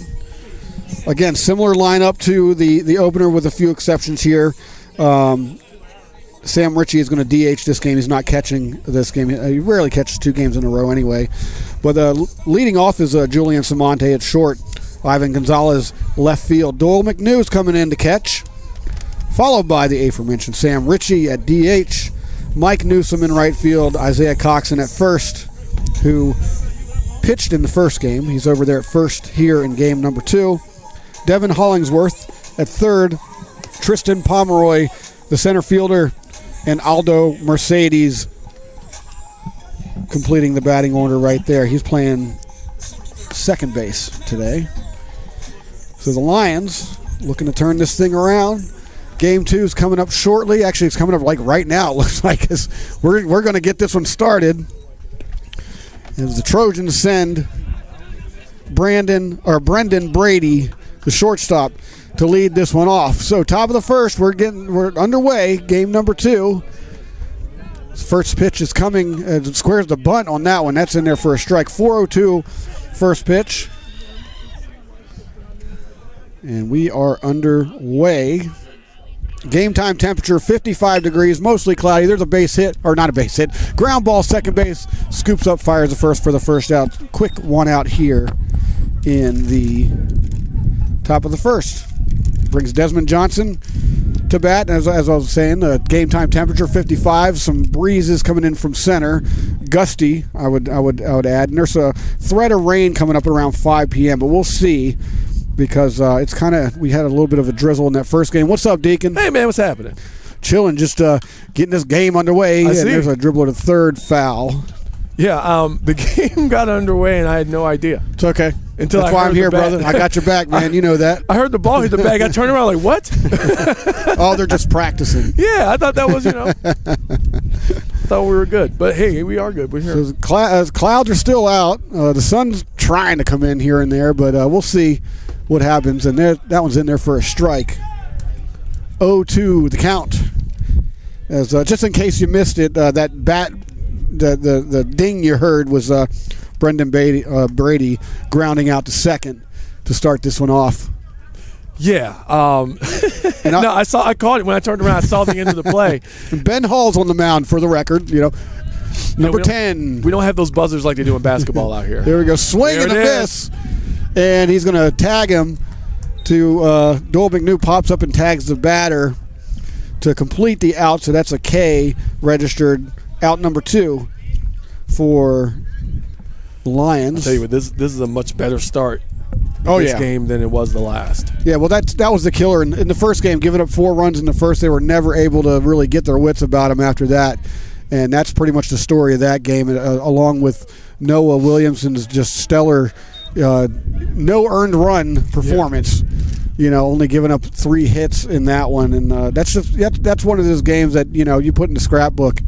again, similar lineup to the opener with a few exceptions here. Sam Ritchie is going to DH this game. He's not catching this game. He rarely catches 2 games in a row anyway. But leading off is Julian Samonte at short. Ivan Gonzalez left field. Doyle McNew's coming in to catch, followed by the aforementioned Sam Ritchie at DH. Mike Newsom in right field. Isaiah Coxon at first, who pitched in the first game. He's over there at first here in game number 2. Devin Hollingsworth at third, Tristan Pomeroy, the center fielder, and Aldo Mercedes completing the batting order right there. He's playing second base today. So the Lions looking to turn this thing around. Game 2 is coming up shortly. Actually, it's coming up like right now, it looks like. We're going to get this one started. As the Trojans send Brendan Brady, the shortstop, to lead this one off. So top of the first, we're underway. Game number 2. First pitch is coming. Squares the bunt on that one. That's in there for a strike. 4:02 first pitch, and we are underway. Game time temperature 55 degrees, mostly cloudy. There's a base hit, or not a base hit. Ground ball, second base, scoops up, fires the first for the first out. Quick one out here in the top of the first. Brings Desmond Johnson to bat. As I was saying, game time temperature 55. Some breezes coming in from center, gusty. I would add. And there's a threat of rain coming up around 5 p.m. But we'll see, because it's kind of, we had a little bit of a drizzle in that first game. What's up, Deacon? Hey man, what's happening? Chilling, just getting this game underway. And there's a dribbler to third, foul. Yeah, the game got underway and I had no idea. It's okay. That's why I'm here, brother. I got your back, man. You know that. I heard the ball hit the bag. I turned around like, what? Oh, they're just practicing. Yeah, I thought that was, thought we were good. But hey, we are good. We're here. So clouds are still out. The sun's trying to come in here and there, but we'll see what happens. And that one's in there for a strike. 0-2 the count. As just in case you missed it, that bat, the ding you heard was Brendan Brady grounding out to second to start this one off. Yeah. I caught it when I turned around. I saw the end of the play. Ben Hall's on the mound for the record. Number 10. We don't have those buzzers like they do in basketball out here. There we go. Swing and a miss. And he's going to tag him to Doyle McNew pops up and tags the batter to complete the out. So that's a K registered, out number 2 for the Lions. I'll tell you what, this is a much better start this game than it was the last. Yeah, well, that was the killer in the first game, giving up 4 runs in the first. They were never able to really get their wits about them after that, and that's pretty much the story of that game, along with Noah Williamson's just stellar no earned run performance. Only giving up 3 hits in that one, and that's one of those games that you put in the scrapbook,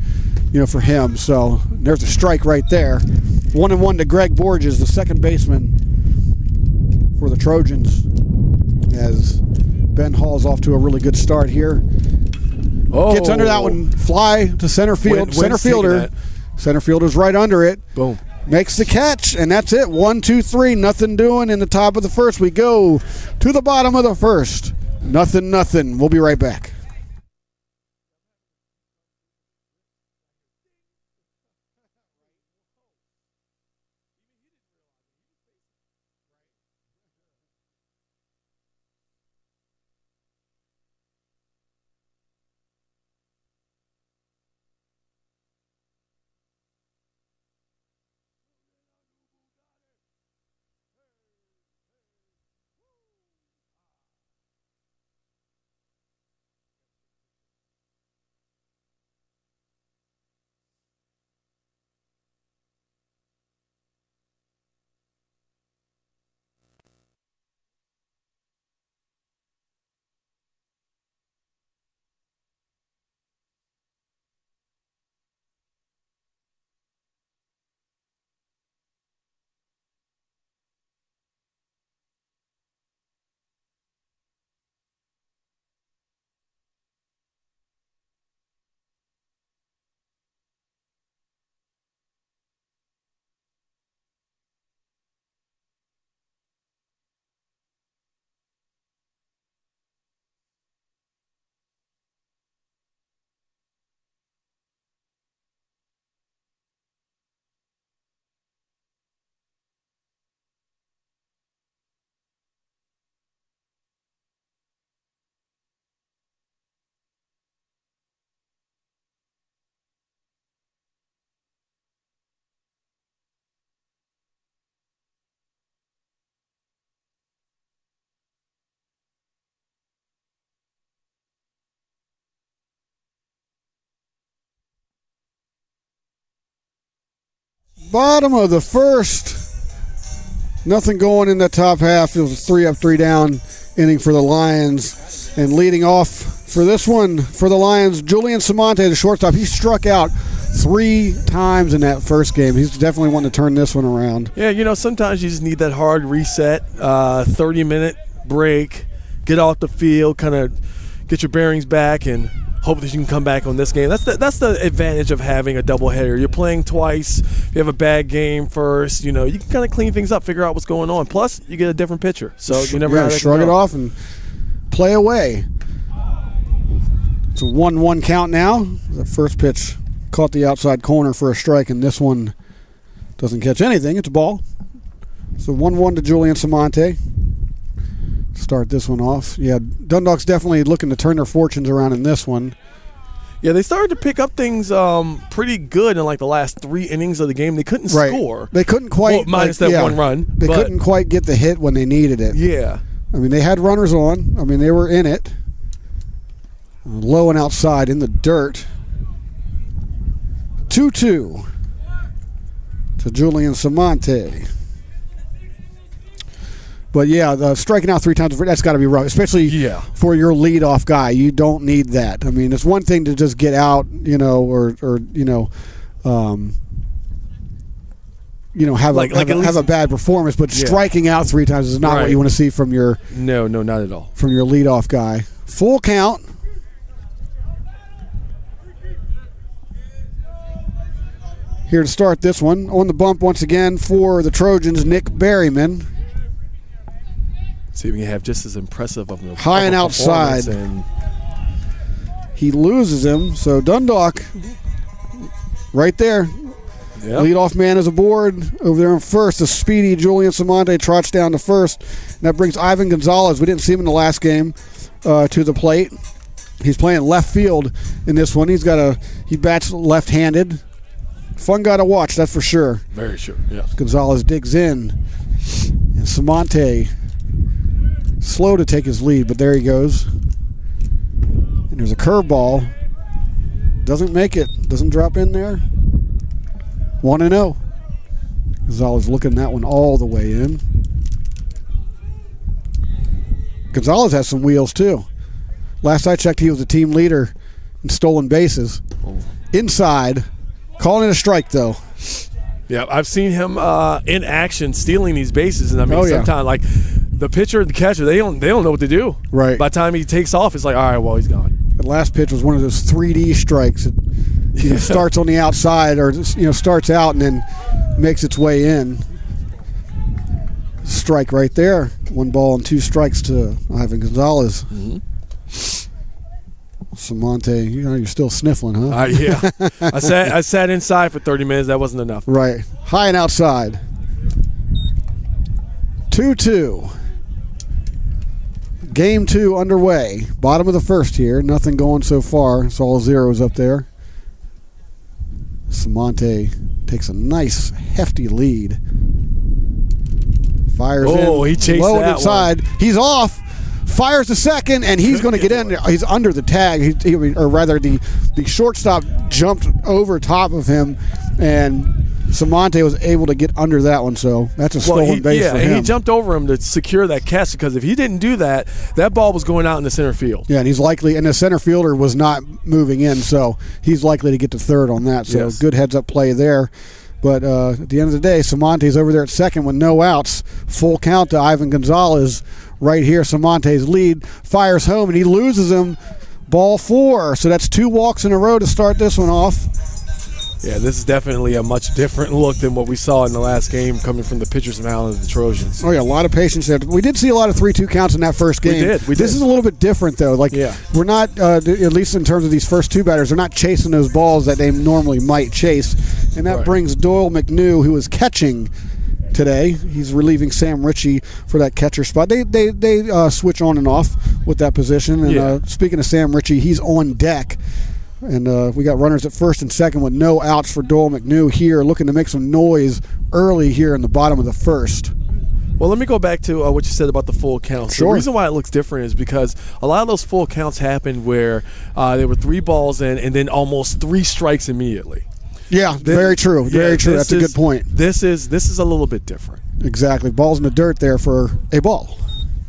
for him. So there's a strike right there. 1-1 to Greg Borges, the second baseman for the Trojans, as Ben Hall's off to a really good start here. Gets under that one, fly to center field. Center fielder's right under it. Boom. Makes the catch, and that's it. 1, 2, 3, nothing doing in the top of the first. We go to the bottom of the first. Nothing. We'll be right back. Bottom of the first. Nothing going in the top half. It was a 3 up, 3 down inning for the Lions. And leading off for this one for the Lions, Julian Samonte, the shortstop. He struck out 3 times in that first game. He's definitely wanting to turn this one around. Yeah, sometimes you just need that hard reset, 30-minute break, get off the field, kind of get your bearings back, and hope that you can come back on this game. That's the advantage of having a doubleheader. You're playing twice. If you have a bad game first, you can kind of clean things up, figure out what's going on. Plus, you get a different pitcher, so you never shrug it off and play away. It's a 1-1 count now. The first pitch caught the outside corner for a strike, and this one doesn't catch anything. It's a ball. So 1-1 to Julian Samonte. Start this one off. Yeah, Dundalk's definitely looking to turn their fortunes around in this one. Yeah, they started to pick up things pretty good in like the last 3 innings of the game. They couldn't score. They couldn't quite. Minus that one run. They couldn't quite get the hit when they needed it. Yeah. I mean, they had runners on. I mean, they were in it. Low and outside in the dirt. 2-2 to Julian Samonte. But yeah, striking out 3 times, that's got to be rough, especially for your leadoff guy. You don't need that. I mean, it's one thing to just get out, have a bad performance, but striking out 3 times is not what you want to see from your no, not at all. From your leadoff guy. Full count. Here to start this one. On the bump once again for the Trojans, Nick Berryman. See if we can have just as impressive of a high and outside. He loses him, so Dundalk right there. Yep. Leadoff man is aboard over there in first. The speedy Julian Samonte trots down to first. And that brings Ivan Gonzalez. We didn't see him in the last game to the plate. He's playing left field in this one. He bats left-handed. Fun guy to watch, that's for sure. Very sure, yeah. Gonzalez digs in. And Samonte slow to take his lead, but there he goes. And there's a curveball. Doesn't make it. Doesn't drop in there. 1-0. Gonzalez looking that one all the way in. Gonzalez has some wheels too. Last I checked, he was the team leader in stolen bases. Inside. Calling it a strike, though. Yeah, I've seen him in action stealing these bases, and I mean, sometimes like the pitcher and the catcher, they don't know what to do. Right. By the time he takes off, it's like, all right, well, he's gone. The last pitch was one of those 3D strikes. It starts on the outside, or starts out and then makes its way in. Strike right there. 1 ball and 2 strikes to Ivan Gonzalez. Mm-hmm. Samonte, you're still sniffling, huh? Yeah. I sat inside for 30 minutes. That wasn't enough. Right. High and outside. 2-2. Game 2 underway. Bottom of the first here. Nothing going so far. It's all zeros up there. Samonte takes a nice, hefty lead. Fires in. Oh, he chased low that and inside. one. He's off. Fires to second, and he's going to get in. He's under the tag, or rather, the shortstop jumped over top of him, and Samonte was able to get under that one. So that's a stolen base for him. Yeah, he jumped over him to secure that catch, because if he didn't do that, that ball was going out in the center field. Yeah, and he's likely, and the center fielder was not moving in, so he's likely to get to third on that. So good heads-up play there. But at the end of the day, Samonte's over there at second with no outs. Full count to Ivan Gonzalez. Right here, Samonte's lead. Fires home, and he loses him. Ball 4. So that's 2 walks in a row to start this one off. Yeah, this is definitely a much different look than what we saw in the last game coming from the pitchers mound of the Trojans. Oh, yeah, a lot of patience there. We did see a lot of 3-2 counts in that first game. We did. This is a little bit different, though. We're not, at least in terms of these first 2 batters, they're not chasing those balls that they normally might chase. And that brings Doyle McNew, who is catching today. He's relieving Sam Ritchie for that catcher spot. They switch on and off with that position. And speaking of Sam Ritchie, he's on deck. And we got runners at first and second with no outs for Doyle McNew here, looking to make some noise early here in the bottom of the first. Well, let me go back to what you said about the full counts. Sure. The reason why it looks different is because a lot of those full counts happened where there were 3 balls in and then almost 3 strikes immediately. Yeah, very true. Very true. That's a good point. This is a little bit different. Exactly. Ball's in the dirt there for a ball.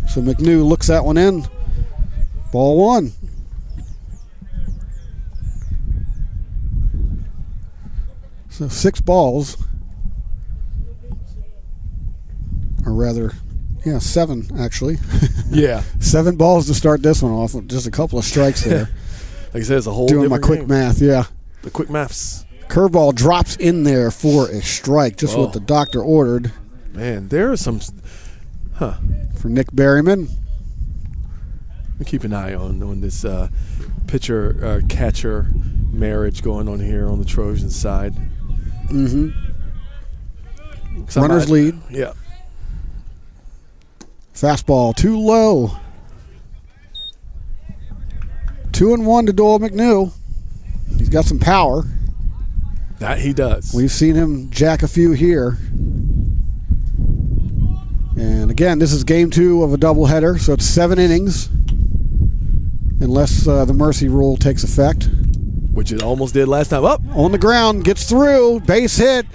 So McNew looks that one in. Ball 1. So 6 balls. Or rather, 7 actually. Yeah. 7 balls to start this one off with just a couple of strikes there. Like I said, it's a whole doing my quick game. math, yeah. The quick maths. Curveball drops in there for a strike, just what the doctor ordered. Man, there are some... For Nick Berryman. We keep an eye on this pitcher-catcher marriage going on here on the Trojan side. Mm-hmm. Runners lead. Yeah. Fastball too low. 2-1 to Doyle McNew. He's got some power. That he does. We've seen him jack a few here. And again, this is game 2 of a doubleheader, so it's 7 innings. Unless the mercy rule takes effect. Which it almost did last time. Up. On the ground, gets through, base hit.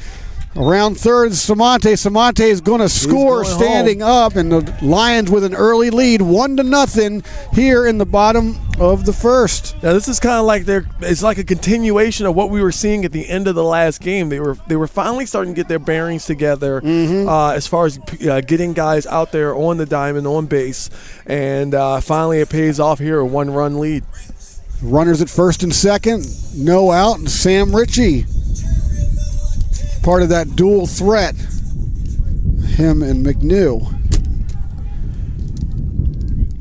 Around third, Samonte. Samonte is going to score standing up, and the Lions with an early lead, 1-0 here in the bottom of the first. Now this is kind of like it's like a continuation of what we were seeing at the end of the last game. They were finally starting to get their bearings together as far as getting guys out there on the diamond, on base, and finally it pays off here, a 1-run lead. Runners at first and second, no out, and Sam Ritchie, part of that dual threat, him and McNew.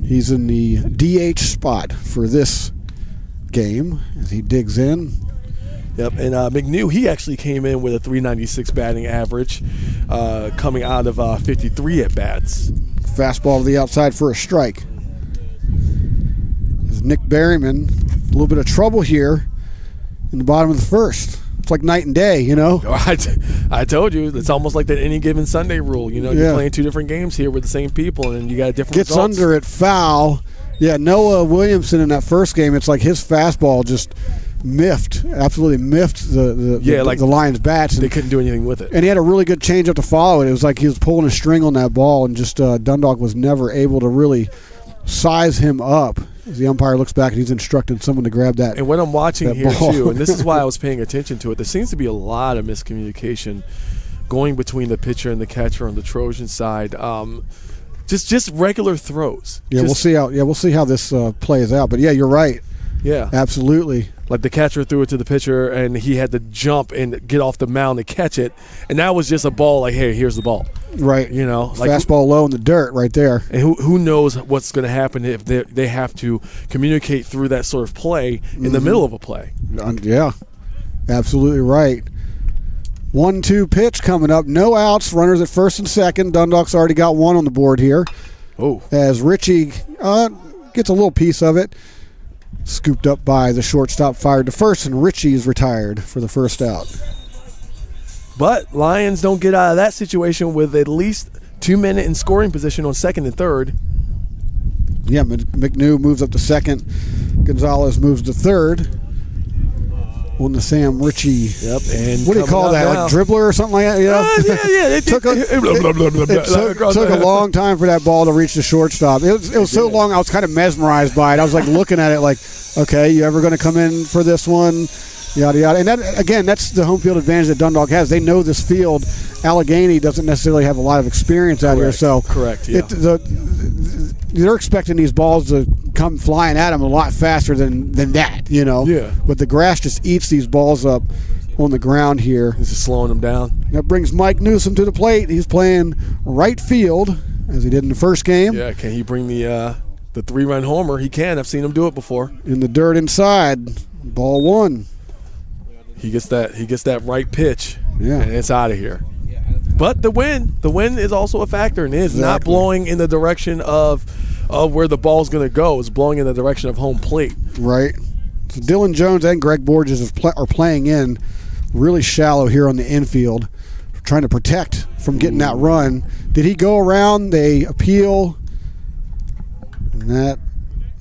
He's in the DH spot for this game as he digs in. Yep, and McNew, he actually came in with a .396 batting average, coming out of 53 at-bats. Fastball to the outside for a strike. There's Nick Berryman, a little bit of trouble here in the bottom of the first. like night and day, you know? I told you, it's almost like that any given Sunday rule. You know, Yeah. you're playing two different games here with the same people, and you got different Gets results. under it, foul. Yeah, Noah Williamson in that first game, it's like his fastball just absolutely miffed the Lions' bats. They couldn't do anything with it. And he had a really good changeup to follow it. It was like he was pulling a string on that ball, and just Dundalk was never able to really size him up. As the umpire looks back and he's instructing someone to grab that. And what I'm watching here ball. too, and this is why I was paying attention to it, there seems to be a lot of miscommunication going between the pitcher and the catcher on the Trojan side. Just regular throws. Yeah, we'll see how this plays out. But yeah, you're right. Yeah, absolutely. Like the catcher threw it to the pitcher, and he had to jump and get off the mound to catch it, and that was just a ball. Like, hey, here's the ball. Right. You know, like fastball low in the dirt, right there. And who knows what's going to happen if they have to communicate through that sort of play in the middle of a play. Yeah, absolutely right. 1-2 pitch coming up. No outs. Runners at first and second. Dundalk's already got one on the board here. Oh. As Richie gets a little piece of it. Scooped up by the shortstop, fired to first, and Richie is retired for the first out. But Lions don't get out of that situation with at least 2 minutes in scoring position on second and third. Yeah, McNew moves up to second. Gonzalez moves to third. On the Sam Richie. Yep. And what do you call that? Now. Like dribbler or something like that? Yeah. It took a long time for that ball to reach the shortstop. It was so long I was kind of mesmerized by it. I was like looking at it like, okay, you ever going to come in for this one? Yada, yada. And that, again, that's the home field advantage that Dundalk has. They know this field. Alleghany doesn't necessarily have a lot of experience out here. So correct, yeah. They're expecting these balls to come flying at them a lot faster than that, you know. Yeah. But the grass just eats these balls up on the ground here. This is slowing them down. That brings Mike Newsom to the plate. He's playing right field, as he did in the first game. Yeah, can he bring the 3-run homer? He can. I've seen him do it before. In the dirt inside. Ball one. He gets that right pitch, yeah, and it's out of here. But the wind is also a factor, and it's not blowing in the direction of where the ball's going to go. It's blowing in the direction of home plate. Right. So Dylan Jones and Greg Borges are playing in really shallow here on the infield, trying to protect from getting that run. Did he go around? They appeal. And that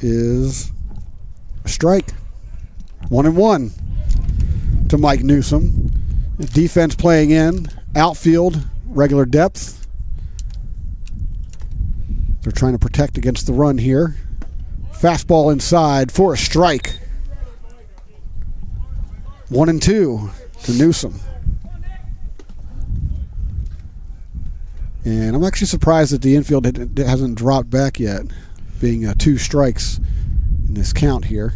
is a strike. 1-1 to Mike Newsom. Defense playing in. Outfield, regular depth. They're trying to protect against the run here. Fastball inside for a strike. 1-2 to Newsom. And I'm actually surprised that the infield hasn't dropped back yet, being 2 strikes in this count here.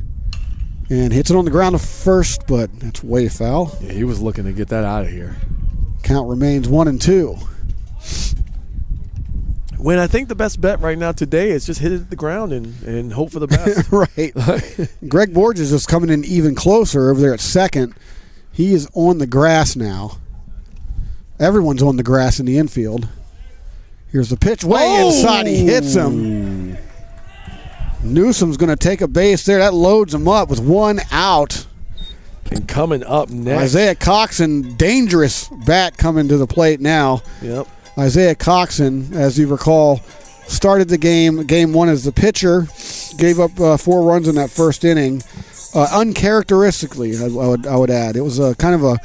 And hits it on the ground to first, but that's way foul. Yeah, he was looking to get that out of here. Count remains 1-2. When I think the best bet right now today is just hit it at the ground and hope for the best. Right. Greg Borges is coming in even closer over there at second. He is on the grass now. Everyone's on the grass in the infield. Here's the pitch way inside. He hits him. Newsom's going to take a base there. That loads him up with 1 out. And coming up next, Isaiah Coxon, dangerous bat coming to the plate now. Yep. Isaiah Coxon, as you recall, started the game 1 as the pitcher, gave up 4 runs in that first inning. Uncharacteristically, I would add. It was a kind of a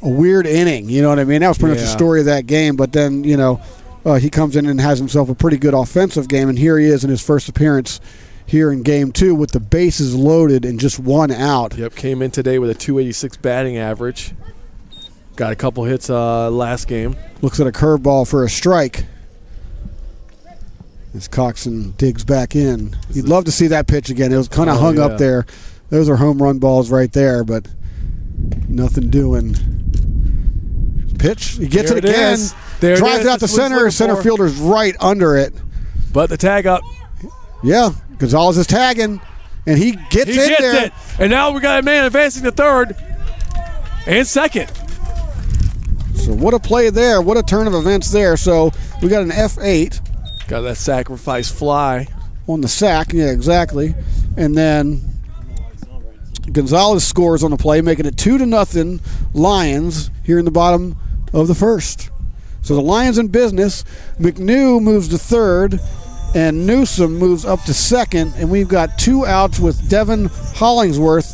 weird inning, you know what I mean? That was pretty much the story of that game. But then, he comes in and has himself a pretty good offensive game, and here he is in his first appearance here in game 2 with the bases loaded and just 1 out. Yep, came in today with a .286 batting average. Got a couple hits last game. Looks at a curveball for a strike. As Coxon digs back in. You'd love to see that pitch again. It was kind of hung up there. Those are home run balls right there, but nothing doing. Pitch. He gets it again. Drives it out to center. Center fielder's right under it. But the tag up. Yeah. Gonzalez is tagging, and he gets in there. And now we got a man advancing to third and second. So what a play there. What a turn of events there. So we got an F8. Got that sacrifice fly. On the sack. Yeah, exactly. And then Gonzalez scores on the play, making it 2-0 Lions here in the bottom of the first. So the Lions in business. McNew moves to third, and Newsom moves up to second, and we've got 2 outs with Devin Hollingsworth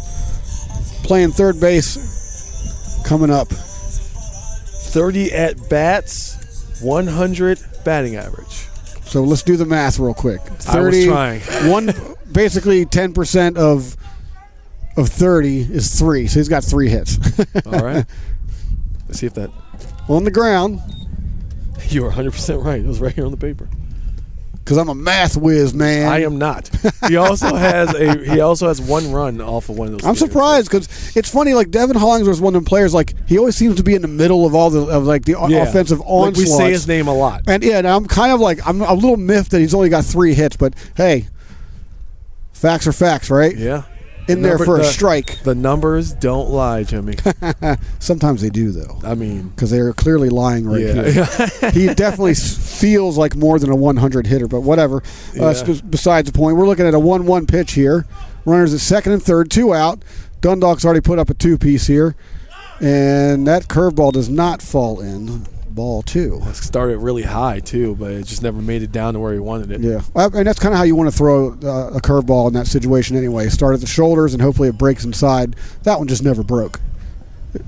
playing third base coming up. 30 at-bats, 100 batting average. So let's do the math real quick. 30, I was trying. Basically 10% of 30 is 3, so he's got 3 hits. All right. Let's see if that... On the ground. You are 100% right. It was right here on the paper. Because I'm a math whiz, man. I am not. He also has 1 run off of one of those. I'm surprised because it's funny. Like Devin Hollingsworth is one of them players. Like he always seems to be in the middle of all the offensive onslaughts. Like we say his name a lot. And and I'm kind of like I'm a little miffed that he's only got 3 hits. But hey, facts are facts, right? Yeah. In there for a strike. The numbers don't lie, Jimmy. Sometimes they do, though. I mean, because they're clearly lying right here. He definitely feels like more than a 100 hitter, but whatever. Besides the point, we're looking at a 1-1 pitch here. Runners at second and third, 2 out. Dundalk's already put up a 2-piece here, and that curveball does not fall in. Ball 2. It started really high too, but it just never made it down to where he wanted it. Yeah, and that's kind of how you want to throw a curveball in that situation anyway. Start at the shoulders and hopefully it breaks inside. That one just never broke.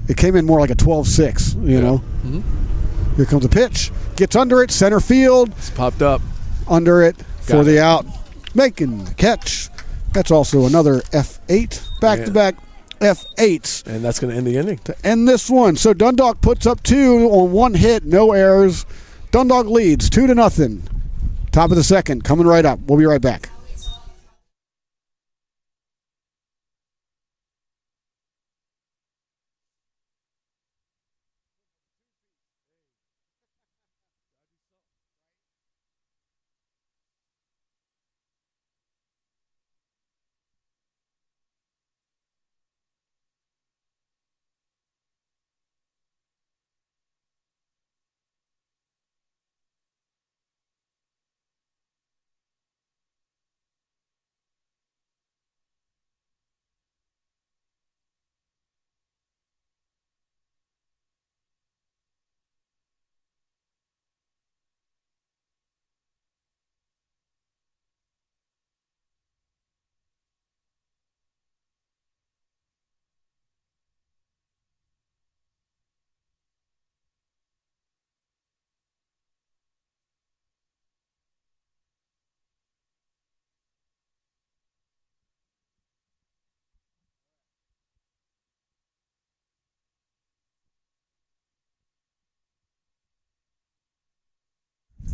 It came in more like a 12-6, you know. Mm-hmm. Here comes a pitch. Gets under it, center field. It's popped up. Under it for the out. Making the catch. That's also another F8. Back-to-back F8s. And that's going to end the inning. To end this one. So Dundalk puts up 2 on 1 hit, no errors. Dundalk leads 2-0. Top of the second, coming right up. We'll be right back.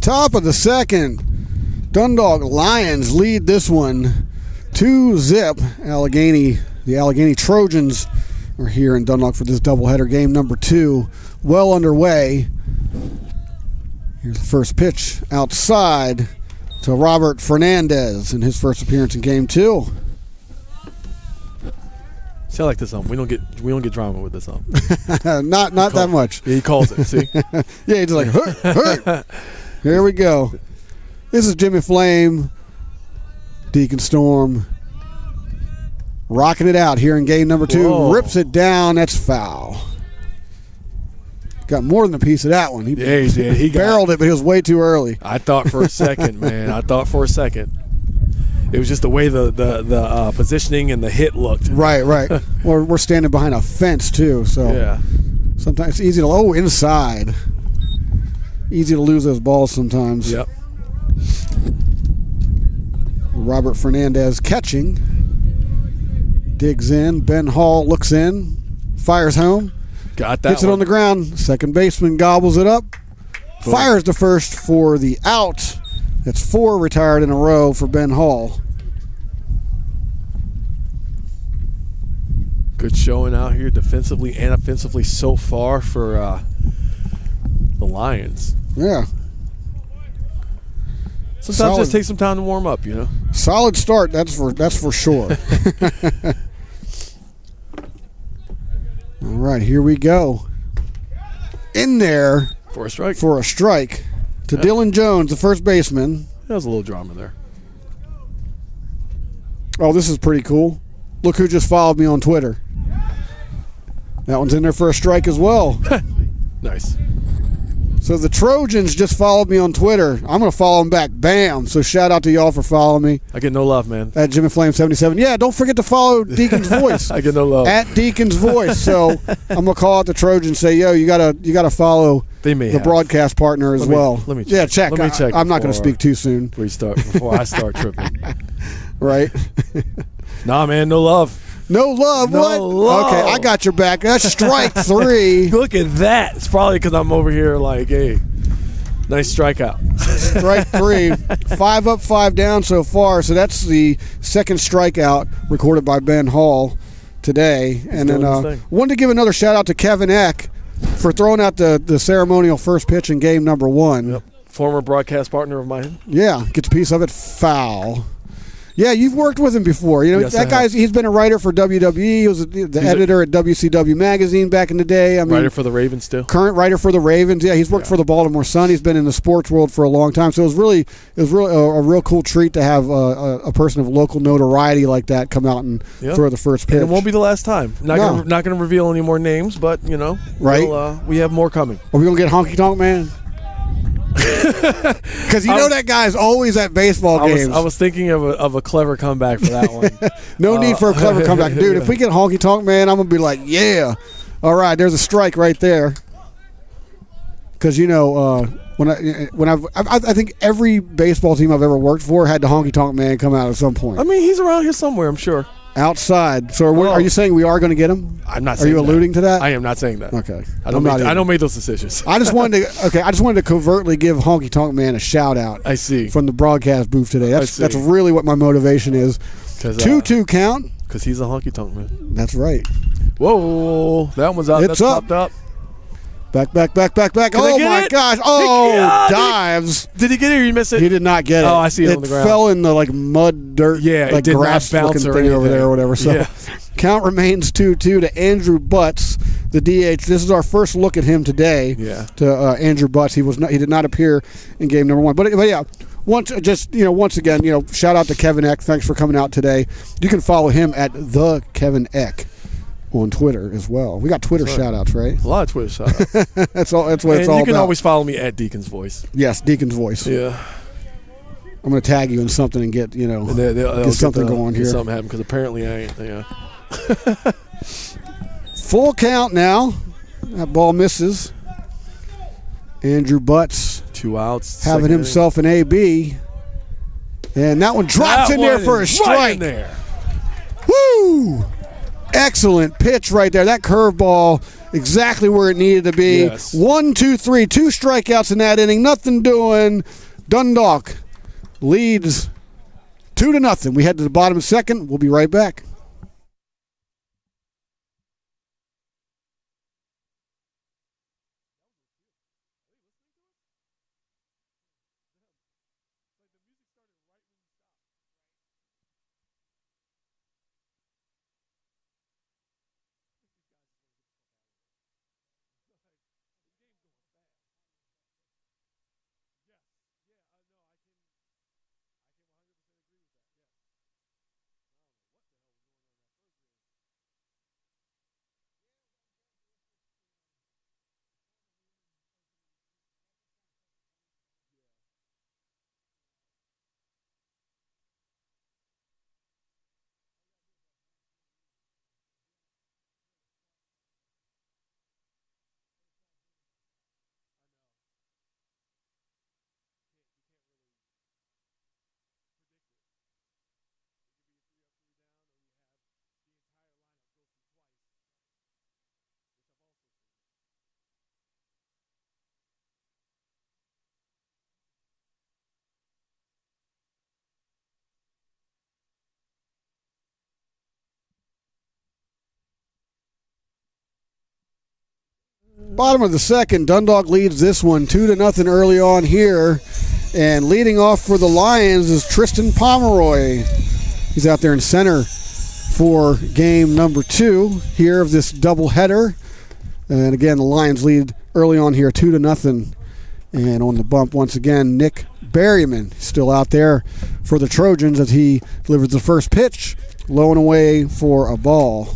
Top of the second, Dundalk Lions lead this one 2-0. Allegany, the Allegany Trojans are here in Dundalk for this doubleheader, game number 2, well underway. Here's the first pitch outside to Robert Fernandez in his first appearance in game 2. See, I like this we don't get drama with this not that much. Yeah, he calls it. See? Yeah, he's just like hurt. Here we go. This is Jimmy Flame, Deacon Storm, rocking it out here in game number 2. Whoa. Rips it down. That's foul. Got more than a piece of that one. He did. He barreled it, but he was way too early. I thought for a second, man. It was just the way the positioning and the hit looked. Right. Well, we're standing behind a fence too, so yeah. Sometimes it's easy to inside. Easy to lose those balls sometimes. Yep. Robert Fernandez catching. Digs in. Ben Hall looks in. Fires home. Got that. Hits it on the ground. Second baseman gobbles it up. Boom. Fires to first for the out. That's 4 retired in a row for Ben Hall. Good showing out here defensively and offensively so far for the Lions. Yeah. Sometimes just take some time to warm up, you know. Solid start, that's for sure. All right, here we go. In there for a strike. To Dylan Jones, the first baseman. There was a little drama there. Oh, this is pretty cool. look who just followed me on Twitter. That one's in there for a strike as well. Nice. So the Trojans just followed me on Twitter. I'm going to follow them back. Bam. So shout out to y'all for following me. I get no love, man. At Jim and Flame 77. Yeah, don't forget to follow Deacon's Voice. I get no love. At Deacon's Voice. So I'm going to call out the Trojans and say, yo, you gotta follow the broadcast partner as well. Let me check. Yeah, check. Let me check. I'm not going to speak too soon. Before I start tripping. Right? Nah, man, no love. No love? No What? love. Okay, I got your back. That's strike 3. Look at that. It's probably because I'm over here like, hey, nice strikeout. Strike 3. 5 up, 5 down so far. So that's the second strikeout recorded by Ben Hall today. And then wanted to give another shout out to Kevin Eck for throwing out the ceremonial first pitch in game number 1. Yep. Former broadcast partner of mine. Yeah, gets a piece of it foul. Yeah, you've worked with him before. You know, yes, that guy's, he's been a writer for WWE. He was the editor at WCW Magazine back in the day. I mean, writer for the Ravens still. Current writer for the Ravens. Yeah, he's worked for the Baltimore Sun. He's been in the sports world for a long time. So it was really a real cool treat to have a person of local notoriety like that come out and throw the first pitch. And it won't be the last time. Not going to reveal any more names, but, you know, right? we have more coming. Are we going to get Honky Tonk Man? Because you know that guy's always at baseball games. I was thinking of a clever comeback for that one. No need for a clever comeback. Dude, if we get Honky Tonk Man, I'm going to be like, yeah. All right, there's a strike right there. Because, you know, I think every baseball team I've ever worked for had the Honky Tonk Man come out at some point. I mean, he's around here somewhere, I'm sure. Outside. So are you saying we are going to get him? I'm not saying that. Are you alluding to that? I am not saying that. Okay. I don't make those decisions. I just wanted to covertly give Honky Tonk Man a shout out. I see. From the broadcast booth today. That's really what my motivation is. 2-2 count. Because he's a Honky Tonk Man. That's right. Whoa. That one's out. It's That's popped up. Back. Oh, my gosh. Oh, dives. Did he get it or you miss it? He did not get it. Oh, I see it on the ground. It fell in the mud, dirt, it did grass not bounce looking thing over there or whatever. So count remains 2-2 to Andrew Butts, the DH. This is our first look at him today. Yeah. To Andrew Butts. He did not appear in game number 1. But yeah. Once again, shout out to Kevin Eck. Thanks for coming out today. You can follow him at the Kevin Eck on Twitter as well. We got Twitter shout-outs, right? A lot of Twitter shout-outs. That's what it's all about. And you can always follow me at Deacon's Voice. Yes, Deacon's Voice. Yeah. I'm going to tag you in something and get, get something going here. Get something happen because apparently I ain't, Full count now. That ball misses. Andrew Butts. 2 outs. Having himself an AB. And that one drops in there for a strike. Right in there. Woo! Excellent pitch right there. That curveball exactly where it needed to be. Yes. 1, 2, 3. 2 strikeouts in that inning. Nothing doing. Dundalk leads 2-0. We head to the bottom of the second. We'll be right back. Bottom of the second, Dundalk leads this one 2-0 early on here. And leading off for the Lions is Tristan Pomeroy. He's out there in center for game number 2 here of this doubleheader. And again, the Lions lead early on here 2-0. And on the bump once again, Nick Berryman still out there for the Trojans as he delivers the first pitch low and away for a ball.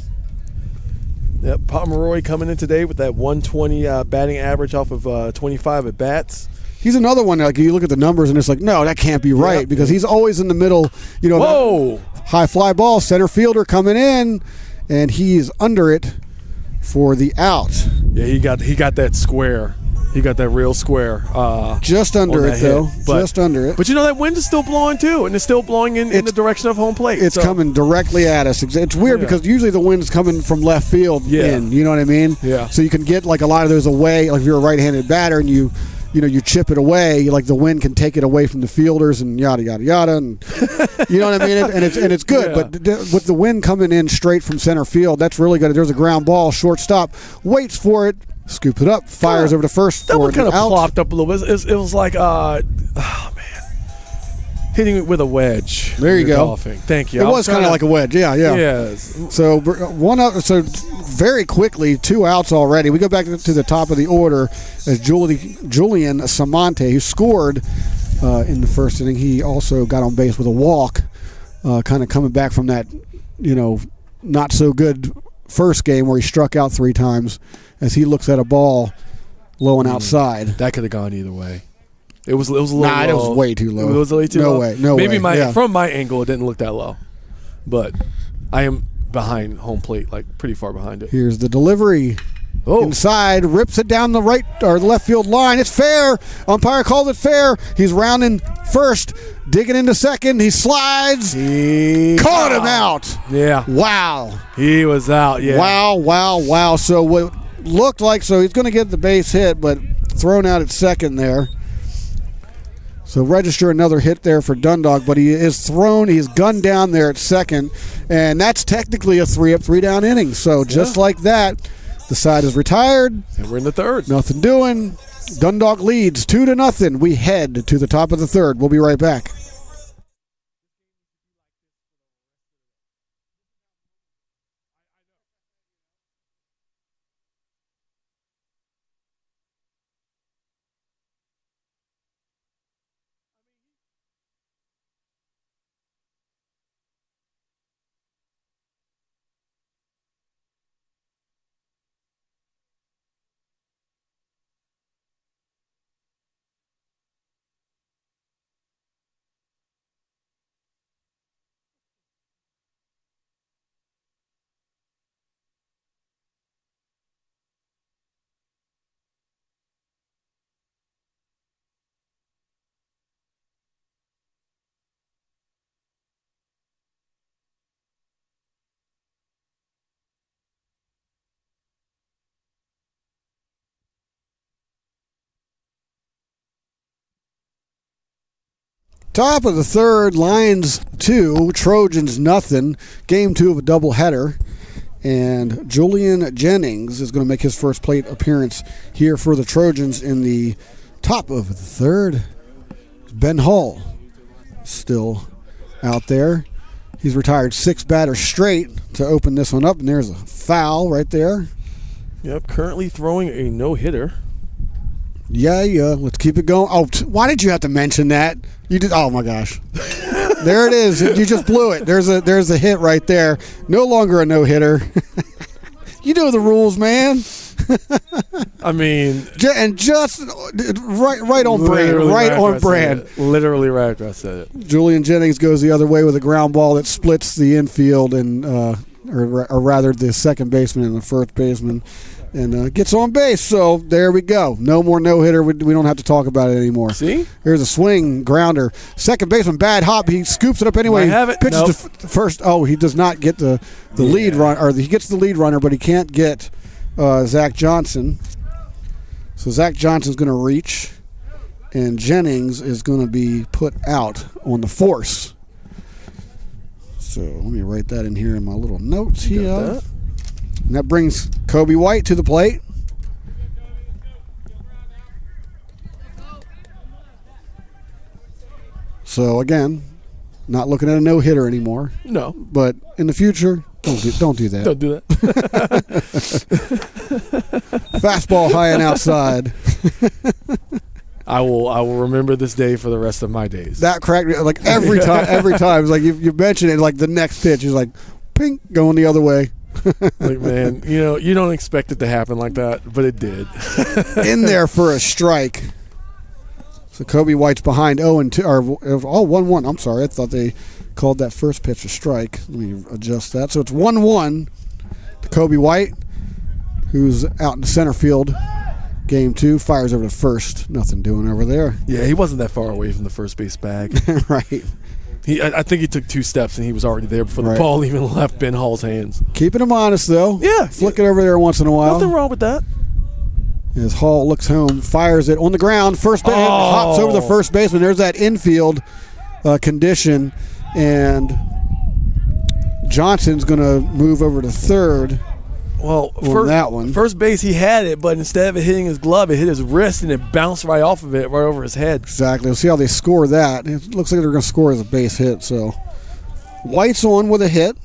Yep, Pomeroy coming in today with that 120 batting average off of 25 at bats. He's another one, like, you look at the numbers and it's like, no, that can't be right, because he's always in the middle, Whoa! High fly ball, center fielder coming in, and he's under it for the out. Yeah, he got that square. He got that real square. Just under it, though. Just under it. But that wind is still blowing, too, and it's still blowing in the direction of home plate. It's coming directly at us. It's weird because usually the wind is coming from left field in, you know what I mean? Yeah. So you can get, like, a lot of those away. Like, if you're a right-handed batter and you chip it away, like, the wind can take it away from the fielders and yada, yada, yada. And you know what I mean? And it's good. Yeah. But with the wind coming in straight from center field, that's really good. There's a ground ball, shortstop, waits for it, scoops it up, fires over to first. That one kind of plopped up a little bit. It was like, hitting it with a wedge. There you go. Golfing. Thank you. It was kind of like a wedge. Yeah. Yes. So very quickly, 2 outs already. We go back to the top of the order as Julian Samante, who scored in the first inning. He also got on base with a walk, kind of coming back from that, not so good first game where he struck out 3 times, as he looks at a ball low and outside. That could have gone either way. It was a little low. It was way too low. It was way too low? No way. Maybe from my angle, it didn't look that low. But I am behind home plate, like pretty far behind it. Here's the delivery. Inside, rips it down the right or the left field line. It's fair. Umpire called it fair. He's rounding first, digging into second. He slides. Caught him out. Yeah. Wow. He was out. Yeah. Wow. So what looked like, he's going to get the base hit, but thrown out at second there. So register another hit there for Dundalk, but he is thrown. He's gunned down there at second, and that's technically a 3-up, 3-down inning. So just like that, the side is retired. And we're in the third. Nothing doing. Dundalk leads 2-0. We head to the top of the third. We'll be right back. Top of the third, Lions 2, Trojans nothing. Game 2 of a doubleheader. And Julian Jennings is going to make his first plate appearance here for the Trojans in the top of the third. Ben Hall still out there. He's retired 6 batters straight to open this one up, and there's a foul right there. Yep, currently throwing a no-hitter. Yeah. Let's keep it going. Oh, why did you have to mention that? You did. Oh my gosh, there it is. You just blew it. There's a hit right there. No longer a no hitter. You know the rules, man. I mean, and just right on brand. Right on brand. Literally right after I said it. Julian Jennings goes the other way with a ground ball that splits the infield and, or rather, the second baseman and the first baseman. And gets on base, so there we go. No more no-hitter. We don't have to talk about it anymore. See? There's a swing, grounder. Second baseman, bad hop. He scoops it up anyway. Pitches to first. Oh, he does not get the lead run, or he gets the lead runner, but he can't get Zach Johnson. So Zach Johnson's going to reach, and Jennings is going to be put out on the force. So let me write that in here in my little notes here. And that brings Kobe White to the plate. So again, not looking at a no-hitter anymore. No. But in the future, don't do that. Don't do that. Fastball high and outside. I will remember this day for the rest of my days. That cracked me like every time. Every time, it's like you mention it, like the next pitch is like, ping, going the other way. Like, man, you don't expect it to happen like that, but it did. In there for a strike. So Kobe White's behind 0-2, or 1-1. I'm sorry, I thought they called that first pitch a strike. Let me adjust that. So it's 1-1 to Kobe White, who's out in the center field. Game 2, fires over to first. Nothing doing over there. Yeah, he wasn't that far away from the first base bag. Right. I think he took 2 steps and he was already there before the ball even left Ben Hall's hands. Keeping him honest, though. Yeah. Flick it over there once in a while. Nothing wrong with that. As Hall looks home, fires it on the ground. First base, hops over the first baseman. There's that infield condition. And Johnson's going to move over to third. Well, that one. First base, he had it, but instead of it hitting his glove, it hit his wrist, and it bounced right off of it, right over his head. Exactly. We'll see how they score that. It looks like they're going to score as a base hit. So White's on with a hit.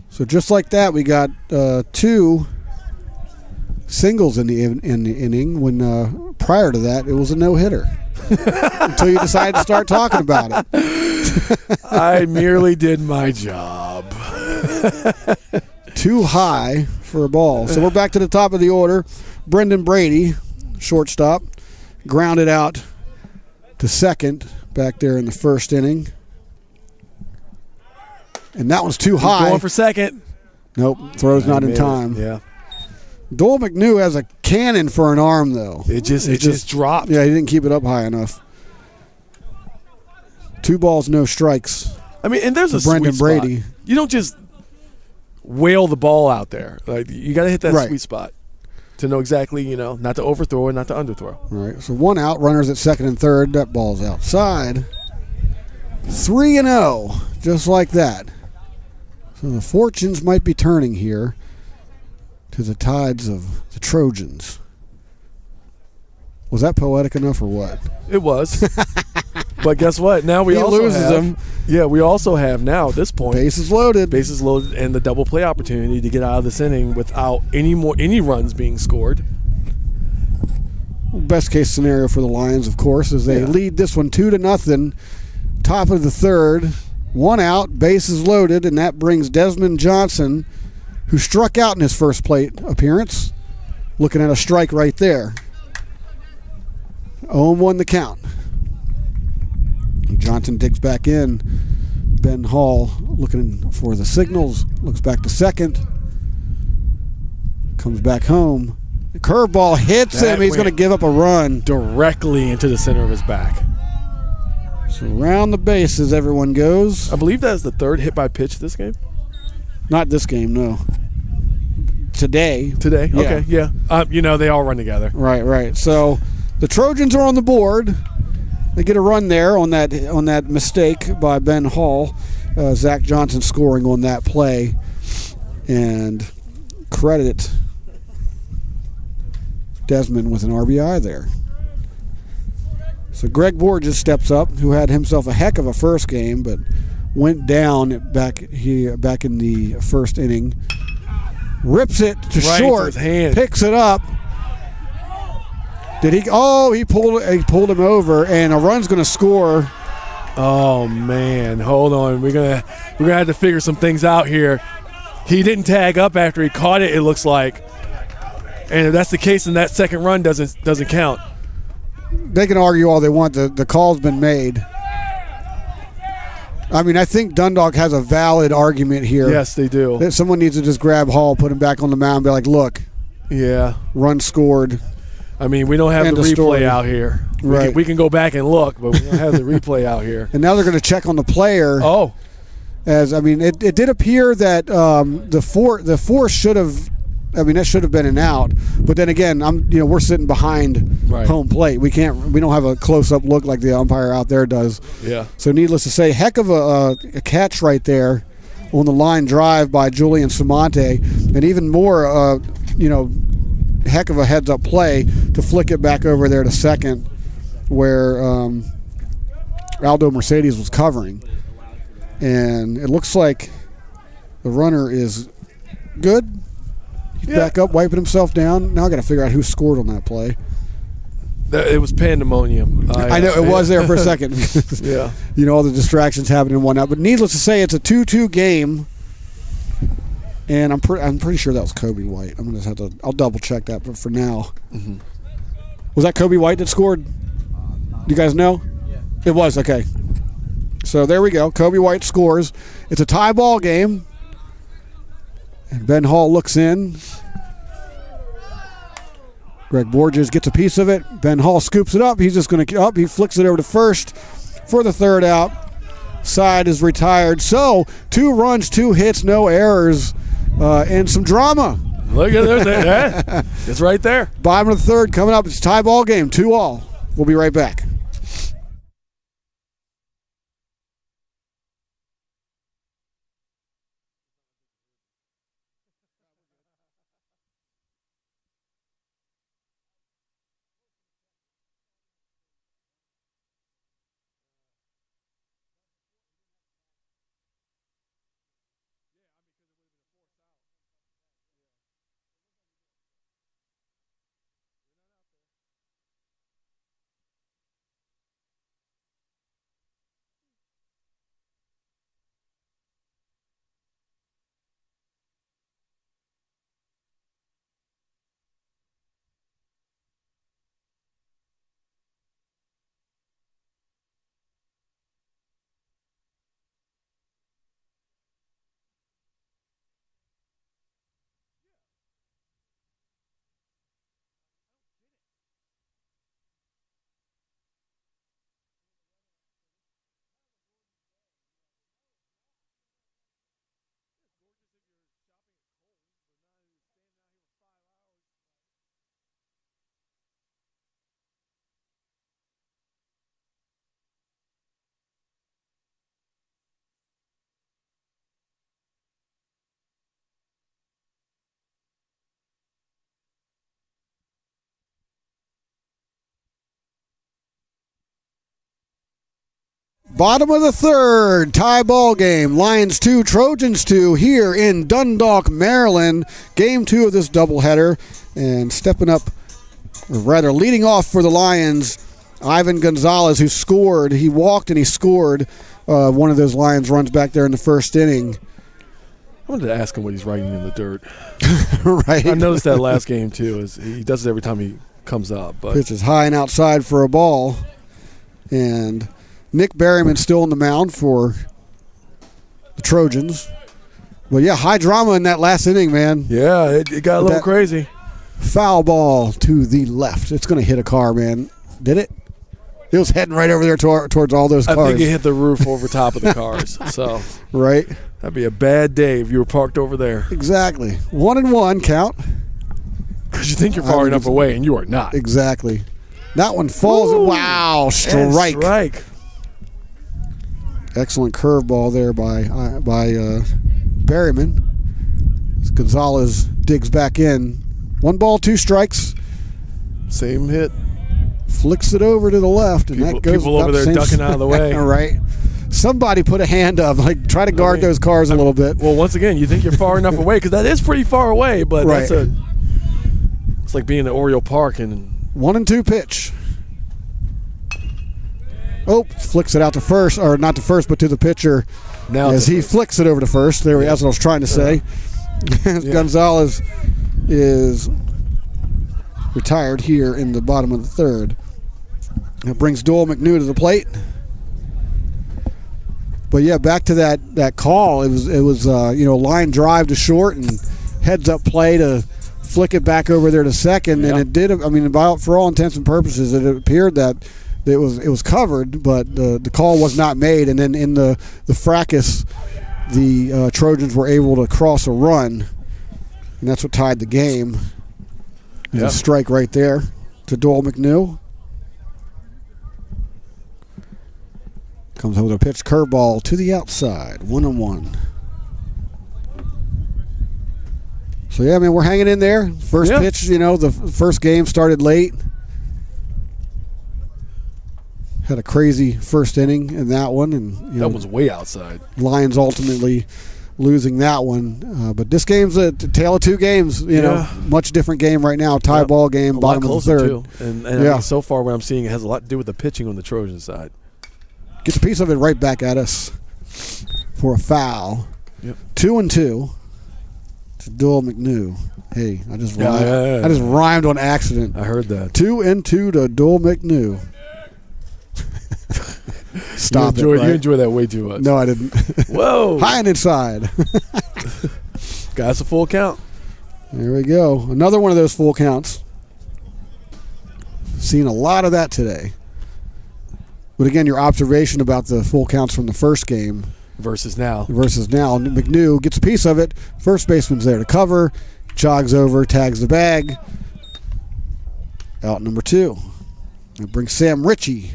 So just like that, we got 2 singles in the inning. When prior to that, it was a no-hitter until you decided to start talking about it. I merely did my job. Too high for a ball. So we're back to the top of the order. Brendan Brady, shortstop, grounded out to second back there in the first inning. And that one's too high. Going for second. Nope, throw's not in time. Yeah. Doyle McNew has a cannon for an arm, though. It just dropped. Yeah, he didn't keep it up high enough. 2 balls, no strikes. I mean, and there's a Brendan sweet Brady. spot. You don't just whale the ball out there. Like, you got to hit that sweet spot to know exactly, not to overthrow and not to underthrow. All right, so 1 out, runners at second and third. That ball's outside. 3-0, just like that. So the fortunes might be turning here to the tides of the Trojans. Was that poetic enough or what? It was. But guess what? Now we also loses have them. Yeah, we also have now at this point Bases loaded. Bases loaded and the double play opportunity to get out of this inning without any runs being scored. Best case scenario for the Lions, of course, is they lead this one 2-0. Top of the third, 1 out, bases loaded, and that brings Desmond Johnson, who struck out in his first plate appearance, looking at a strike right there. 0-1 the count. Johnson digs back in. Ben Hall looking for the signals, looks back to second, comes back home. The curveball hits him. He's going to give up a run. Directly into the center of his back. So around the bases everyone goes. I believe that is the 3rd hit by pitch this game. Not this game, no. Today. Yeah. Okay, yeah. They all run together. Right. So the Trojans are on the board. They get a run there on that mistake by Ben Hall. Zach Johnson scoring on that play. And credit Desmond with an RBI there. So Greg Borges steps up, who had himself a heck of a first game, but went down back in the first inning. Rips it to short, to his hand. Picks it up. Did he? Oh, he pulled him over, and a run's going to score. Oh man, hold on. We're gonna have to figure some things out here. He didn't tag up after he caught it. It looks like, and if that's the case, then that second run doesn't count. They can argue all they want. The call's been made. I mean, I think Dundalk has a valid argument here. Yes, they do. That someone needs to just grab Hall, put him back on the mound, and be like, look, run scored. I mean, we don't have the replay out here. Right. We can go back and look, but we don't have the replay out here. And now they're going to check on the player. Oh. It did appear that the force should have. I mean, that should have been an out. But then again, we're sitting behind home plate. We don't have a close-up look like the umpire out there does. Yeah. So needless to say, heck of a catch right there on the line drive by Julian Samonte, and even more, heck of a heads-up play to flick it back over there to second, where Aldo Mercedes was covering, and it looks like the runner is good. Back up, wiping himself down. Now I got to figure out who scored on that play. It was pandemonium. I know it was there for a second. Yeah. You know, all the distractions happening and whatnot. But needless to say, it's a 2-2 game. And I'm pretty sure that was Kobe White. I'm gonna have to. I'll double check that. But for now, was that Kobe White that scored? Do you guys know? Yeah. It was. Okay. So there we go. Kobe White scores. It's a tie ball game. And Ben Hall looks in. Greg Borges gets a piece of it. Ben Hall scoops it up. He's just going to up. He flicks it over to first for the third out. Side is retired. So 2 runs, 2 hits, no errors, and some drama. Look at that. It's right there. Bottom of the third coming up. It's a tie ball game, 2-2. We'll be right back. Bottom of the third, tie ball game. Lions 2, Trojans 2 here in Dundalk, Maryland. Game 2 of this doubleheader. And stepping up, or rather leading off for the Lions, Ivan Gonzalez, who scored. He walked and he scored one of those Lions runs back there in the first inning. I wanted to ask him what he's writing in the dirt. Right. I noticed that last game, too. He does it every time he comes up. But pitch is high and outside for a ball. And Nick Berryman still on the mound for the Trojans. But, yeah, high drama in that last inning, man. Yeah, it got a little crazy. Foul ball to the left. It's going to hit a car, man. Did it? It was heading right over there towards all those cars. I think it hit the roof over top of the cars. So right. That'd be a bad day if you were parked over there. Exactly. 1-1 count. Because you think you're far enough away, and you are not. Exactly. That one falls. Ooh. Wow, strike. Excellent curveball there by Berryman. As Gonzalez digs back in. 1 ball, 2 strikes. Same hit. Flicks it over to the left, and that goes people over there ducking out of the way. Right. Somebody put a hand up, like try to guard those cars a little bit. Well, once again, you think you're far enough away because that is pretty far away, but right. It's like being at Oriole Park and 1-2 pitch. Oh, flicks it out to first, or not to first, but to the pitcher. Now as he flicks it over to first. There, that's what I was trying to say. Gonzalez is retired here in the bottom of the third. That brings Doyle McNew to the plate. But yeah, back to that call. It was line drive to short and heads up play to flick it back over there to second, and it did. I mean, for all intents and purposes, it appeared that it was covered, but the call was not made. And then in the fracas, the Trojans were able to cross a run, and that's what tied the game. A strike right there to Doyle McNew. Comes over to a pitch curveball to the outside, 1-1. So yeah, man, we're hanging in there. First pitch, the first game started late. Had a crazy first inning in that one, and that was way outside. Lions ultimately losing that one. But this game's a tale of two games. You know, much different game right now. Tie ball game, bottom of the third. Too. And I mean, so far what I'm seeing, it has a lot to do with the pitching on the Trojan side. Gets a piece of it right back at us for a foul. 2-2 to Doyle McNew. Hey, I just rhymed. I just rhymed on accident. I heard that. 2-2 to Doyle McNew. Stop you it. Right? You enjoy that way too much. No, I didn't. Whoa. High and inside. Got us a full count. There we go. Another one of those full counts. Seen a lot of that today. But again, your observation about the full counts from the first game versus now. McNew gets a piece of it. First baseman's there to cover. Jogs over, tags the bag. Out number 2. It brings Sam Ritchie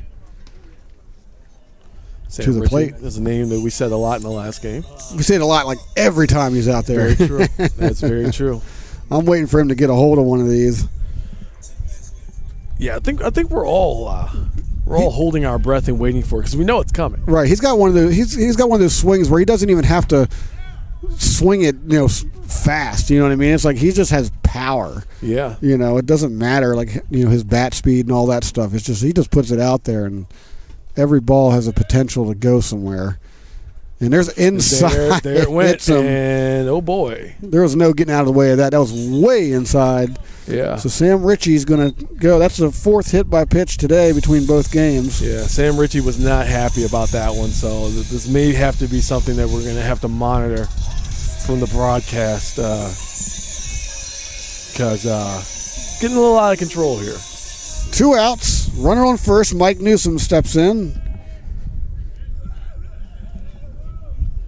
to the plate. That's a name that we said a lot in the last game. We say it a lot, like every time he's out there. Very true. That's very true. I'm waiting for him to get a hold of one of these. Yeah, I think we're all holding our breath and waiting for it because we know it's coming. Right. He's got one of those. He's got one of those swings where he doesn't even have to swing it, fast. You know what I mean? It's like he just has power. Yeah. It doesn't matter, like his bat speed and all that stuff. It's just he just puts it out there, and every ball has a potential to go somewhere. And there's inside. There it went, and oh boy, there was no getting out of the way of that. That was way inside. Yeah. So Sam Ritchie's going to go. That's the 4th hit by pitch today between both games. Yeah, Sam Ritchie was not happy about that one. So this may have to be something that we're going to have to monitor from the broadcast because getting a little out of control here. 2 outs. Runner on first. Mike Newsom steps in.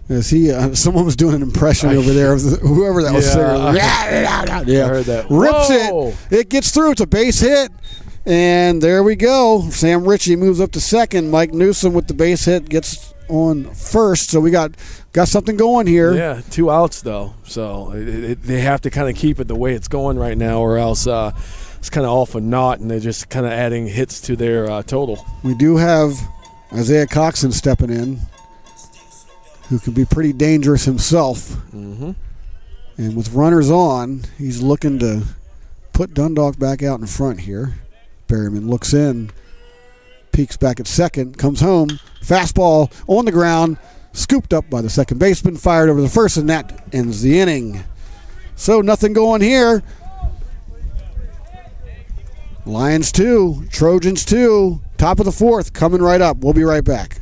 As someone was doing an impression over there of whoever that was singing. I heard that. Rips it. It gets through. It's a base hit. And there we go. Sam Ritchie moves up to second. Mike Newsom with the base hit gets on first. So we got something going here. Yeah, 2 outs though. So they have to kind of keep it the way it's going right now, or else it's kind of all for naught, and they're just kind of adding hits to their total. We do have Isaiah Coxon stepping in, who can be pretty dangerous himself. Mm-hmm. And with runners on, he's looking to put Dundalk back out in front here. Berryman looks in, peeks back at second, comes home, fastball on the ground, scooped up by the second baseman, fired over the first, and that ends the inning. So nothing going here. Lions 2, Trojans 2, top of the 4th, coming right up. We'll be right back.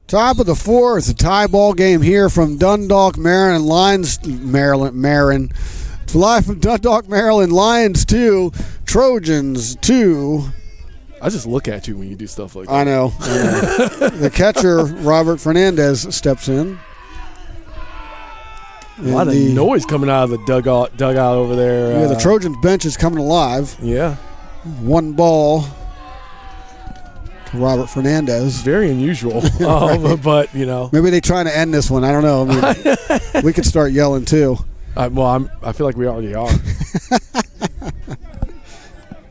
Top of the 4th, a tie ball game here from Dundalk, Maryland. Maryland. It's live from Dundalk, Maryland. Lions 2, Trojans 2. I just look at you when you do stuff like that. I know. The catcher, Robert Fernandez, steps in. A lot of noise coming out of the dugout over there. Yeah, the Trojans bench is coming alive. Yeah. 1 ball to Robert Fernandez. Very unusual, but maybe they're trying to end this one. I don't know. I mean, we could start yelling too. I feel like we already are.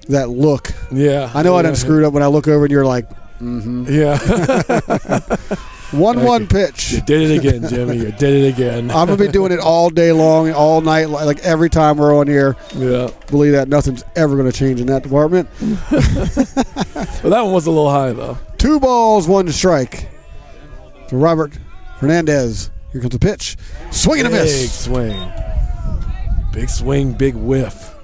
That look. Yeah. I know I done screwed up when I look over and you're like, Yeah. 1-1 pitch. You did it again, Jimmy. You did it again. I'm going to be doing it all day long, all night, like every time we're on here. Yeah. Believe that. Nothing's ever going to change in that department. Well, that one was a little high, though. 2 balls, 1 strike. To Robert Fernandez. Here comes the pitch. Swing and a miss. Big swing. Big swing, big whiff.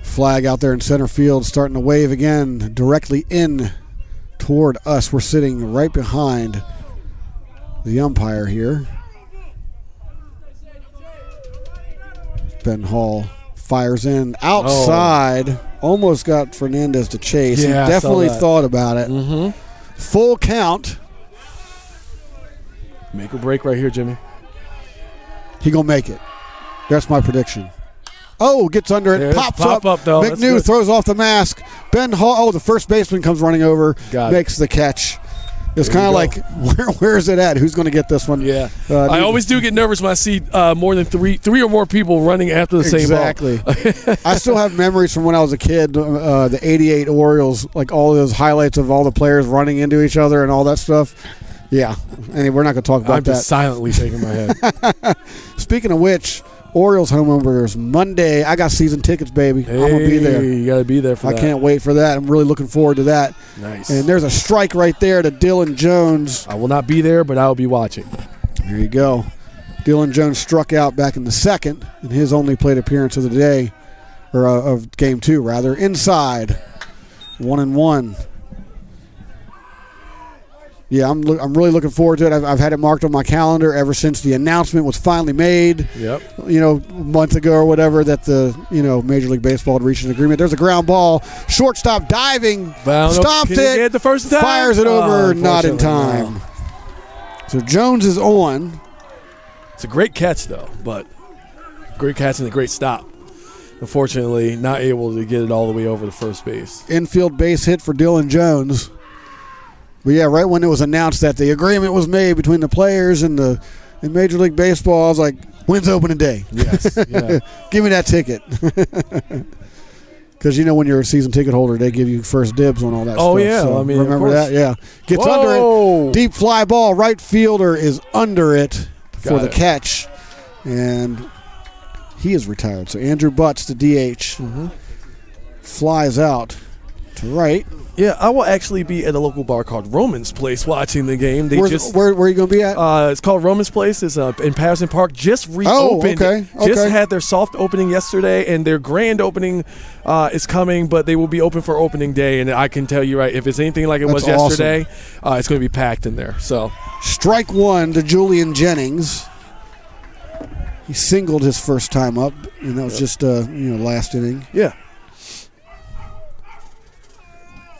Flag out there in center field, starting to wave again, directly in toward us. We're sitting right behind the umpire here. Ben Hall fires in outside. Almost got Fernandez to chase. Yeah, he definitely I saw that. thought about it. Mm-hmm. Full count. Make or break right here, Jimmy. He gonna make it. That's my prediction. Oh, gets under it, pops pop up though. McNew throws off the mask. Ben Hall. Oh, the first baseman comes running over, makes the catch. It's kind of like, where is it at? Who's going to get this one? Yeah, I always do get nervous when I see more than three or more people running after the same ball. Exactly. I still have memories from when I was a kid. The '88 Orioles, like all those highlights of all the players running into each other and all that stuff. Yeah. Anyway, we're not going to talk about that. I'm just silently shaking my head. Speaking of which, Orioles home openers Monday. I got season tickets, baby. Hey, I'm going to be there. You got to be there for that. I can't wait for that. I'm really looking forward to that. Nice. And there's a strike right there to Dylan Jones. I will not be there, but I will be watching. There you go. Dylan Jones struck out back in the second in his only plate appearance of the day, or of game 2, rather. Inside, 1-1. Yeah, I'm really looking forward to it. I've had it marked on my calendar ever since the announcement was finally made. Yep. A month ago or whatever, that the Major League Baseball had reached an agreement. There's a ground ball, shortstop diving, stopped it, the first time? fires it over, not in time. No. So Jones is on. It's a great catch though, but great catch and a great stop. Unfortunately, not able to get it all the way over to first base. Infield base hit for Dylan Jones. But yeah, right when it was announced that the agreement was made between the players and Major League Baseball, I was like, when's opening day? Yes. Yeah. Give me that ticket. Because when you're a season ticket holder, they give you first dibs on all that stuff. Oh, yeah. So I mean, remember that? Yeah. Gets under it. Deep fly ball. Right fielder is under it for the catch. And he is retired. So Andrew Butts, the DH, flies out to right. Yeah, I will actually be at a local bar called Roman's Place watching the game. Where are you going to be at? It's called Roman's Place. It's in Patterson Park. Just reopened. Oh, okay. Just had their soft opening yesterday, and their grand opening is coming, but they will be open for opening day. And I can tell you, right, if it's anything like it was yesterday, it's going to be packed in there. So, strike 1 to Julian Jennings. He singled his first time up, and that was just last inning. Yeah.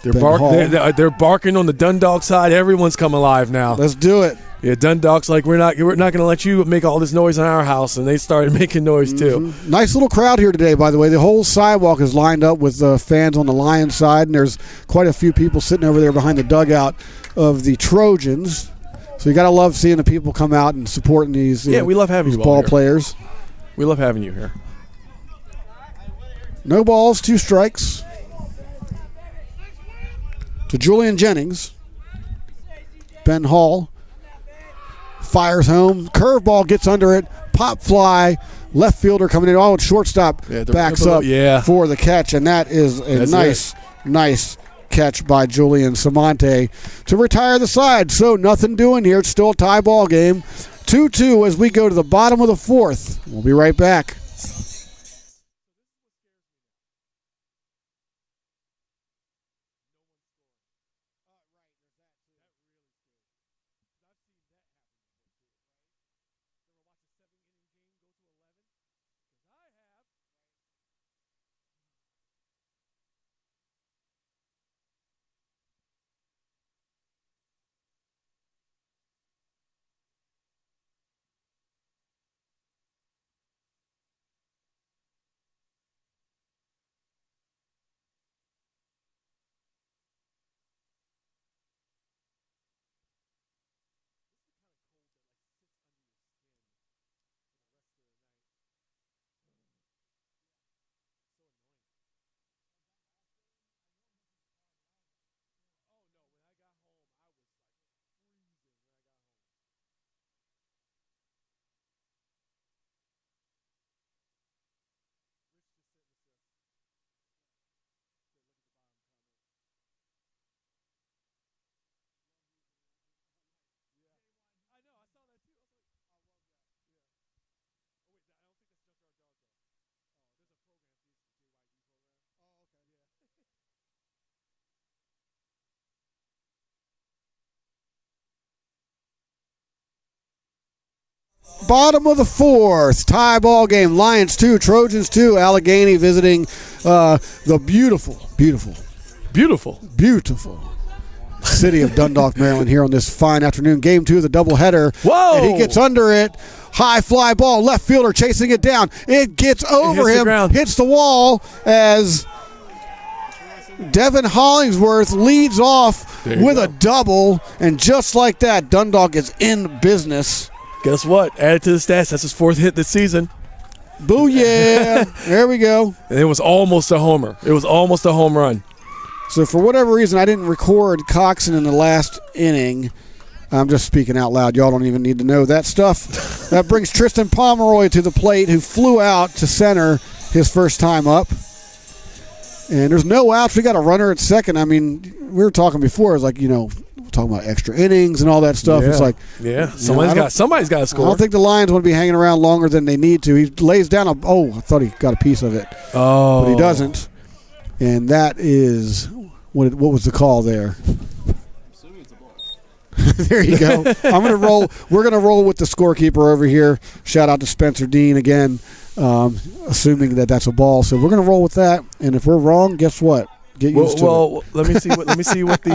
They're barking on the Dundalk side. Everyone's come alive now. Let's do it. Yeah, Dundalk's like, we're not going to let you make all this noise in our house, and they started making noise too. Nice little crowd here today, by the way. The whole sidewalk is lined up with fans on the Lions side, and there's quite a few people sitting over there behind the dugout of the Trojans. So you got to love seeing the people come out and supporting these. We love having these you ball here. Players. We love having you here. No balls, 2 strikes. To Julian Jennings. Ben Hall fires home. Curveball gets under it. Pop fly. Left fielder coming in. Oh, shortstop backs up for the catch. And that is a nice catch by Julian Samonte to retire the side. So nothing doing here. It's still a tie ball game. 2-2 as we go to the bottom of the 4th. We'll be right back. Bottom of the fourth, tie ball game. Lions 2, Trojans 2. Allegany visiting the beautiful city of Dundalk, Maryland, here on this fine afternoon. Game 2 of the doubleheader. Whoa! And he gets under it. High fly ball, left fielder chasing it down. It gets over him, hits the wall as Devin Hollingsworth leads off with a double. And just like that, Dundalk is in business. Guess what? Added to the stats. That's his 4th hit this season. Booyah. There we go. And it was almost a homer. It was almost a home run. So for whatever reason, I didn't record Coxon in the last inning. I'm just speaking out loud. Y'all don't even need to know that stuff. That brings Tristan Pomeroy to the plate, who flew out to center his first time up. And there's no outs. We got a runner at second. I mean, we were talking before. It's like, talking about extra innings and all that stuff. Yeah. It's like, somebody's got to score. I don't think the Lions want to be hanging around longer than they need to. He lays down I thought he got a piece of it. Oh. But he doesn't. And that is, what was the call there? There you go. I'm gonna roll. We're gonna roll with the scorekeeper over here. Shout out to Spencer Dean again, assuming that that's a ball. So we're gonna roll with that. And if we're wrong, guess what? Get used to it. Well, let me see what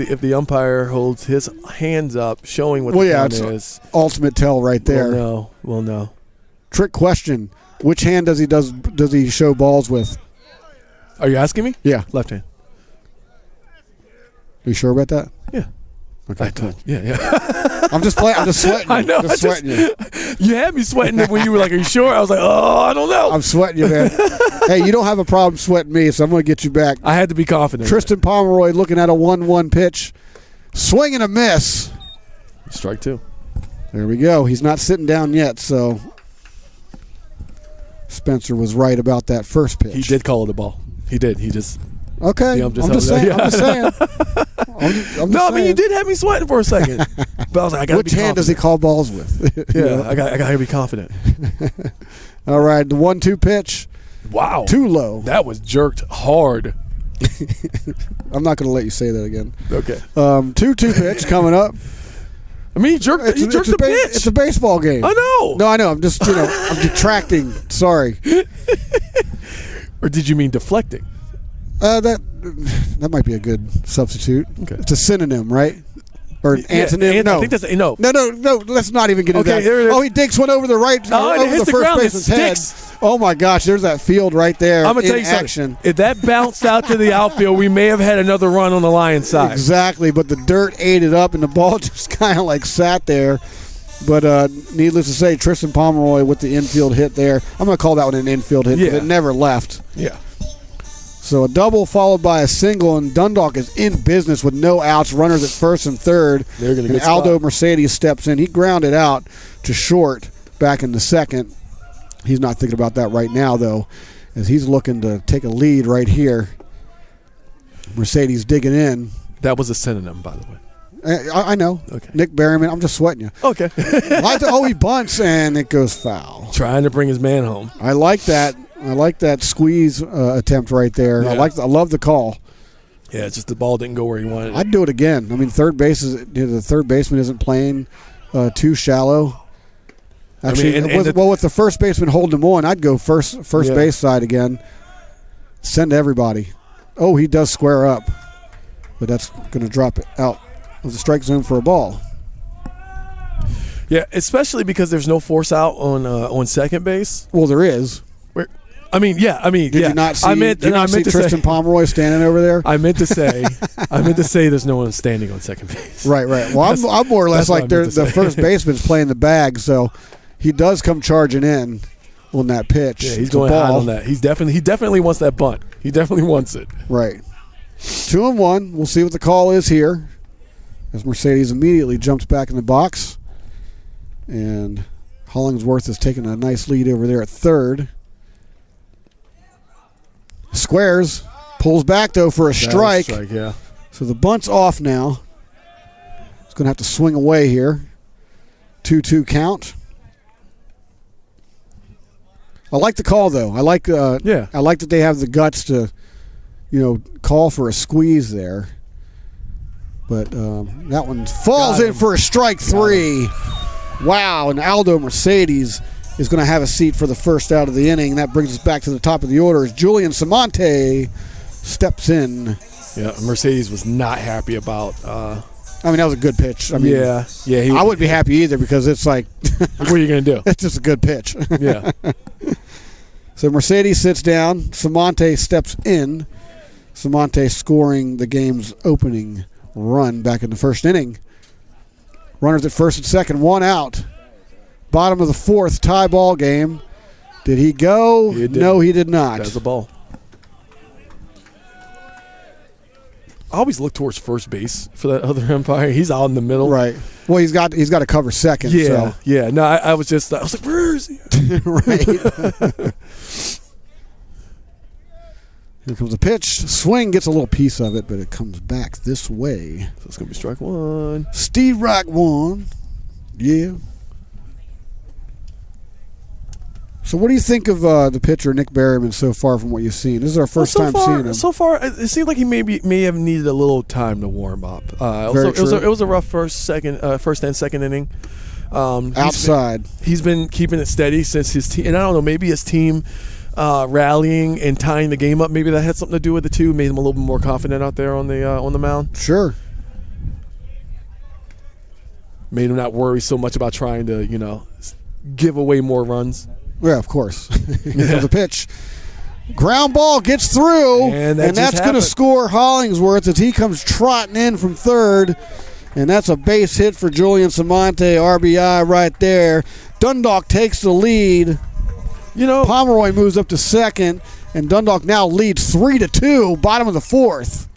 if the umpire holds his hands up, showing what the count is. Ultimate tell right there. Well, no. Trick question: which hand does he show balls with? Are you asking me? Yeah, left hand. Are you sure about that? Yeah. Okay, cool. Yeah. I'm just sweating you. I know. Just sweating you. You had me sweating when you were like, "Are you sure?" I was like, "Oh, I don't know." I'm sweating you, man. Hey, you don't have a problem sweating me, so I'm going to get you back. I had to be confident. Tristan Pomeroy looking at a 1-1 pitch. Swing and a miss. Strike 2. There we go. He's not sitting down yet, so Spencer was right about that first pitch. He did call it a ball. He did. He just... Okay. I'm just saying. I mean, you did have me sweating for a second. But I was like, I got to be confident. Which hand does he call balls with? Yeah, I got to be confident. All right, the 1-2 pitch. Wow. Too low. That was jerked hard. I'm not going to let you say that again. Okay. 2-2 pitch coming up. I mean, he jerked the pitch. It's a baseball game. I know. No, I know. I'm just, I'm detracting. Sorry. Or did you mean deflecting? That might be a good substitute. Okay. It's a synonym, right? Or an antonym? No. I think that's no. No. Let's not even get into that. There it is. Oh, he digs one over the right, over the first baseman's head. Oh my gosh, there's that field right there. I'm gonna tell you action. Something. If that bounced out to the outfield, we may have had another run on the Lions side. Exactly, but the dirt ate it up, and the ball just kind of like sat there. But needless to say, Tristan Pomeroy with the infield hit there. I'm gonna call that one an infield hit because it never left. Yeah. So a double followed by a single, and Dundalk is in business with no outs. Runners at first and third. They're going to get Aldo spot. Mercedes steps in. He grounded out to short back in the second. He's not thinking about that right now, though, as he's looking to take a lead right here. Mercedes digging in. That was a synonym, by the way. I know. Okay. Nick Berryman, I'm just sweating you. Okay. He bunts, and it goes foul. Trying to bring his man home. I like that. I like that squeeze attempt right there. Yeah. I love the call. Yeah, it's just the ball didn't go where he wanted it. I'd do it again. I mean, the third baseman isn't playing too shallow. Actually, with the first baseman holding him on, I'd go first base side again. Send everybody. Oh, he does square up, but that's going to drop it out of the strike zone for a ball. Yeah, especially because there's no force out on second base. Well, there is. Did you not see Tristan Pomeroy standing over there? I meant to say there's no one standing on second base. Right. Well, I'm more or less like the first baseman's playing the bag, so he does come charging in on that pitch. Yeah, he's going high on that. He definitely wants that bunt. He definitely wants it. Right. 2-1. We'll see what the call is here, as Mercedes immediately jumps back in the box, and Hollingsworth has taken a nice lead over there at third. Squares, pulls back though for a strike. Yeah. So the bunt's off now. He's going to have to swing away here. 2-2 count. I like the call though. I like that they have the guts to, call for a squeeze there. But that one falls in for a strike 3. Wow, and Aldo Mercedes is going to have a seat for the first out of the inning. That brings us back to the top of the order as Julian Samonte steps in. Yeah, Mercedes was not happy about. I mean, that was a good pitch. I mean, yeah. I wouldn't be happy either because it's like, what are you going to do? It's just a good pitch. Yeah. So Mercedes sits down. Samonte steps in. Samonte scoring the game's opening run back in the first inning. Runners at first and second, one out. Bottom of the fourth, tie ball game. Did he go? No, he did not. That's a ball. I always look towards first base for that other umpire. He's out in the middle. Right. Well, he's got to cover second. Yeah, so. yeah. No, I was like, where is he? Right. Here comes the pitch. Swing gets a little piece of it, but it comes back this way. So it's going to be strike one. Steve Rock one. Yeah. So what do you think of the pitcher, Nick Berryman, so far from what you've seen? This is our first time seeing him. So far, it seems like he may have needed a little time to warm up. It was a rough first and second inning. Outside. He's been keeping it steady since his team. And I don't know, maybe his team rallying and tying the game up, maybe that had something to do with it too. Made him a little bit more confident out there on the mound. Sure. Made him not worry so much about trying to, give away more runs. Yeah, of course. Here comes the pitch. Ground ball gets through, and that's going to score Hollingsworth as he comes trotting in from third. And that's a base hit for Julian Samonte, RBI right there. Dundalk takes the lead. Pomeroy moves up to second, and Dundalk now leads 3-2, bottom of the fourth.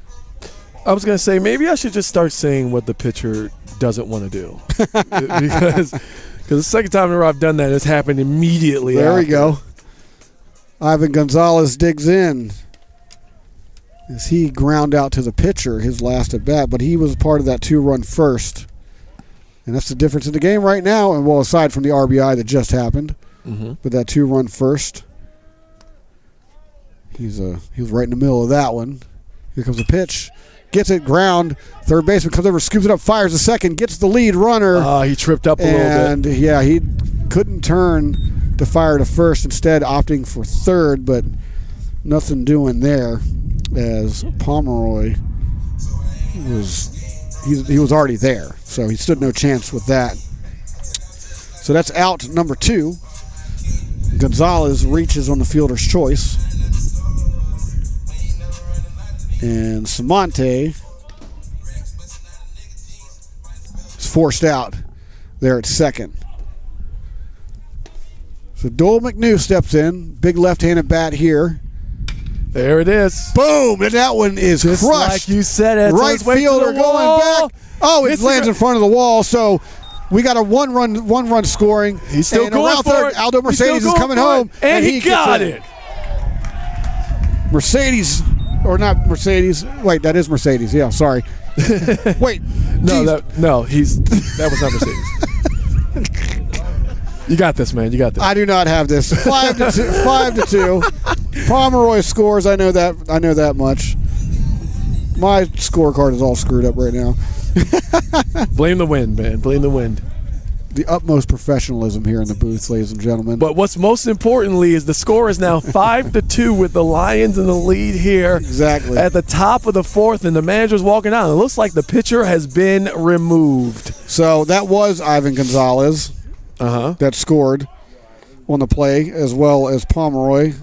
I was going to say, maybe I should just start saying what the pitcher doesn't want to do. Because the second time in a row I've done that, it's happened immediately There after. we go. Ivan Gonzalez digs in as he ground out to the pitcher his last at bat, but he was part of that 2-run first. And that's the difference in the game right now, and aside from the RBI that just happened, but that 2-run first, he was right in the middle of that one. Here comes the pitch. Gets it, ground. Third baseman comes over, scoops it up, fires a second, gets the lead runner. He tripped up a little bit. And, yeah, he couldn't turn to fire to first, instead opting for third, but nothing doing there as Pomeroy he was already there, so he stood no chance with that. So that's out number 2. Gonzalez reaches on the fielder's choice. And Samonte is forced out there at second. So Dole McNew steps in. Big left-handed bat here. There it is. Boom! And that one is just crushed. Like you said, it. Right fielder going back. Oh, it lands in front of the wall. So we got a one-run scoring. He's still and going around for third, it. Aldo Mercedes is coming home. And he got it. Mercedes, or not Mercedes. Wait, that is Mercedes. Yeah, sorry. Wait. That was not Mercedes. You got this, man. You got this. I do not have this. 5-2. Pomeroy scores. I know that much. My scorecard is all screwed up right now. Blame the wind, man. Blame the wind. The utmost professionalism here in the booth, ladies and gentlemen. But what's most importantly is the score is now 5-2 with the Lions in the lead here. Exactly. At the top of the fourth, and the manager's walking out. It looks like the pitcher has been removed. So that was Ivan Gonzalez that scored on the play, as well as Pomeroy.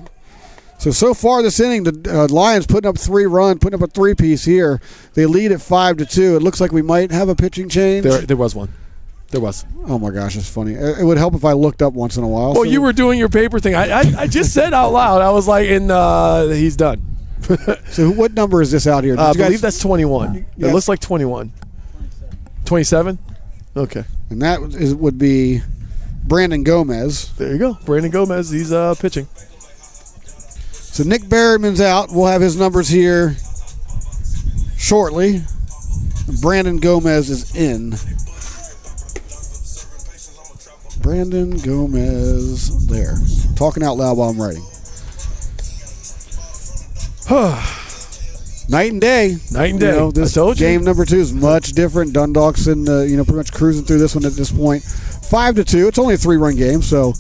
So far this inning, the Lions putting up 3 runs, putting up a 3-piece here. They lead at 5-2. It looks like we might have a pitching change. There was one. There was. Oh my gosh, it's funny. It would help if I looked up once in a while. Well, you were doing your paper thing. I just said out loud. I was like, he's done. So what number is this out here? I believe that's 21. It looks like 21. 27? Okay. And that would be Brandon Gomez. There you go. Brandon Gomez, he's pitching. So Nick Berryman's out. We'll have his numbers here shortly. Brandon Gomez is in. Brandon Gomez there. Talking out loud while I'm writing. Night and day. Night and day. This I told you. Game number 2 is much different. Dundalk's in, pretty much cruising through this one at this point. 5-2. It's only a 3-run game, so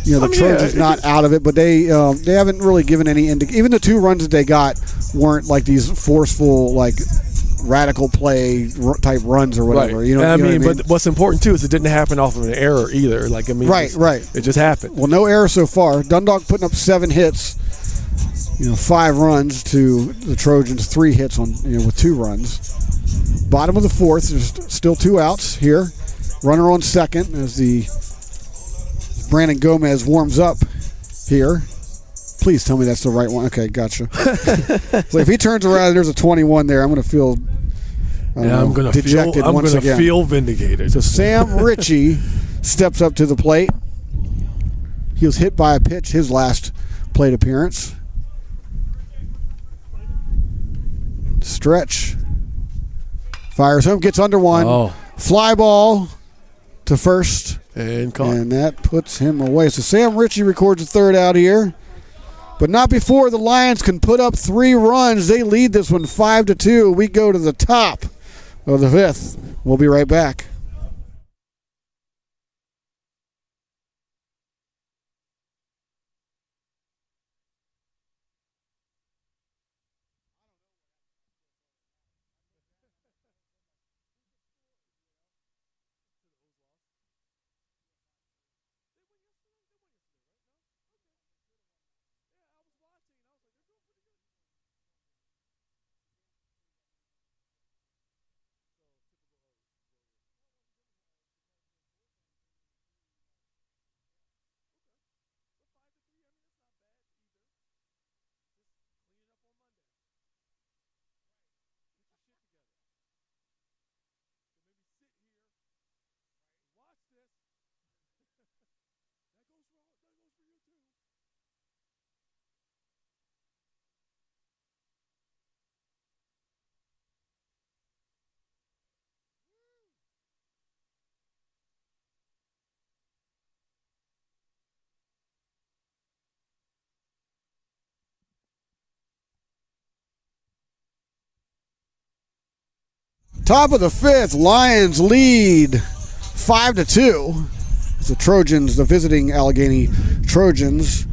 the Trojans not out of it, but they haven't really given any even the 2 runs that they got weren't like these forceful, like radical play type runs or whatever. Right. You know what I mean? But what's important too is it didn't happen off of an error either. Like right. It just happened. Well, no error so far. Dundalk putting up 7 hits, 5 runs to the Trojans, 3 hits on with 2 runs. Bottom of the 4th, there's still 2 outs here. Runner on second as Brandon Gomez warms up here. Please tell me that's the right one. Okay, gotcha. So if he turns around and there's a 21 there, I'm going to feel dejected once again. Feel vindicated. So Sam Ritchie steps up to the plate. He was hit by a pitch his last plate appearance. Stretch. Fires home, gets under one. Oh. Fly ball to first. And caught. And that puts him away. So Sam Ritchie records a 3rd out here. But not before the Lions can put up 3 runs. They lead this one 5-2. We go to the top of the 5th. We'll be right back. Top of the 5th, Lions lead 5-2. The Trojans, the visiting Allegany Trojans,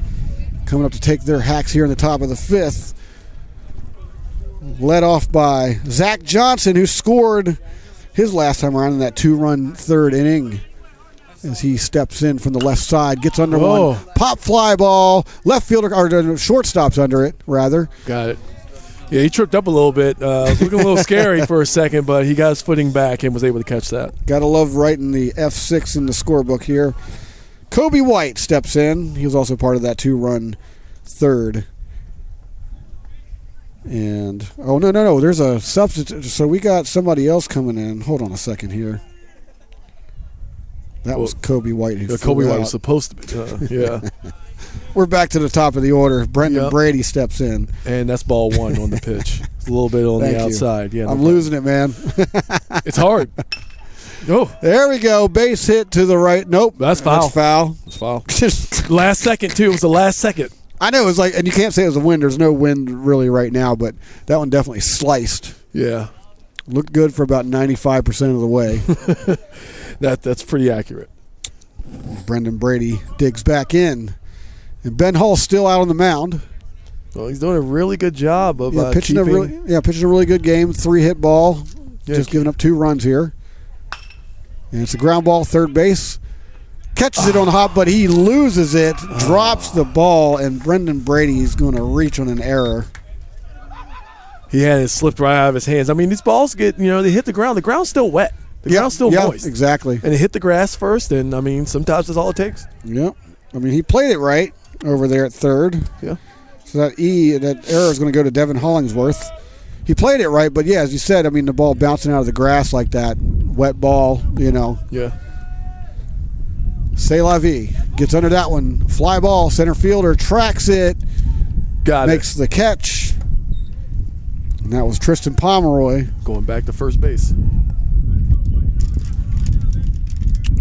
coming up to take their hacks here in the top of the 5th. Led off by Zach Johnson, who scored his last time around in that 2-run 3rd inning. As he steps in from the left side, gets under one, pop fly ball, left fielder, or shortstop's under it, rather. Got it. Yeah, he tripped up a little bit. Looking a little scary for a second, but he got his footing back and was able to catch that. Gotta love writing the F6 in the scorebook here. Kobe White steps in. He was also part of that 2-run 3rd. And, no. There's a substitute. So we got somebody else coming in. Hold on a second here. That was Kobe White. Kobe White was supposed to be. Yeah. We're back to the top of the order. Brendan Brady steps in. And that's ball 1 on the pitch. It's a little bit on the outside. Yeah, I'm losing it, man. It's hard. Oh. There we go. Base hit to the right. Nope. That's foul. That's foul. Last second, too. It was the last second. I know. It was like, and you can't say it was a wind. There's no wind really right now, but that one definitely sliced. Yeah. Looked good for about 95% of the way. That's pretty accurate. Brendan Brady digs back in. And Ben Hall's still out on the mound. Well, he's doing a really good job of pitching a really good game. 3-hit ball. Just giving up 2 runs here. And it's a ground ball, third base. Catches it on hop, but he loses it. Drops the ball, and Brendan Brady is going to reach on an error. He had it slipped right out of his hands. I mean, these balls get, they hit the ground. The ground's still wet. The ground's still moist. Exactly. And it hit the grass first, and, I mean, sometimes that's all it takes. Yep. I mean, he played it right over there at third. Yeah. So that error is going to go to Devin Hollingsworth. He played it right, but, as you said, I mean, the ball bouncing out of the grass like that, wet ball, Yeah. C'est la vie. Gets under that one. Fly ball, center fielder tracks it. Makes the catch. And that was Tristan Pomeroy. Going back to first base.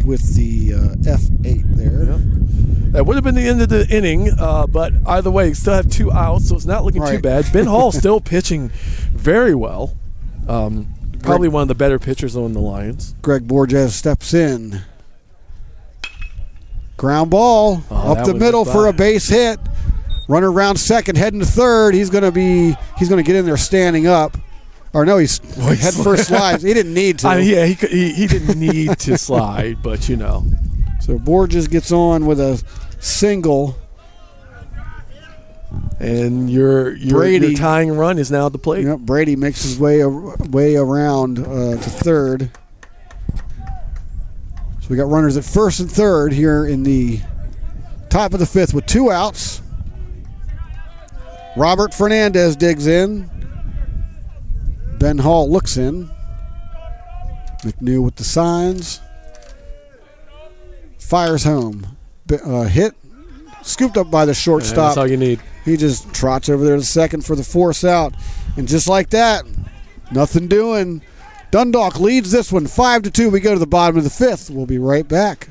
With the F8 there. Yeah. That would have been the end of the inning, but either way, still have 2 outs, so it's not looking too bad. Ben Hall still pitching very well. Probably one of the better pitchers on the Lions. Greg Borges steps in. Ground ball up the middle for a base hit. Runner around second, heading to third. He's going to get in there standing up. Or no, he's head first slides. He didn't need to. Yeah, he didn't need to slide, but you know. So Borges gets on with a single. And your tying run is now at the plate. Yep, Brady makes his way around to third. So we got runners at first and third here in the top of the fifth with 2 outs. Robert Fernandez digs in. Ben Hall looks in. McNew with the signs. Fires home. Hit. Scooped up by the shortstop. That's all you need. He just trots over there to second for the force out. And just like that, nothing doing. Dundalk leads this one 5-2. We go to the bottom of the fifth. We'll be right back.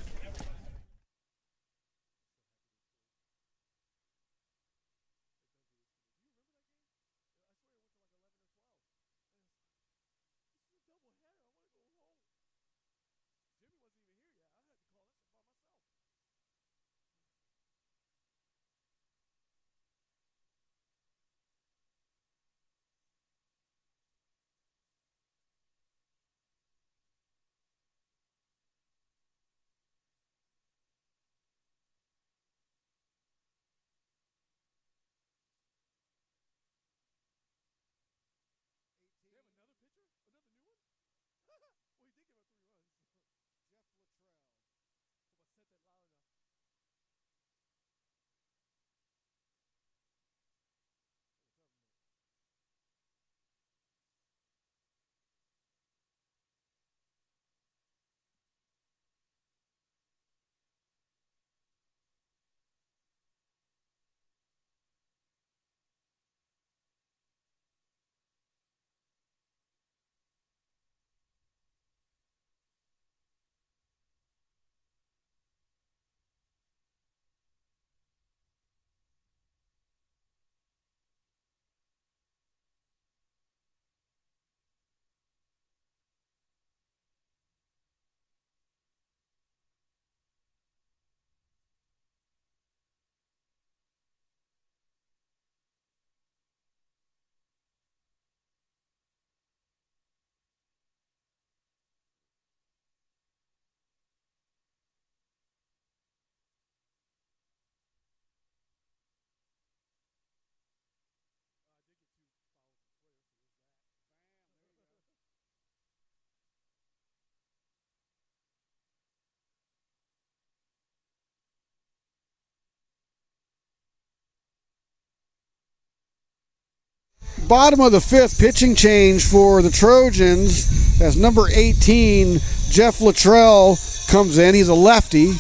Bottom of the fifth, pitching change for the Trojans as number 18, Jeff Luttrell, comes in. He's a lefty,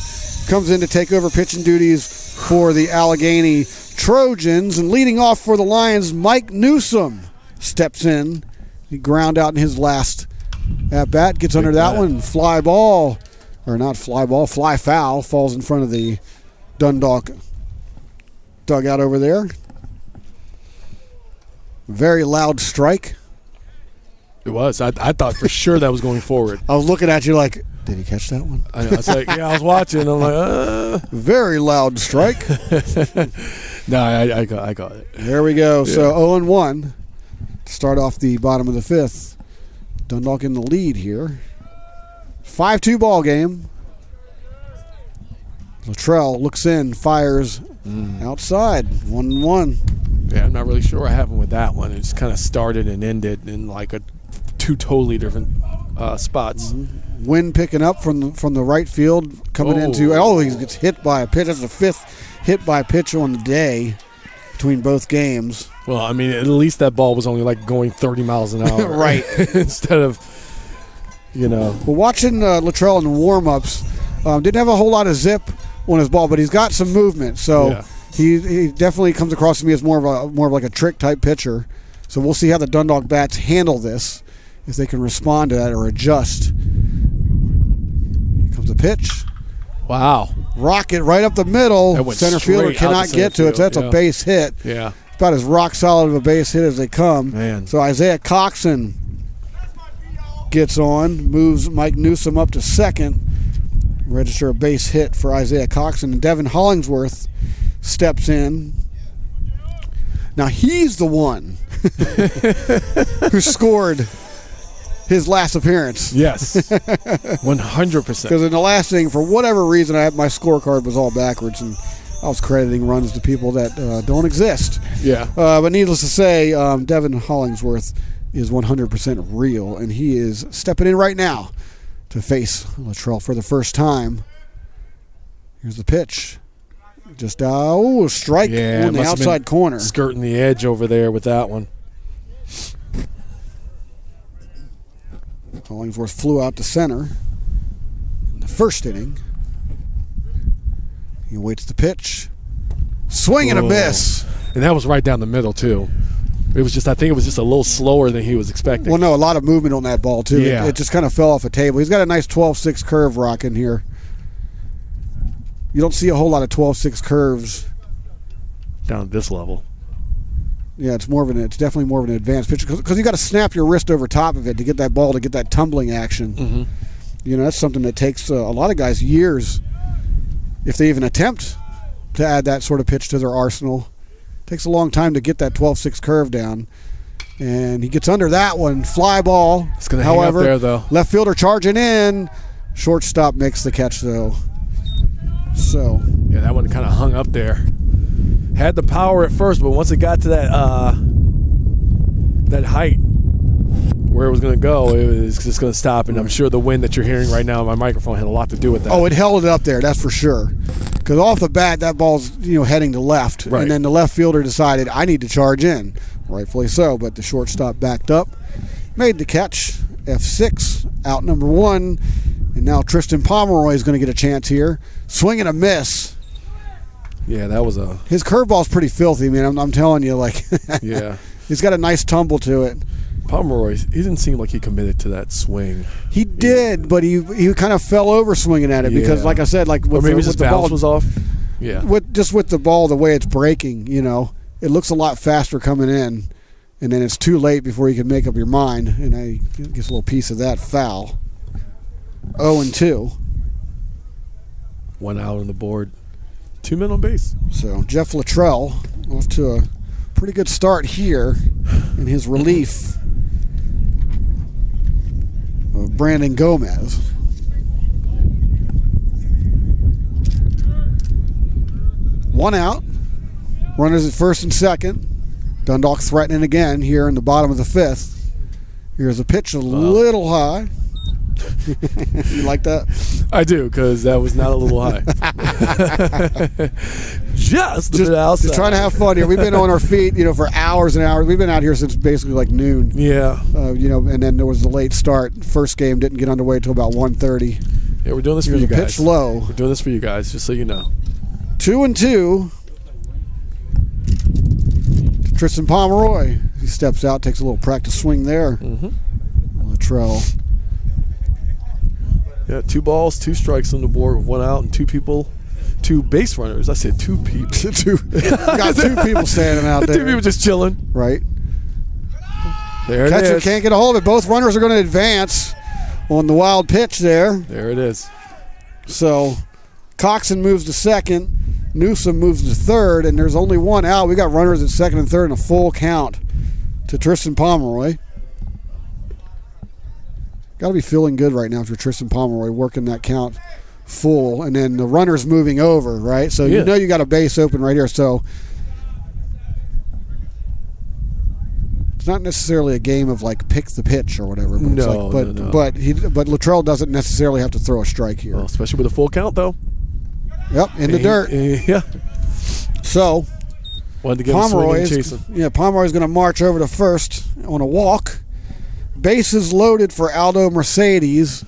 comes in to take over pitching duties for the Allegany Trojans. And leading off for the Lions, Mike Newsom steps in. He ground out in his last at-bat, gets under that one, fly foul, falls in front of the Dundalk dugout over there. Very loud strike. It was. I thought for sure that was going forward. I was looking at you like, did he catch that one? I was like, yeah, I was watching. I'm like, Very loud strike. No, I got it. There we go. Yeah. So 0-1 to start off the bottom of the fifth. Dundalk in the lead here. 5-2 ball game. Luttrell looks in, fires outside. 1-1. Yeah, I'm not really sure what happened with that one. It just kind of started and ended in like two totally different spots. Mm-hmm. Wind picking up from the right field, coming into. Oh, he gets hit by a pitch. That's the fifth hit by pitch on the day between both games. Well, I mean, at least that ball was only like going 30 miles an hour, right? Instead of, Well, watching Luttrell in the warm-ups, didn't have a whole lot of zip on his ball, but he's got some movement. So. Yeah. He definitely comes across to me as more of like a trick type pitcher. So we'll see how the Dundalk bats handle this, if they can respond to that or adjust. Here comes the pitch. Wow. Rocket right up the middle. Center fielder cannot get to it. So that's a base hit. Yeah. About as rock solid of a base hit as they come. Man. So Isaiah Coxon gets on, moves Mike Newsom up to second. register a base hit for Isaiah Coxon, and Devin Hollingsworth steps in. Now he's the one who scored his last appearance. Yes, 100%. Because in the last inning, for whatever reason, my scorecard was all backwards, and I was crediting runs to people that don't exist. Yeah. But needless to say, Devin Hollingsworth is 100% real, and he is stepping in right now to face Luttrell for the first time. Here's the pitch. Just a strike on the outside corner. Skirting the edge over there with that one. Hollingsworth flew out to center in the first inning. He waits the pitch. Swing and a miss. And that was right down the middle, too. It was just, I think it was just a little slower than he was expecting. Well, no, a lot of movement on that ball, too. Yeah. It just kind of fell off a table. He's got a nice 12-6 curve rocking here. You don't see a whole lot of 12-6 curves down at this level. Yeah, it's definitely more of an advanced pitch because you got to snap your wrist over top of it to get that ball to get that tumbling action. Mm-hmm. You know, that's something that takes a lot of guys years, if they even attempt to add that sort of pitch to their arsenal. It takes a long time to get that 12-6 curve down. And he gets under that one. Fly ball. It's going to hang up there, though. Left fielder charging in. Shortstop makes the catch, though. So. Yeah, that one kind of hung up there. Had the power at first, but once it got to that height where it was going to go, it was just going to stop. And I'm sure the wind that you're hearing right now on my microphone had a lot to do with that. Oh, it held it up there, that's for sure. Because off the bat, that ball's heading to left, right. And then the left fielder decided I need to charge in, rightfully so. But the shortstop backed up, made the catch. F6, out number one, and now Tristan Pomeroy is going to get a chance here. Swing and a miss. Yeah, that was a... His curveball's pretty filthy, man. I'm telling you, yeah. He's got a nice tumble to it. Pomeroy, he didn't seem like he committed to that swing. He did, but he kind of fell over swinging at it because, like I said, with his the bounce ball was off. Yeah. With the ball, the way it's breaking, it looks a lot faster coming in, and then it's too late before you can make up your mind, and I gets a little piece of that foul. 0-2. 1 out on the board. 2 men on base. So Jeff Luttrell off to a pretty good start here in his relief of Brandon Gomez. One out. Runners at first and second. Dundalk threatening again here in the bottom of the fifth. Here's a pitch a little high. You like that? I do, because that was not a little high. Just outside. Just trying to have fun here. We've been on our feet, for hours and hours. We've been out here since basically like noon. Yeah. And then there was the late start. First game didn't get underway until about 1:30. Yeah, we're doing this for you guys. Pitch low. We're doing this for you guys, just so you know. 2-2. Tristan Pomeroy. He steps out, takes a little practice swing there. Mm-hmm. Luttrell. Yeah, 2 balls, 2 strikes on the board with 1 out and 2 base runners. I said 2 people. Got 2 people standing out there. 2 people just chilling. Right. There it Catcher is. can't get a hold of it. Both runners are going to advance on the wild pitch there. There it is. So Coxon moves to second. Newsom moves to third, and there's only 1 out. We got runners at second and third and a full count to Tristan Pomeroy. Got to be feeling good right now if you're Tristan Pomeroy working that count full, and then the runner's moving over, right? So you got a base open right here. So it's not necessarily a game of pick the pitch or whatever. But but Luttrell doesn't necessarily have to throw a strike here. Well, especially with a full count, though. Yep, in the dirt. Yeah. So wanted to get him swinging and chasing. Yeah, Pomeroy's going to march over to first on a walk. Bases loaded for Aldo Mercedes.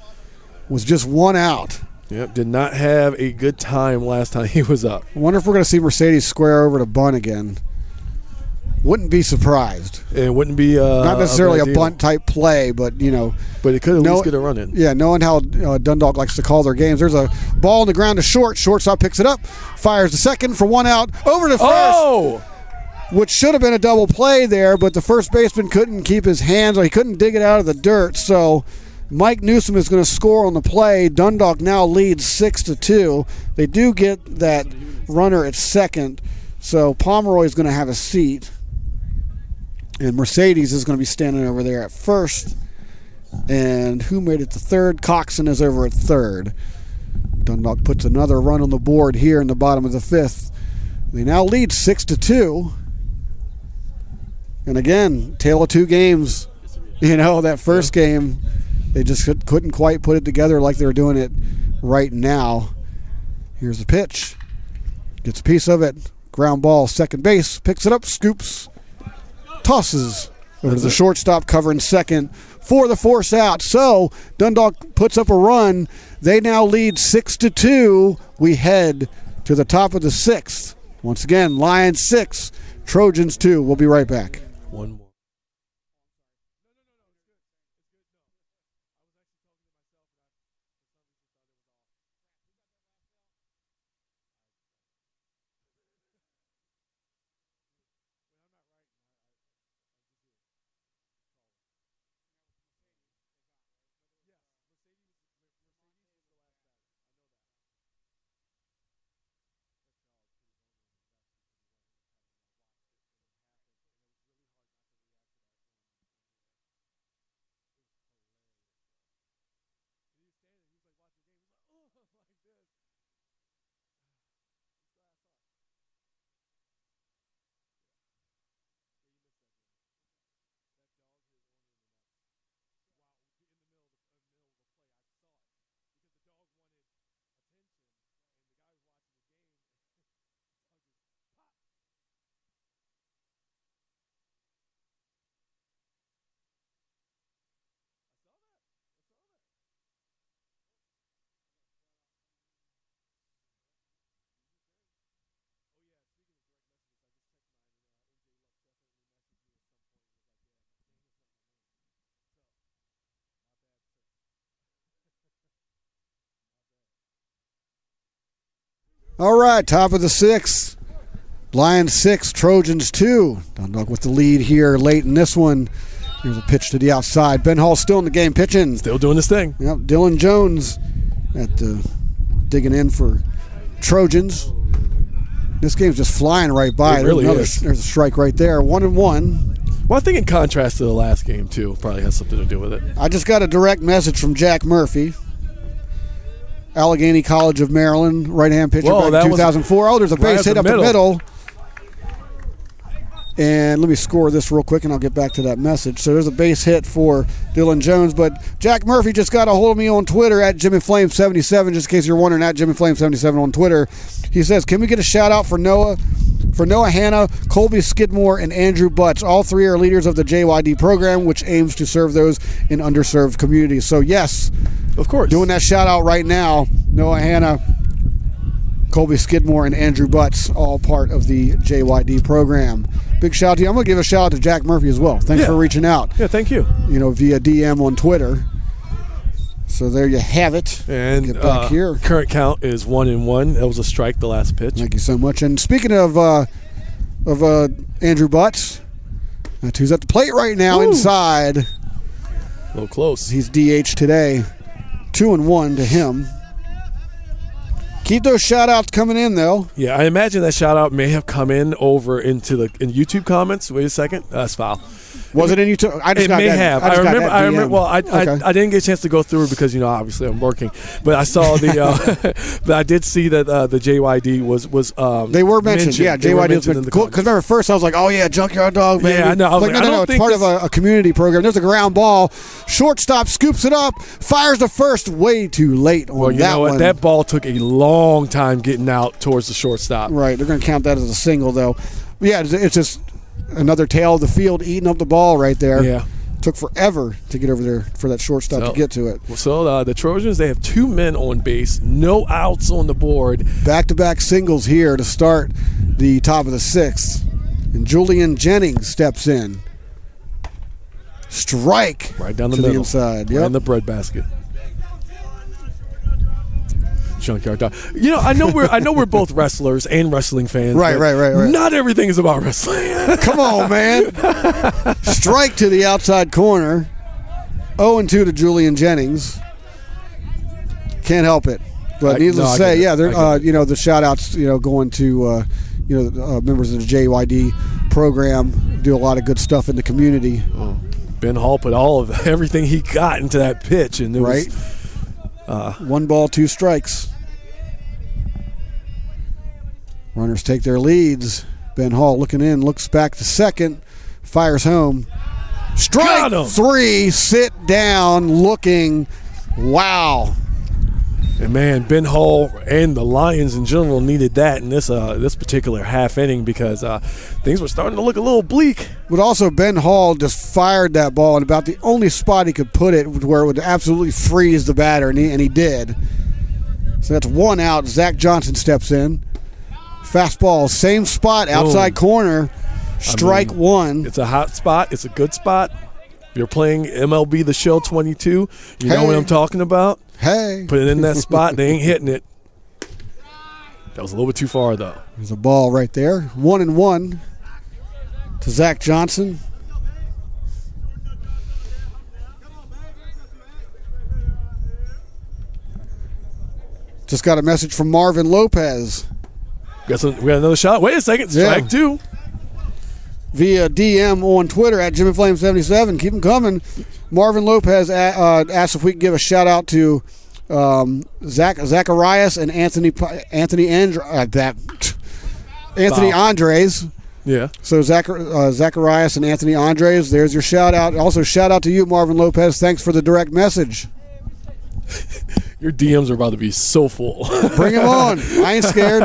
Was just 1 out. Yep, did not have a good time last time he was up. I wonder if we're going to see Mercedes square over to bunt again. Wouldn't be surprised. It wouldn't be not necessarily a bunt type play, but But it could at least get a run in. Yeah, knowing how Dundalk likes to call their games. There's a ball on the ground to short. Shortstop picks it up, fires the second for 1 out, over to first. Oh! Which should have been a double play there, but the first baseman couldn't keep his hands, or he couldn't dig it out of the dirt. So Mike Newsom is going to score on the play. Dundalk now leads 6-2. They do get that runner at second, so Pomeroy is going to have a seat. And Mercedes is going to be standing over there at first. And who made it to third? Coxon is over at third. Dundalk puts another run on the board here in the bottom of the fifth. They now lead 6-2. And again, tale of two games. You know, that first game, they just couldn't quite put it together like they were doing it right now. Here's the pitch. Gets a piece of it. Ground ball, second base. Picks it up, scoops. Tosses over to the shortstop, covering second for the force out. So Dundalk puts up a run. They now lead 6-2. We head to the top of the sixth. Once again, Lions 6, Trojans 2. We'll be right back. One more. All right, top of the sixth. Lions 6, Trojans 2. Dundalk with the lead here late in this one. Here's a pitch to the outside. Ben Hall still in the game pitching. Still doing this thing. Yep, Dylan Jones digging in for Trojans. This game's just flying right by. It really is. There's a strike right there. 1-1. Well, I think in contrast to the last game, too, probably has something to do with it. I just got a direct message from Jack Murphy. Allegheny College of Maryland, right-hand pitcher back in 2004. There's a base hit up the middle. And let me score this real quick, and I'll get back to that message. So there's a base hit for Dylan Jones. But Jack Murphy just got a hold of me on Twitter at JimmyFlame77, just in case you're wondering, at JimmyFlame77 on Twitter. He says, can we get a shout-out for Noah Hanna, Colby Skidmore, and Andrew Butts? All three are leaders of the JYD program, which aims to serve those in underserved communities. So, yes, of course, doing that shout-out right now. Noah Hanna, Colby Skidmore, and Andrew Butts, all part of the JYD program. Big shout out to you. I'm going to give a shout out to Jack Murphy as well. Thanks for reaching out. Yeah, thank you. You know, via DM on Twitter. So there you have it. And get back here. Current count is 1-1. That was a strike the last pitch. Thank you so much. And speaking of Andrew Butts, that's who's at the plate right now. Ooh. Inside. A little close. He's DH today. 2-1 to him. Keep those shout-outs coming in, though. Yeah, I imagine that shout-out may have come in over into the YouTube comments. Wait a second. That's foul. Was it in YouTube? I just it may have. I remember. Well, I didn't get a chance to go through it because obviously I'm working. But I saw the. But I did see that the JYD was. They were mentioned. Yeah, JYD was mentioned. Because remember, first I was like, oh yeah, Junkyard Dog, baby. Yeah, I know. No, it's part of a community program. There's a ground ball. Shortstop scoops it up, fires the first way too late on that one. Well, you know what? That ball took a long time getting out towards the shortstop. Right. They're going to count that as a single, though. But yeah, it's just another tail of the field eating up the ball right there. Yeah. Took forever to get over there for that shortstop to get to it. So the Trojans, they have two men on base, no outs on the board. Back-to-back singles here to start the top of the sixth. And Julian Jennings steps in. Strike right down the to middle. The inside. Right in the breadbasket. Junkyard Dog. You know, I know we're both wrestlers and wrestling fans. Right. Not everything is about wrestling. Come on, man. Strike to the outside corner. 0-2 to Julian Jennings. Can't help it. But needless to say, they're the shout outs, going to members of the JYD program, do a lot of good stuff in the community. Oh. Ben Hall put everything he got into that pitch, and it was 1 ball, 2 strikes. Runners take their leads. Ben Hall looking in, looks back to second, fires home. Strike 3, sit down, looking. Wow. And man, Ben Hall and the Lions in general needed that in this particular half inning, because things were starting to look a little bleak. But also Ben Hall just fired that ball in about the only spot he could put it where it would absolutely freeze the batter, and he did. So that's 1 out. Zach Johnson steps in. Fastball, same spot, outside corner. Strike 1. It's a hot spot. It's a good spot. You're playing MLB The Show 22. You know what I'm talking about? Hey. Put it in that spot. They ain't hitting it. That was a little bit too far, though. There's a ball right there. 1-1 to Zach Johnson. Just got a message from Marvin Lopez. We got another shot. Wait a second. Strike 2. Via DM on Twitter at JimmyFlame77. Keep them coming. Marvin Lopez asked if we could give a shout out to Zacharias and Anthony Andres. Yeah. So Zacharias and Anthony Andres, there's your shout out. Also shout out to you, Marvin Lopez. Thanks for the direct message. Your DMs are about to be so full. Bring them on. I ain't scared.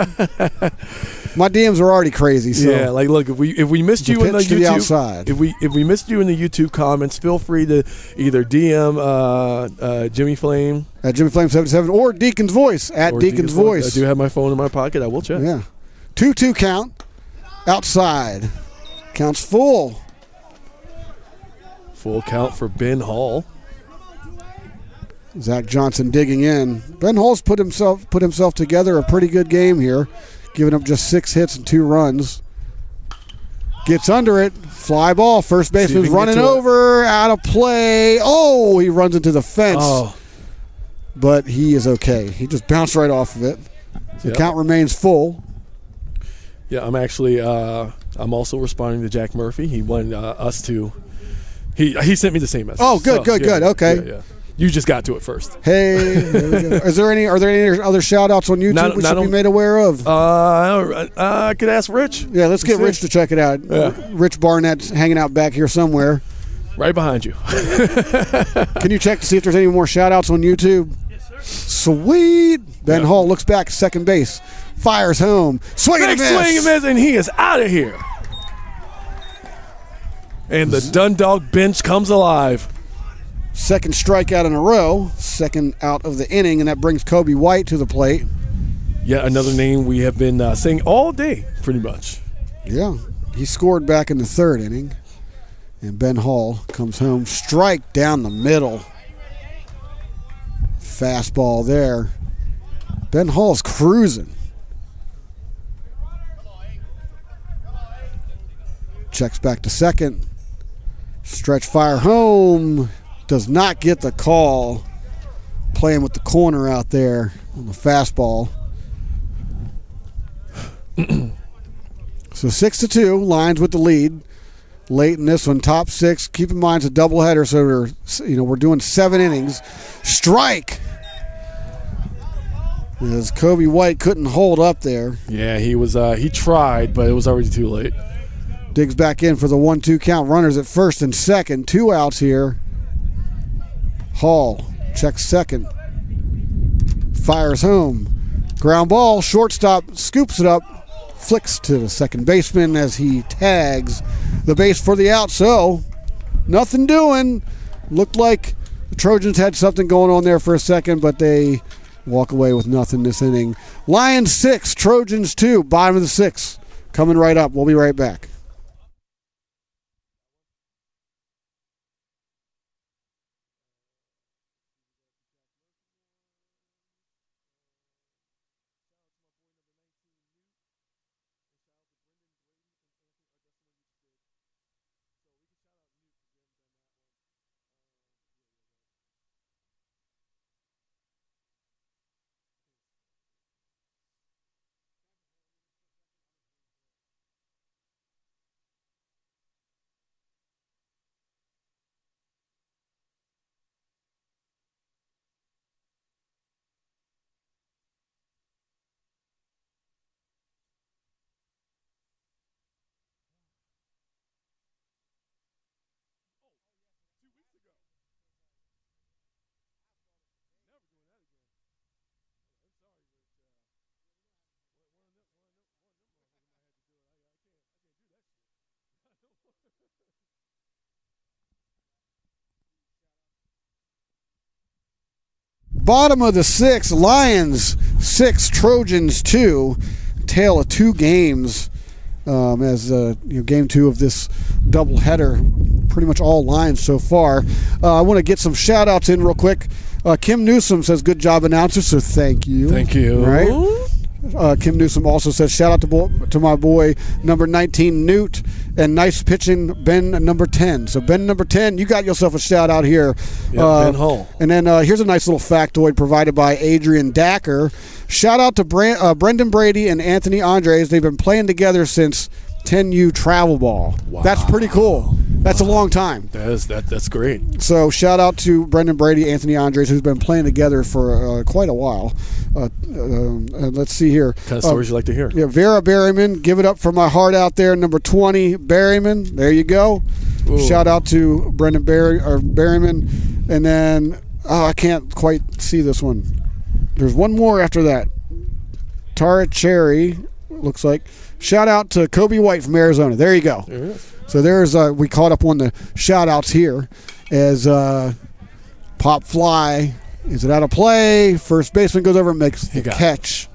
My DMs are already crazy. So. Yeah, like look, if we missed you in the YouTube, if we missed you in the YouTube comments, feel free to either DM Jimmy Flame at JimmyFlame77 or Deacon's Voice at Deacon's Voice. I do have my phone in my pocket. I will check. Yeah, 2-2 count. Outside, counts full. Full count for Ben Hall. Zach Johnson digging in. Ben Hall's put himself together a pretty good game here, giving up just 6 hits and 2 runs. Gets under it. Fly ball. First baseman's running over. Out of play. Oh, he runs into the fence. Oh. But he is okay. He just bounced right off of it. The count remains full. Yeah, I'm actually I'm also responding to Jack Murphy. He wanted us to he sent me the same message. Oh, good. Okay. Yeah. You just got to it first. Hey, there we go. Are there any other shout-outs on YouTube we should be made aware of? I could ask Rich. Yeah, let's get Rich to check it out. Yeah. Rich Barnett's hanging out back here somewhere. Right behind you. Can you check to see if there's any more shout-outs on YouTube? Yes, sir. Sweet. Ben Hall looks back at second base. Fires home. Swing and miss. And he is out of here. And the Dundalk bench comes alive. Second strikeout in a row, second out of the inning, and that brings Kobe White to the plate. Yeah, another name we have been saying all day, pretty much. Yeah, he scored back in the 3rd inning, and Ben Hall comes home. Strike down the middle. Fastball there. Ben Hall's cruising. Checks back to second. Stretch fire home. Does not get the call. Playing with the corner out there on the fastball. So 6-2, Lions with the lead. Late in this one, top 6. Keep in mind it's a doubleheader, so we're doing 7 innings. Strike. As Kobe White couldn't hold up there. Yeah, he tried, but it was already too late. Digs back in for the 1-2 count. Runners at first and second. 2 outs here. Hall checks second. Fires home. Ground ball. Shortstop scoops it up. Flicks to the second baseman as he tags the base for the out. So, nothing doing. Looked like the Trojans had something going on there for a second, but they walk away with nothing this inning. Lions 6, Trojans 2, bottom of the 6th. Coming right up. We'll be right back. Bottom of the 6th, Lions 6, Trojans 2. Tale of 2 games as game 2 of this doubleheader. Pretty much all Lions so far. I want to get some shout-outs in real quick. Kim Newsom says, good job, announcer, so thank you. Thank you. Right? Kim Newsom also says, shout out to my boy, number 19, Newt, and nice pitching, Ben, number 10. So, Ben, number 10, you got yourself a shout-out here. Ben Hull. And then here's a nice little factoid provided by Adrian Dacker. Shout out to Brendan Brady and Anthony Andres. They've been playing together since 10U travel ball. Wow. That's pretty cool. That's a long time. That's great. So shout out to Brendan Brady, Anthony Andres, who's been playing together for quite a while. Let's see here. What kind of stories you like to hear? Yeah, Vera Berryman, give it up for my heart out there. Number 20, Berryman. There you go. Ooh. Shout out to Brendan Berryman. And then, I can't quite see this one. There's one more after that. Tara Cherry, looks like. Shout out to Kobe White from Arizona. There you go. There it is. So there's we caught up on the shout outs here as Pop Fly. Is it out of play? First baseman goes over and makes the catch.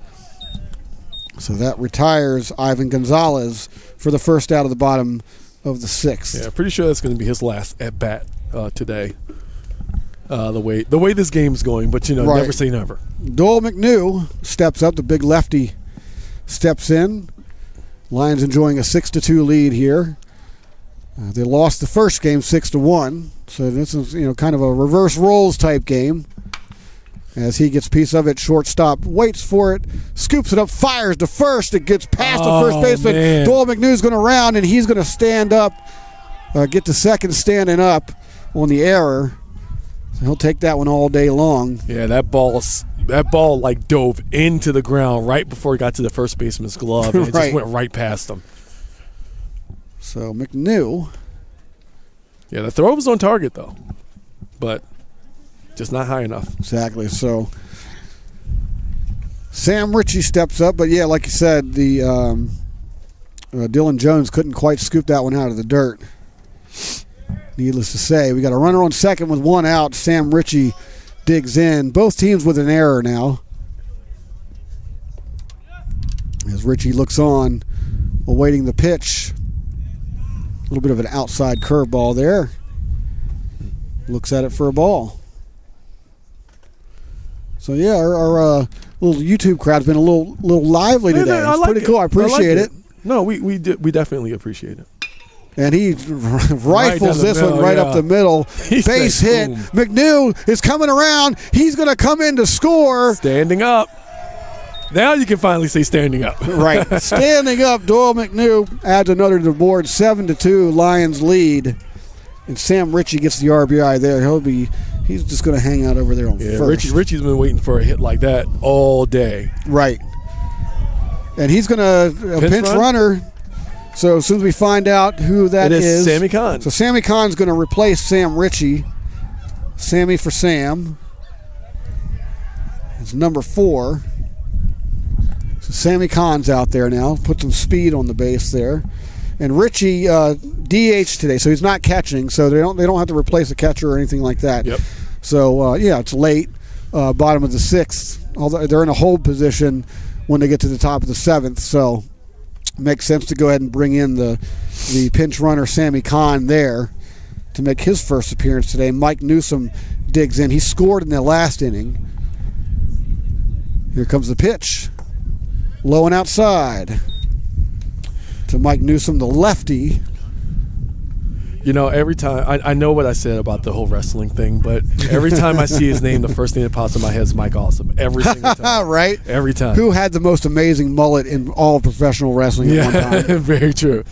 So that retires Ivan Gonzalez for the first out of the bottom of the 6th. Yeah, pretty sure that's going to be his last at bat today. The way this game's going, but right. Never say never. Doyle McNew steps up. The big lefty steps in. Lions enjoying a 6-2 lead here. They lost the first game 6-1, so this is kind of a reverse roles type game. As he gets a piece of it, shortstop waits for it, scoops it up, fires to first. It gets past the first baseman. Man. Doyle McNew's going to round, and he's going to stand up, get to second standing up on the error. So he'll take that one all day long. Yeah, that ball like dove into the ground right before it got to the first baseman's glove, and it just went right past him. So McNew. Yeah, the throw was on target though, but just not high enough. Exactly. So Sam Ritchie steps up, but yeah, like you said, the Dylan Jones couldn't quite scoop that one out of the dirt. Needless to say, we got a runner on second with one out. Sam Ritchie digs in. Both teams with an error now. As Ritchie looks on, awaiting the pitch. A little bit of an outside curveball there. Looks at it for a ball. So yeah, our little YouTube crowd's been a little lively today. It's pretty cool. I appreciate it. No, we definitely appreciate it. And he rifles this one right up the middle. Base hit. Boom. McNew is coming around. He's going to come in to score. Standing up. Now you can finally say standing up. Right. Standing up, Doyle McNew adds another to the board. 7-2, Lions lead. And Sam Ritchie gets the RBI there. He's just going to hang out over there on first. Ritchie's been waiting for a hit like that all day. Right. And he's going to pinch runner. So as soon as we find out who that is, Sammy Kahn. So Sammy Kahn's going to replace Sam Ritchie. Sammy for Sam. It's number 4. So Sammy Kahn's out there now. Put some speed on the base there. And Ritchie DH today, so he's not catching. So they don't have to replace a catcher or anything like that. Yep. So it's late, bottom of the 6th. Although they're in a hold position when they get to the top of the 7th. So makes sense to go ahead and bring in the pinch runner Sammy Kahn there to make his first appearance today. Mike Newsom digs in. He scored in the last inning. Here comes the pitch. Low and outside to Mike Newsom, the lefty. Every time, I know what I said about the whole wrestling thing, but every time I see his name, the first thing that pops in my head is Mike Awesome. Every single time. Right? Every time. Who had the most amazing mullet in all of professional wrestling at one time? Very true.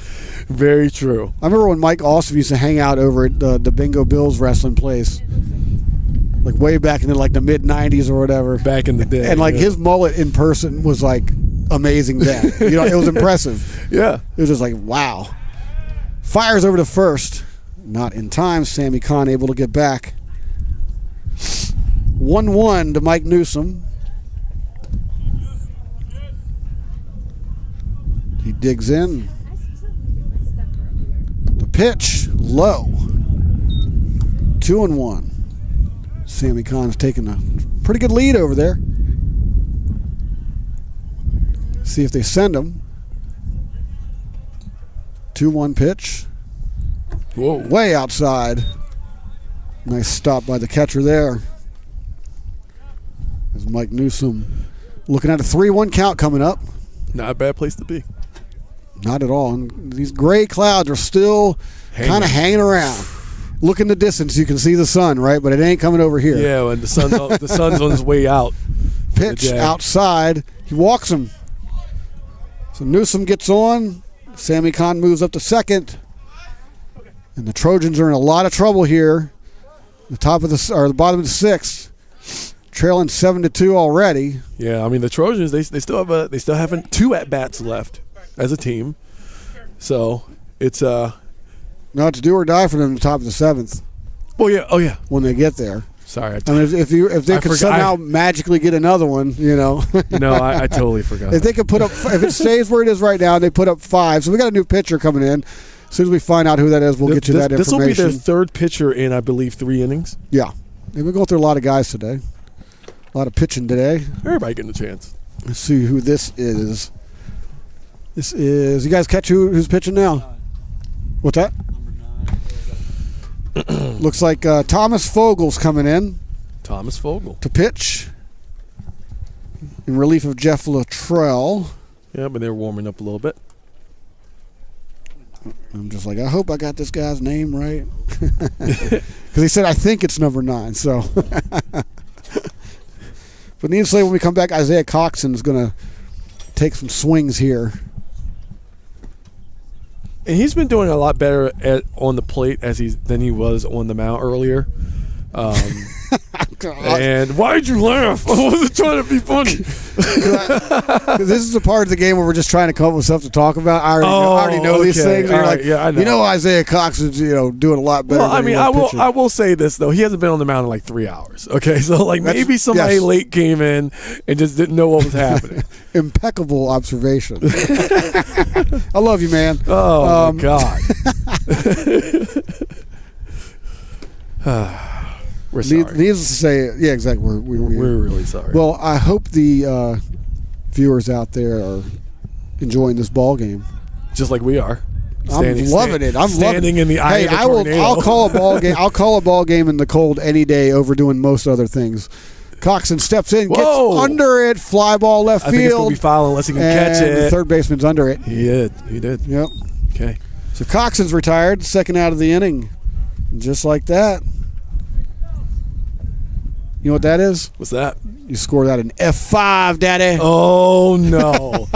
Very true. I remember when Mike Awesome used to hang out over at the Bingo Bills wrestling place, like way back in the mid-'90s or whatever. Back in the day. And his mullet in person was amazing then. It was impressive. Yeah. It was just wow. Fires over to first. Not in time. Sammy Kahn able to get back. 1-1 to Mike Newsom. He digs in. The pitch, low. 2-1. Sammy Kahn's taking a pretty good lead over there. See if they send him. 2-1 pitch. Whoa. Way outside. Nice stop by the catcher there. There's Mike Newsom looking at a 3-1 count coming up. Not a bad place to be. Not at all. And these gray clouds are still kind of hanging around. Look in the distance, you can see the sun, right? But it ain't coming over here. Yeah, and the sun's on his way out. Pitch outside. He walks him. So Newsom gets on. Sammy Kahn moves up to second. And the Trojans are in a lot of trouble here. The bottom of the sixth. Trailing 7-2 already. Yeah, I mean the Trojans they still have 2 at bats left as a team. So it's No, it's do or die for them at the top of the seventh. Well, yeah, oh yeah. When they get there. Sorry, I mean, if they could somehow magically get another one, you know. No, I totally forgot. If they could put up, if it stays where it is right now, they put up 5. So we got a new pitcher coming in. As soon as we find out who that is, we'll get you that information. This will be their 3rd pitcher in, I believe, 3 innings. Yeah, they've been going through a lot of guys today. A lot of pitching today. Everybody getting a chance. Let's see who this is. This is, you guys catch who's pitching now? What's that? Looks like Thomas Fogel's coming in. Thomas Fogel. To pitch. In relief of Jeff Luttrell. Yeah, but they're warming up a little bit. I'm just like, I hope I got this guy's name right. Because he said, I think it's number 9, so. But needless to say, when we come back, Isaiah Coxon is going to take some swings here. And he's been doing a lot better on the plate than he was on the mound earlier. And why'd you laugh? I wasn't trying to be funny. This is a part of the game where we're just trying to come up with stuff to talk about. I already know these things. All you're right, like, yeah, I know. You know, Isaiah Coxon's doing a lot better. Well, I than mean, he was pitching. I will say this though. He hasn't been on the mound in like 3 hours. Okay, so like maybe somebody late came in and just didn't know what was happening. Impeccable observation. I love you, man. Oh my God. We're sorry. Needless to say, yeah, exactly. We're really sorry. Well, I hope the viewers out there are enjoying this ball game, just like we are. I'm loving it. I'm standing in the eye of the tornado. I'll call a ball game. I'll call a ball game in the cold any day over doing most other things. Coxon steps in, gets under it, fly ball left field. I think it's going to be foul unless he can catch it. The third baseman's under it. He did. Yep. Okay. So Coxon's retired, second out of the inning, just like that. You know what that is? What's that? You score that in F5, Daddy. Oh no!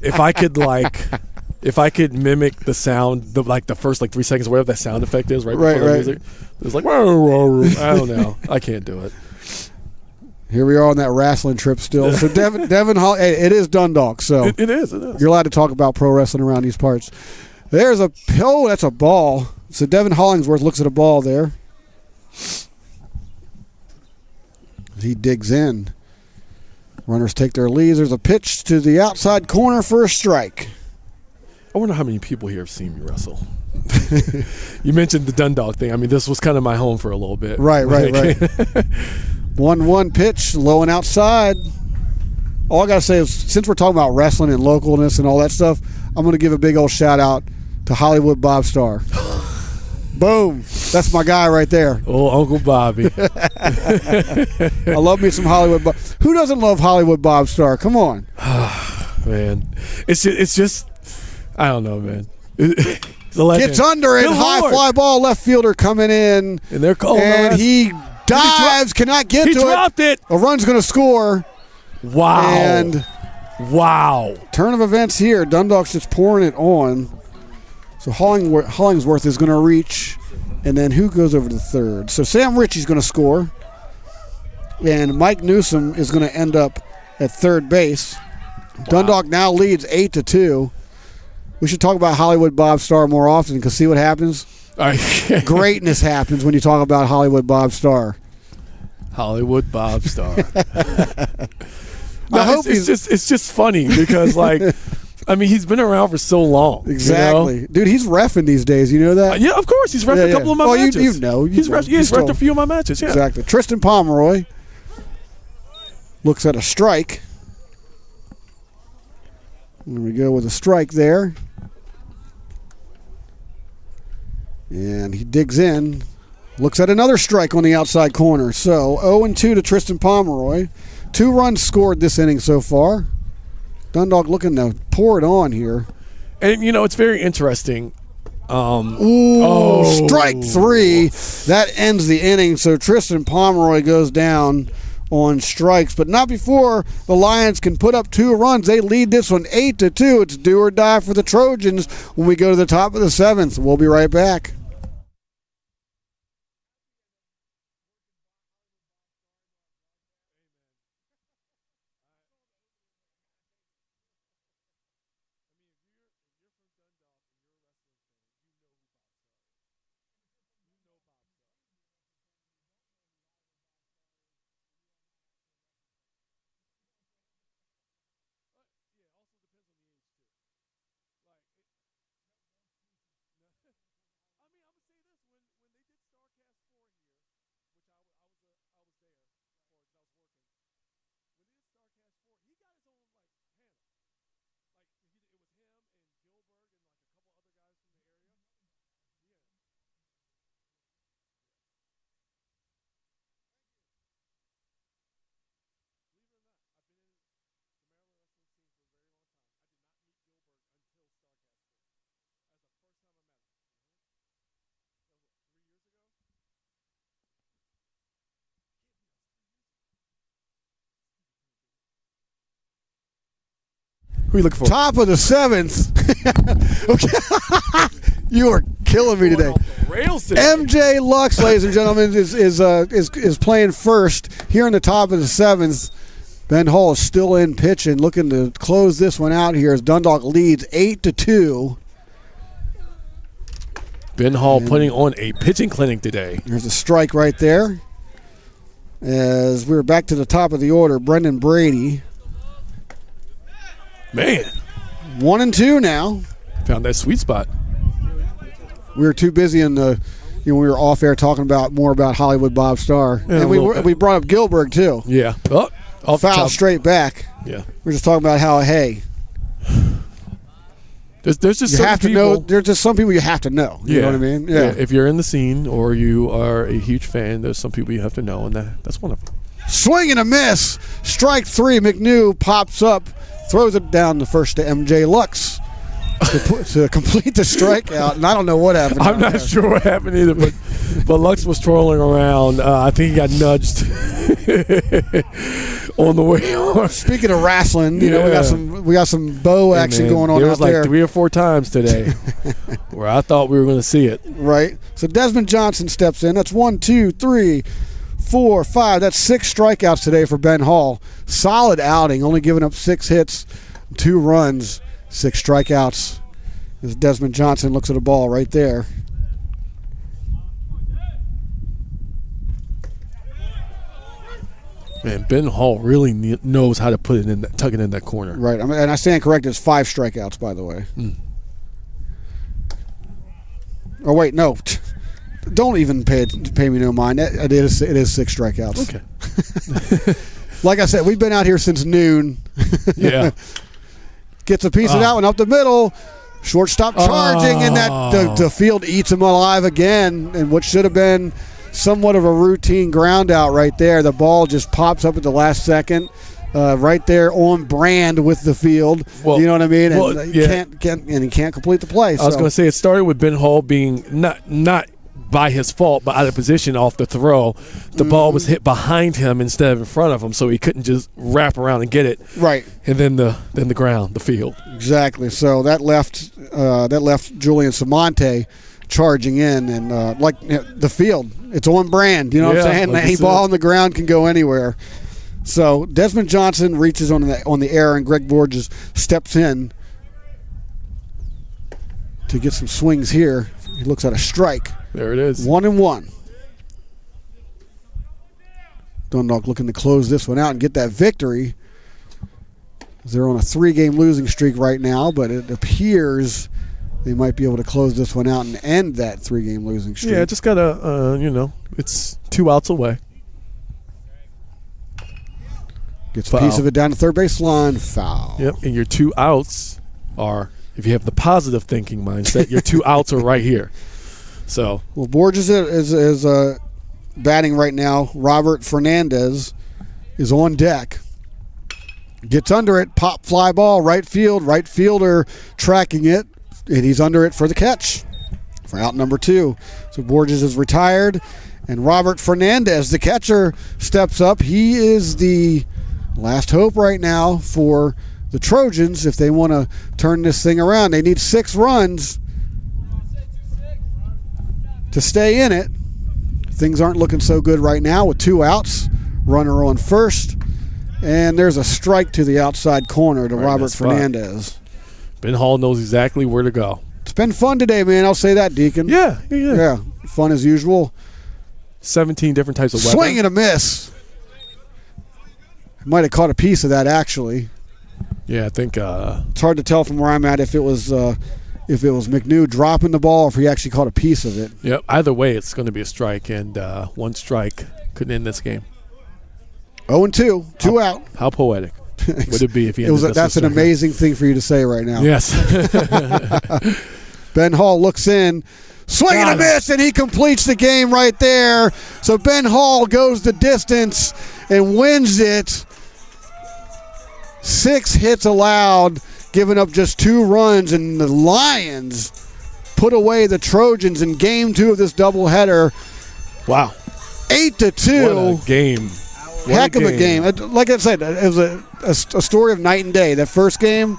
If I could mimic the sound, the first 3 seconds, whatever that sound effect is, right before the music, it's like, I don't know. I can't do it. Here we are on that wrestling trip still. So Devin Hall, it is Dundalk, so it is. You're allowed to talk about pro wrestling around these parts. There's that's a ball. So Devin Hollingsworth looks at a ball there. He digs in. Runners take their leads. There's a pitch to the outside corner for a strike. I wonder how many people here have seen me wrestle. You mentioned the Dundalk thing. I mean, this was kind of my home for a little bit. Right. 1-1 pitch, low and outside. All I got to say is, since we're talking about wrestling and localness and all that stuff, I'm going to give a big old shout out to Hollywood Bob Starr. Boom. That's my guy right there. Oh, Uncle Bobby. I love me some Hollywood Bob. Who doesn't love Hollywood Bob Starr? Come on. Man. It's just I don't know, man. It's a legend. Gets under it. High fly ball, left fielder coming in. And they're calling. And he dives, cannot get to it. He dropped it. A run's going to score. Wow. And turn of events here. Dundalk's just pouring it on. So Hollingsworth is going to reach, and then who goes over to third? So Sam Ritchie's going to score, and Mike Newsom is going to end up at third base. Wow. Dundalk now leads 8-2. We should talk about Hollywood Bob Starr more often, because see what happens? Greatness happens when you talk about Hollywood Bob Starr. Hollywood Bob Starr. It's just funny because I mean, he's been around for so long. Exactly. You know? Dude, he's reffing these days. You know that? Yeah, of course. He's reffed a couple of my matches. You know. He's reffed a few of my matches, yeah. Exactly. Tristan Pomeroy looks at a strike. There we go with a strike there. And he digs in. Looks at another strike on the outside corner. So 0-2 to Tristan Pomeroy. 2 runs scored this inning so far. Dundalk looking to pour it on here. And, it's very interesting. Strike 3. That ends the inning. So Tristan Pomeroy goes down on strikes, but not before the Lions can put up 2 runs. They lead this one 8-2. It's do or die for the Trojans when we go to the top of the 7th. We'll be right back. Who are you looking for? Top of the 7th. Okay. You are killing me today. Rails today. MJ Lux, ladies and gentlemen, is playing first here in the top of the 7th. Ben Hall is still in pitching, looking to close this one out here as Dundalk leads 8-2. Ben Hall putting on a pitching clinic today. There's a strike right there. As we're back to the top of the order, Brendan Brady. Man. 1-2 now. Found that sweet spot. We were too busy we were off air talking more about Hollywood Bob Starr. Yeah, and we brought up Gilbert too. Yeah. Foul straight back. Yeah. We're just talking about how, hey, there's just you have to people, know. There's just some people you have to know. You know what I mean? Yeah. If you're in the scene or you are a huge fan, there's some people you have to know, and that's one of them. Swing and a miss. Strike 3. McNew pops up, throws it down the first to MJ Lux to complete the strikeout. And I don't know what happened. I'm not sure what happened either, but Lux was trolling around. I think he got nudged on the way on. Speaking of wrestling, we got some bow action going on there out was there. 3 or 4 times today where I thought we were going to see it. Right. So Desmond Johnson steps in. That's 1, 2, 3, 4, 5. That's 6 strikeouts today for Ben Hall. Solid outing, only giving up 6 hits, 2 runs, 6 strikeouts. As Desmond Johnson looks at a ball right there. Man, Ben Hall really knows how to put it in, tuck it in that corner. Right. And I stand corrected. It's 5 strikeouts, by the way. Oh wait, no. Don't even pay me no mind. It is 6 strikeouts. Okay. Like I said, we've been out here since noon. Yeah. Gets a piece of that one up the middle. Shortstop charging, and the field eats him alive again. And what should have been somewhat of a routine ground out right there, the ball just pops up at the last second. Right there on brand with the field. Well, you know what I mean? And he can't complete the play. I was going to say it started with Ben Hall being not by his fault, but out of position off the throw. The ball was hit behind him instead of in front of him, so he couldn't just wrap around and get it. Right. And then the ground, the field. Exactly. So that left Julian Samonte charging in, and the field, it's on brand. You know what I'm saying? Like any ball on the ground can go anywhere. So Desmond Johnson reaches on the air, and Greg Borges steps in to get some swings here. He looks at a strike. There it is. 1-1. Dundalk looking to close this one out and get that victory. They're on a 3-game losing streak right now, but it appears they might be able to close this one out and end that 3-game losing streak. Yeah, just gotta, it's 2 outs away. Gets a piece of it down the third base line. Foul. Yep, and your 2 outs are, if you have the positive thinking mindset, your 2 outs are right here. So, well, Borges is batting right now. Robert Fernandez is on deck. Gets under it, pop fly ball, right field, right fielder tracking it, and he's under it for the catch for out number 2. So Borges is retired, and Robert Fernandez, the catcher, steps up. He is the last hope right now for the Trojans if they want to turn this thing around. They need 6 runs to stay in it. Things aren't looking so good right now with 2 outs, runner on first. And there's a strike to the outside corner to Robert Fernandez. Ben Hall knows exactly where to go. It's been fun today, man. I'll say that, Deacon. Yeah. Fun as usual. 17 different types of weather. Swing and a miss. Might have caught a piece of that, actually. Yeah, I think it's hard to tell from where I'm at if it was McNew dropping the ball or if he actually caught a piece of it. Yep. Either way, it's going to be a strike, and 1 strike could end this game. 0-2, 2 out. How poetic would it be if he ended this? That's an amazing thing for you to say right now. Yes. Ben Hall looks in, swing and a miss, and he completes the game right there. So Ben Hall goes the distance and wins it. 6 hits allowed, giving up just 2 runs, and the Lions put away the Trojans in game 2 of this doubleheader. Wow. 8-2. What a game. Heck of a game. Like I said, it was a story of night and day. That first game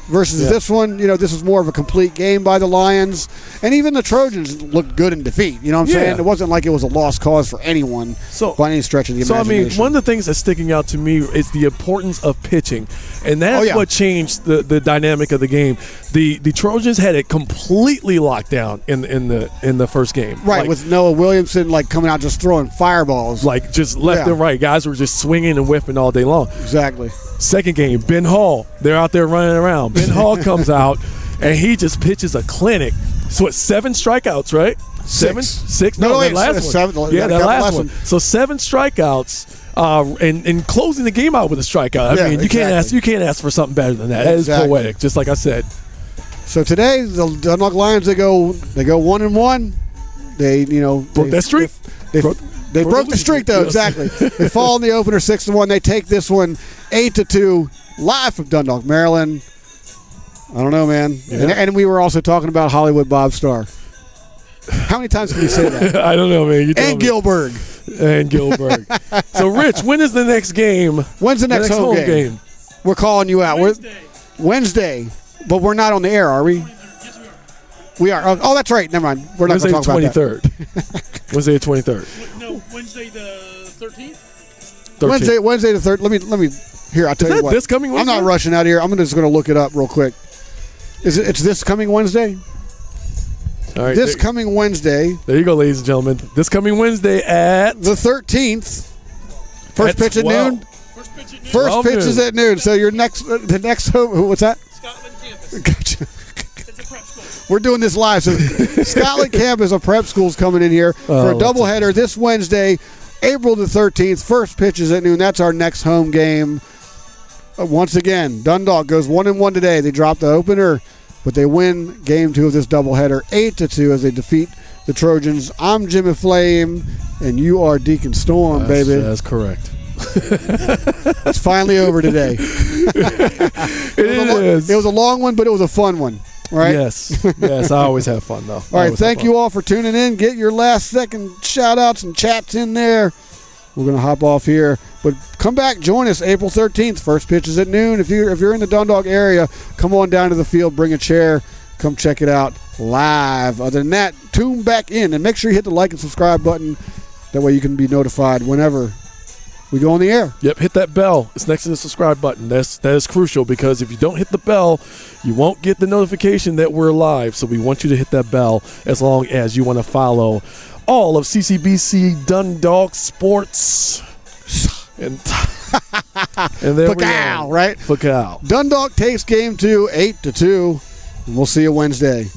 versus this one, this was more of a complete game by the Lions. And even the Trojans looked good in defeat. You know what I'm saying? It wasn't like it was a lost cause for anyone by any stretch of the imagination. One of the things that's sticking out to me is the importance of pitching. And that's what changed the dynamic of the game. The Trojans had it completely locked down in the first game. Right, with Noah Williamson coming out just throwing fireballs. Just left and right. Guys were just swinging and whiffing all day long. Exactly. Second game, Ben Hall. They're out there running around. Ben Hall comes out, and he just pitches a clinic. So it's 7 strikeouts, right? 6. No, wait, that last one. 7. Yeah, that last one. So 7 strikeouts, and closing the game out with a strikeout. I mean, you can't ask for something better than that. That is poetic, just like I said. So today, the Dundalk Lions they go 1-1. They broke that streak. They broke the streak, though. Exactly. They fall in the opener 6-1. They take this one 8-2, live from Dundalk, Maryland. I don't know, man. Yeah. And we were also talking about Hollywood Bob Starr. How many times can you say that? I don't know, man. Gilbert. And Gilbert. So, Rich, when is the next game? When's the next home game? We're calling you out. Wednesday. But we're not on the air, are we? Yes, we are. We are. Oh, that's right. Never mind. We're not going to talk about that. Wednesday the 23rd. No, Wednesday the 13th? Wednesday the 3rd. Let me. Here, I'll tell you what. This coming Wednesday? I'm not rushing out of here. I'm just going to look it up real quick. It's this coming Wednesday? All right. This coming Wednesday. There you go, ladies and gentlemen. This coming Wednesday at the 13th. First pitch at noon. First pitch is at noon. So your the next home. What's that? Scotland campus. Gotcha. It's a prep school. We're doing this live. So Scotland campus of prep schools coming in here for a doubleheader this Wednesday, April the 13th. First pitch is at noon. That's our next home game. Once again, Dundalk goes 1-1 today. They drop the opener, but they win game 2 of this doubleheader 8-2 as they defeat the Trojans. I'm Jimmy Flame, and you are Deacon Storm, baby. That's correct. It's finally over today. It was a long one, but it was a fun one. Right? Yes. I always have fun, though. All right, thank you all for tuning in. Get your last second shout-outs and chats in there. We're going to hop off here. But come back, join us April 13th. First pitch is at noon. If you're in the Dundalk area, come on down to the field, bring a chair, come check it out live. Other than that, tune back in and make sure you hit the like and subscribe button. That way you can be notified whenever we go on the air. Yep, hit that bell. It's next to the subscribe button. That is crucial because if you don't hit the bell, you won't get the notification that we're live. So we want you to hit that bell as long as you want to follow all of CCBC Dundalk sports. And there we go. Right? Fakal. Dundalk takes game 2, 8-2. And we'll see you Wednesday.